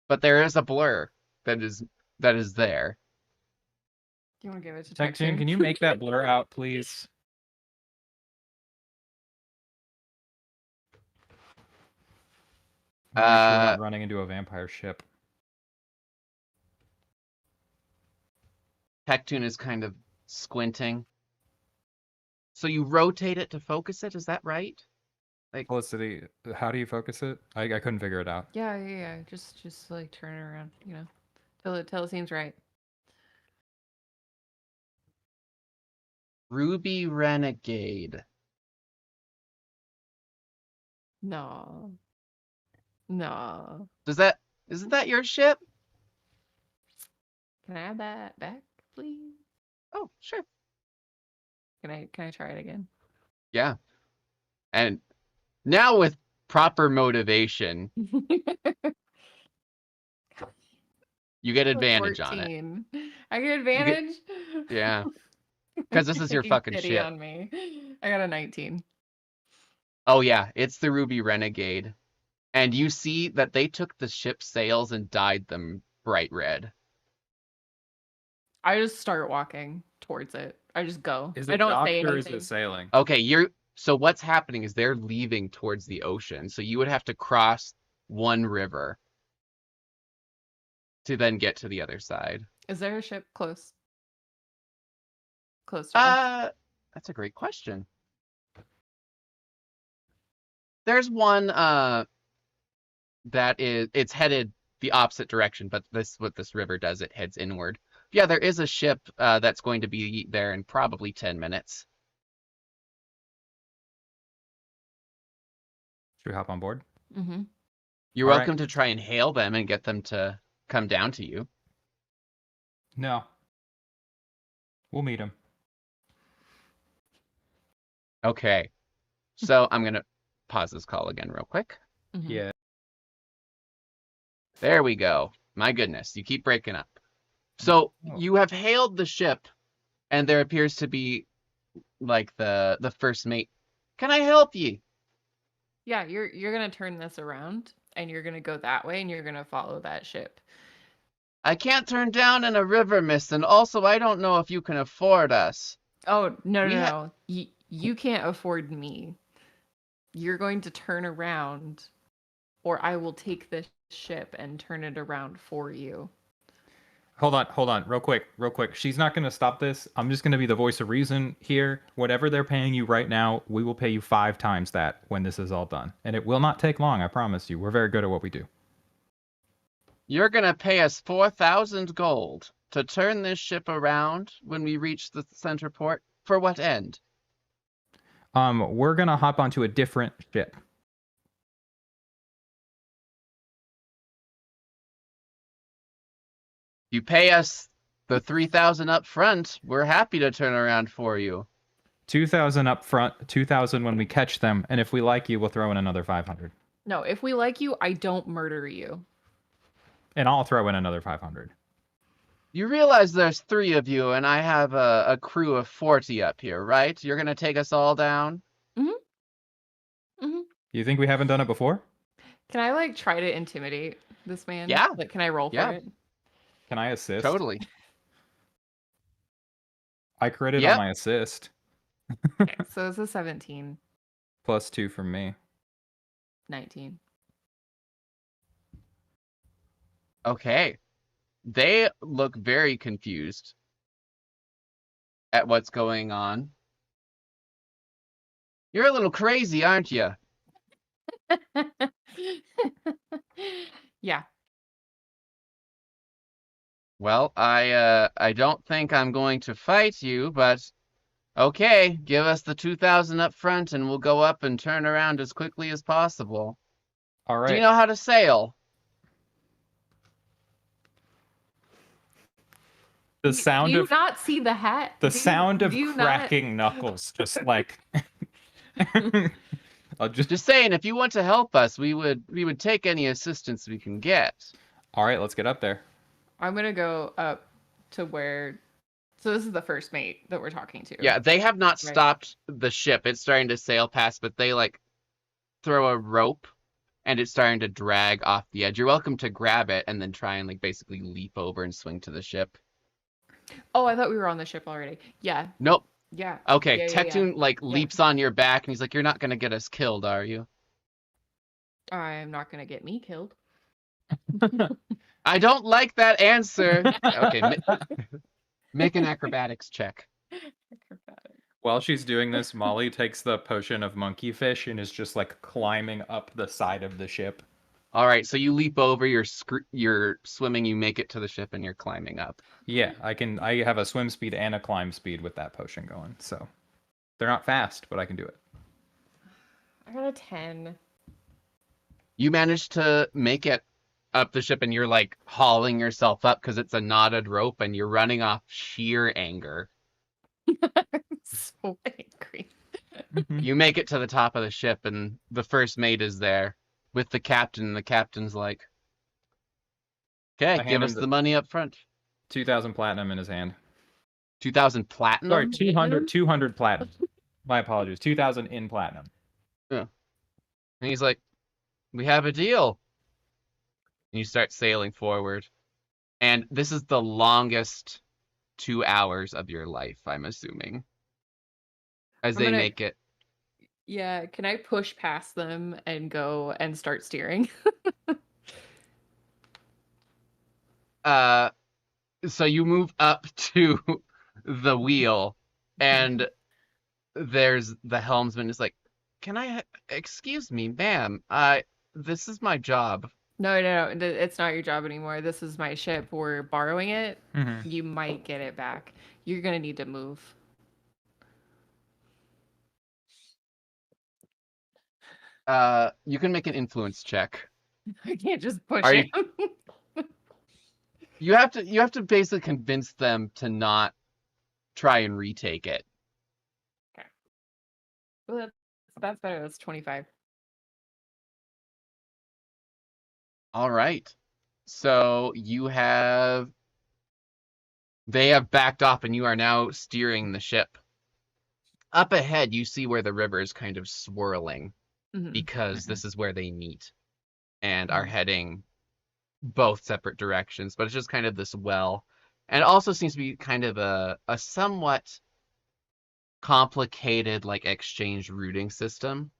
But there is a blur that is there. Do you want to give it to Tech-Tune, can you make that blur out, please? Make sure we're not running into a vampire ship. Tectune is kind of squinting. So you rotate it to focus it, is that right? Felicity, how do you focus it? I couldn't figure it out. Yeah. Just like turn it around, till it seems right. Ruby Renegade. No. Isn't that your ship? Can I have that back, please? Oh, sure. Can I try it again? Yeah. And now with proper motivation, you get advantage on it. 14. I get advantage? Yeah. Because this is your Taking fucking pity ship. on me. I got a 19. Oh yeah, it's the Ruby Renegade. And you see that they took the ship's sails and dyed them bright red. I just start walking towards it. I just go. Is I it don't docked say or is anything. it sailing? Okay, so what's happening is they're leaving towards the ocean. So you would have to cross one river to then get to the other side. Is there a ship close? Close to us? That's a great question. There's one it's headed the opposite direction, but what this river does, it heads inward. Yeah, there is a ship that's going to be there in probably 10 minutes. Should we hop on board? Mm-hmm. You're All welcome to try and hail them and get them to come down to you. No. We'll meet him. Okay. So I'm going to pause this call again real quick. Mm-hmm. Yeah. There we go. My goodness, you keep breaking up. So you have hailed the ship, and there appears to be like the first mate. Can I help you? Yeah, you're gonna turn this around and you're gonna go that way and you're gonna follow that ship. I can't turn down in a river, miss, and also I don't know if you can afford us. Oh, no. You can't afford me. You're going to turn around or I will take this ship and turn it around for you. Hold on, real quick. She's not going to stop this. I'm just going to be the voice of reason here. Whatever they're paying you right now, we will pay you 5 times that when this is all done. And it will not take long, I promise you. We're very good at what we do. You're gonna pay us 4,000 gold to turn this ship around when we reach the center port. For what end? We're going to hop onto a different ship. You pay us the 3,000 up front, we're happy to turn around for you. 2,000 up front, 2,000 when we catch them, and if we like you, we'll throw in another 500. No, if we like you, I don't murder you. And I'll throw in another 500. You realize there's 3 of you, and I have a crew of 40 up here, right? You're gonna take us all down? You think we haven't done it before? Can I like try to intimidate this man? Yeah. Like, can I roll Yeah. for it? Can I assist? Totally. I critted Yep. on my assist. Okay, so it's a 17, +2 from me. 19. Okay. They look very confused at what's going on. You're a little crazy, aren't you? Yeah. Well, I don't think I'm going to fight you, but okay, give us the 2,000 up front and we'll go up and turn around as quickly as possible. All right. Do you know how to sail? The sound Do you of not see the hat? the Do you- sound of do you cracking knuckles, just like. I'll just. Just saying, if you want to help us, we would take any assistance we can get. All right, let's get up there. I'm gonna go up to where. So this is the first mate that we're talking to. Yeah, they have not Right. stopped the ship. It's starting to sail past, but they like throw a rope and it's starting to drag off the edge. You're welcome to grab it and then try and like basically leap over and swing to the ship. Oh, I thought we were on the ship already. Yeah. Nope. Yeah. Okay, Yeah, yeah, Tectun like Yeah. leaps on your back and he's like, "You're not gonna get us killed, are you?" I'm not gonna get me killed. I don't like that answer. Okay, make an acrobatics check. While she's doing this, Molly takes the potion of monkey fish and is just like climbing up the side of the ship. All right, so you leap over, you're swimming, you make it to the ship, and you're climbing up. Yeah, I have a swim speed and a climb speed with that potion going. So they're not fast, but I can do it. I got a 10. You manage to make it up the ship, and you're like hauling yourself up because it's a knotted rope, and you're running off sheer anger. So angry. You make it to the top of the ship, and the first mate is there with the captain. The captain's like, "Okay, I give hand us him the money up front. 2,000 platinum in his hand. 2,000 platinum." Sorry, 200 platinum. My apologies. 2,000 in platinum. And he's like, "We have a deal." And you start sailing forward. And this is the longest 2 hours of your life, I'm assuming. As I'm they gonna- make it. Yeah, can I push past them and go and start steering? So you move up to the wheel, and there's the helmsman is like, "Can I, excuse me, ma'am, this is my job." No, it's not your job anymore. This is my ship. We're borrowing it. Mm-hmm. You might get it back. You're gonna need to move. You can make an influence check. I can't just push Are it. You have to basically convince them to not try and retake it. Well, that's better. That's 25. All right. So they have backed off and you are now steering the ship. Up ahead, you see where the river is kind of swirling Mhm. because this is where they meet and are heading both separate directions, but it's just kind of this well. And it also seems to be kind of a somewhat complicated like exchange routing system.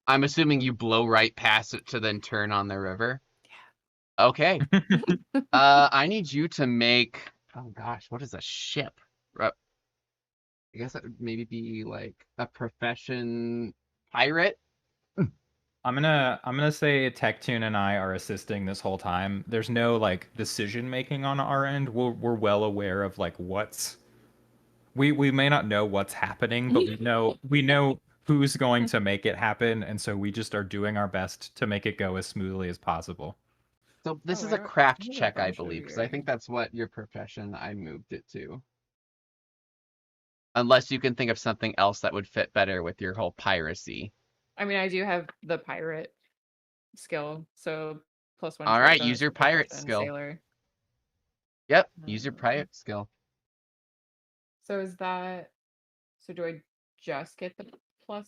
I'm assuming you blow right past it to then turn on the river. Yeah. Okay. I need you to make, oh gosh, what is a ship? I guess that would maybe be like a profession pirate. I'm gonna say Tectun and I are assisting this whole time. There's no like decision making on our end. We're well aware of like what's we may not know what's happening, but we know who's going to make it happen, and so we just are doing our best to make it go as smoothly as possible. So this Oh, is a I craft have a check, I bunch of believe, because I your- think that's what your profession I moved it to. Unless you can think of something else that would fit better with your whole piracy. I mean, I do have the pirate skill, so +1. All right, use your pirate skill. Sailor. Yep. Use your prior skill. So is that, so do I just get the +1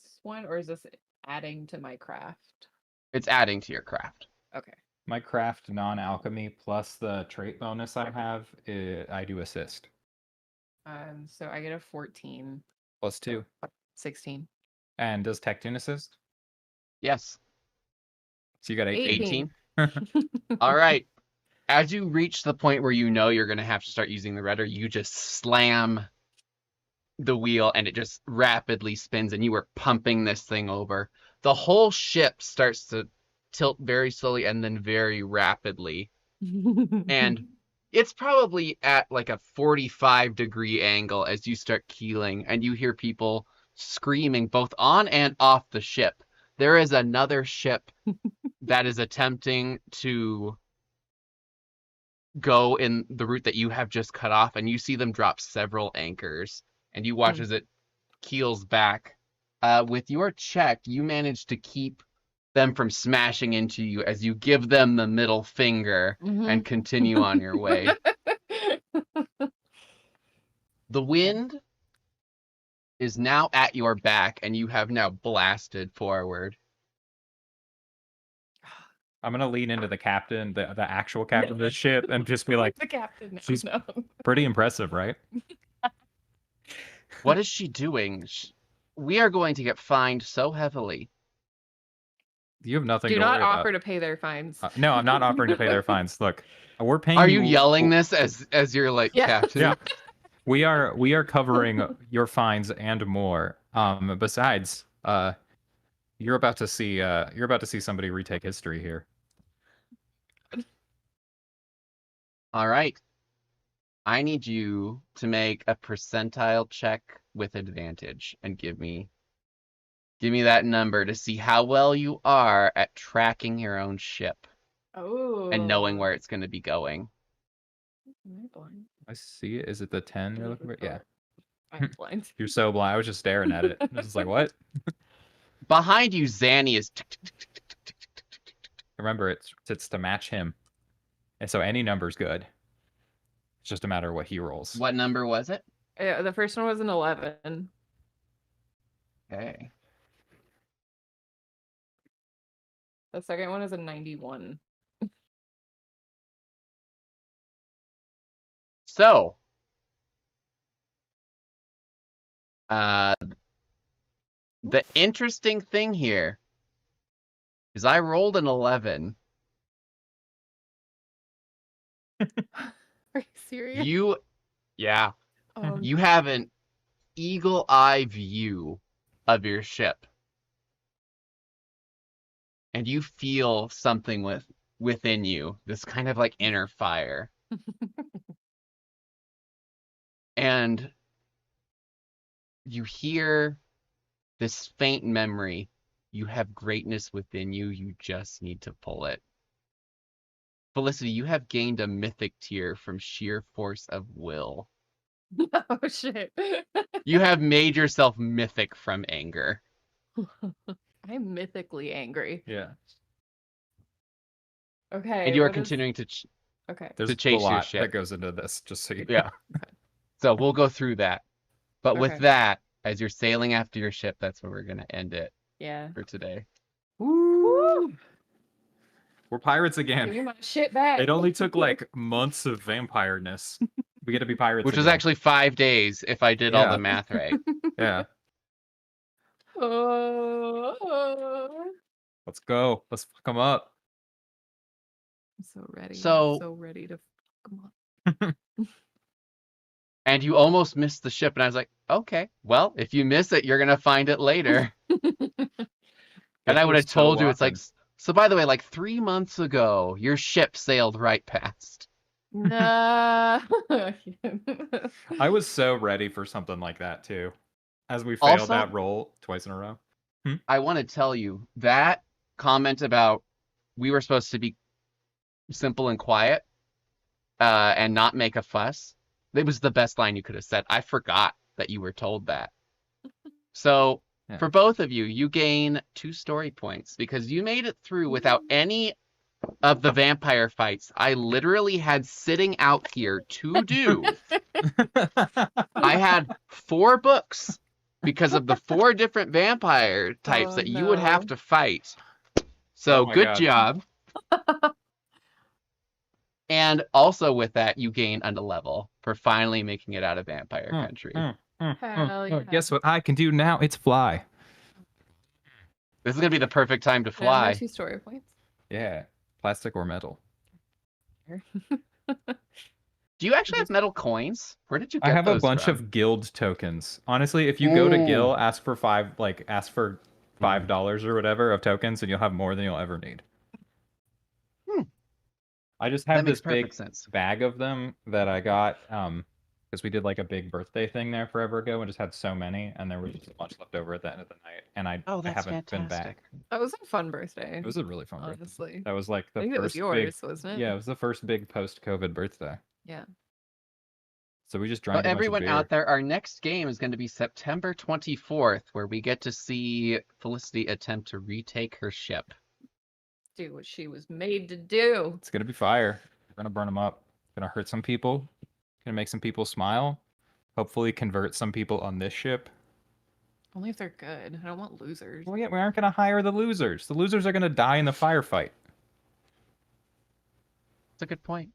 or is this adding to my craft? It's adding to your craft. Okay. My craft non-alchemy plus the trait bonus I have, I do assist. So I get a 14, Plus 2. 16. And does Tectune assist? Yes. So you got 18. 18. All right. As you reach the point where you know you're going to have to start using the rudder, you just slam the wheel and it just rapidly spins and you are pumping this thing over. The whole ship starts to tilt very slowly and then very rapidly. And it's probably at like a 45-degree angle as you start keeling and you hear people screaming both on and off the ship. There is another ship that is attempting to go in the route that you have just cut off, and you see them drop several anchors, and you watch as it keels back. With your check, you manage to keep them from smashing into you as you give them the middle finger and continue on your way. The wind is now at your back, and you have now blasted forward. I'm gonna lean into the captain, the actual captain of the ship, and just be like, the captain. She's- No. pretty impressive, right? What is she doing? We are going to get fined so heavily. You have nothing Do to not worry offer about. to pay their fines. No, I'm not offering to pay their fines. Look, we're paying. Are you yelling this as you're like Yeah. captain? Yeah, we are covering your fines and more. Besides, you're about to see somebody retake history here. All right. I need you to make a percentile check with advantage and give me that number to see how well you are at tracking your own ship Oh. and knowing where it's going to be going. Am I blind? I see it. Is it the 10 you're looking for? Yeah. I'm blind. You're so blind. I was just staring at it. I was just like, what? Behind you, Zanny is Remember, it's to match him, and so any number's good. It's just a matter of what he rolls. What number was it? Yeah, the first one was an 11. Okay. The second one is a 91. So, the interesting thing here is I rolled an 11. Are you serious? Yeah, Um, you have an eagle eye view of your ship. And you feel something within you, this kind of like inner fire. And you hear this faint memory. You have greatness within you. You just need to pull it. Felicity, you have gained a mythic tier from sheer force of will. oh shit. You have made yourself mythic from anger. I'm mythically angry. Yeah. Okay. And you are what is- continuing to Okay. There's to chase a your lot ship. that goes into this, just so you know. Yeah. So we'll go through that. But with Okay. that, as you're sailing after your ship, that's where we're going to end it Yeah. for today. Woo! We're pirates Give again. me my shit back. It only took like months of vampireness. We get to be pirates Which was again. actually 5 days if I did all Yeah. the math right. Yeah. Oh, Let's go. Let's fuck them up. I'm so ready. So- I'm so ready to. Come on. And you almost missed the ship. And I was like, okay, well, if you miss it, you're going to find it later. And I would have So told you, it's like, often. so by the way, like 3 months ago, your ship sailed right past. Nah. I was so ready for something like that too. As we failed Also- that roll twice in a row. I want to tell you that comment about we were supposed to be simple and quiet and not make a fuss. It was the best line you could have said. I forgot that you were told that. So Yeah. for both of you, you gain 2 story points because you made it through without any of the vampire fights I literally had sitting out here to do. I had 4 books because of the 4 different vampire types Oh, that you would have no. to fight. So Oh my good God. job. And also with that, you gain a level for finally making it out of vampire country. Hell yeah. Guess what I can do now? It's fly. This is gonna be the perfect time to And my fly. 2 story points. Yeah, plastic or metal. Do you actually have metal coins? Where did you get I have a those bunch from? of guild tokens. Honestly, if you go to Ooh. Gil, ask for $5 or whatever of tokens, and you'll have more than you'll ever need. I just have That makes this big perfect sense. bag of them that I got because we did like a big birthday thing there forever ago and just had so many, and there was just a bunch left over at the end of the night, and I That's haven't been fantastic. back. That was a fun birthday. It was a really fun birthday. Honestly. That was like the I think it was first yours, big, wasn't it? yeah, it was the first big post-COVID birthday. Yeah. So we just So drank a bunch of everyone beer. out there, our next game is going to be September 24th, where we get to see Felicity attempt to retake her ship. Do what she was made to do. It's gonna be fire. We're gonna burn them up. Gonna hurt some people. Gonna make some people smile. Hopefully convert some people on this ship. Only if they're good. I don't want losers. Well, yeah, we aren't gonna hire the losers. The losers are gonna die in the firefight. That's a good point.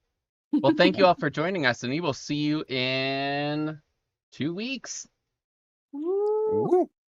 Well, thank you all for joining us, and we will see you in 2 weeks. Woo. Woo.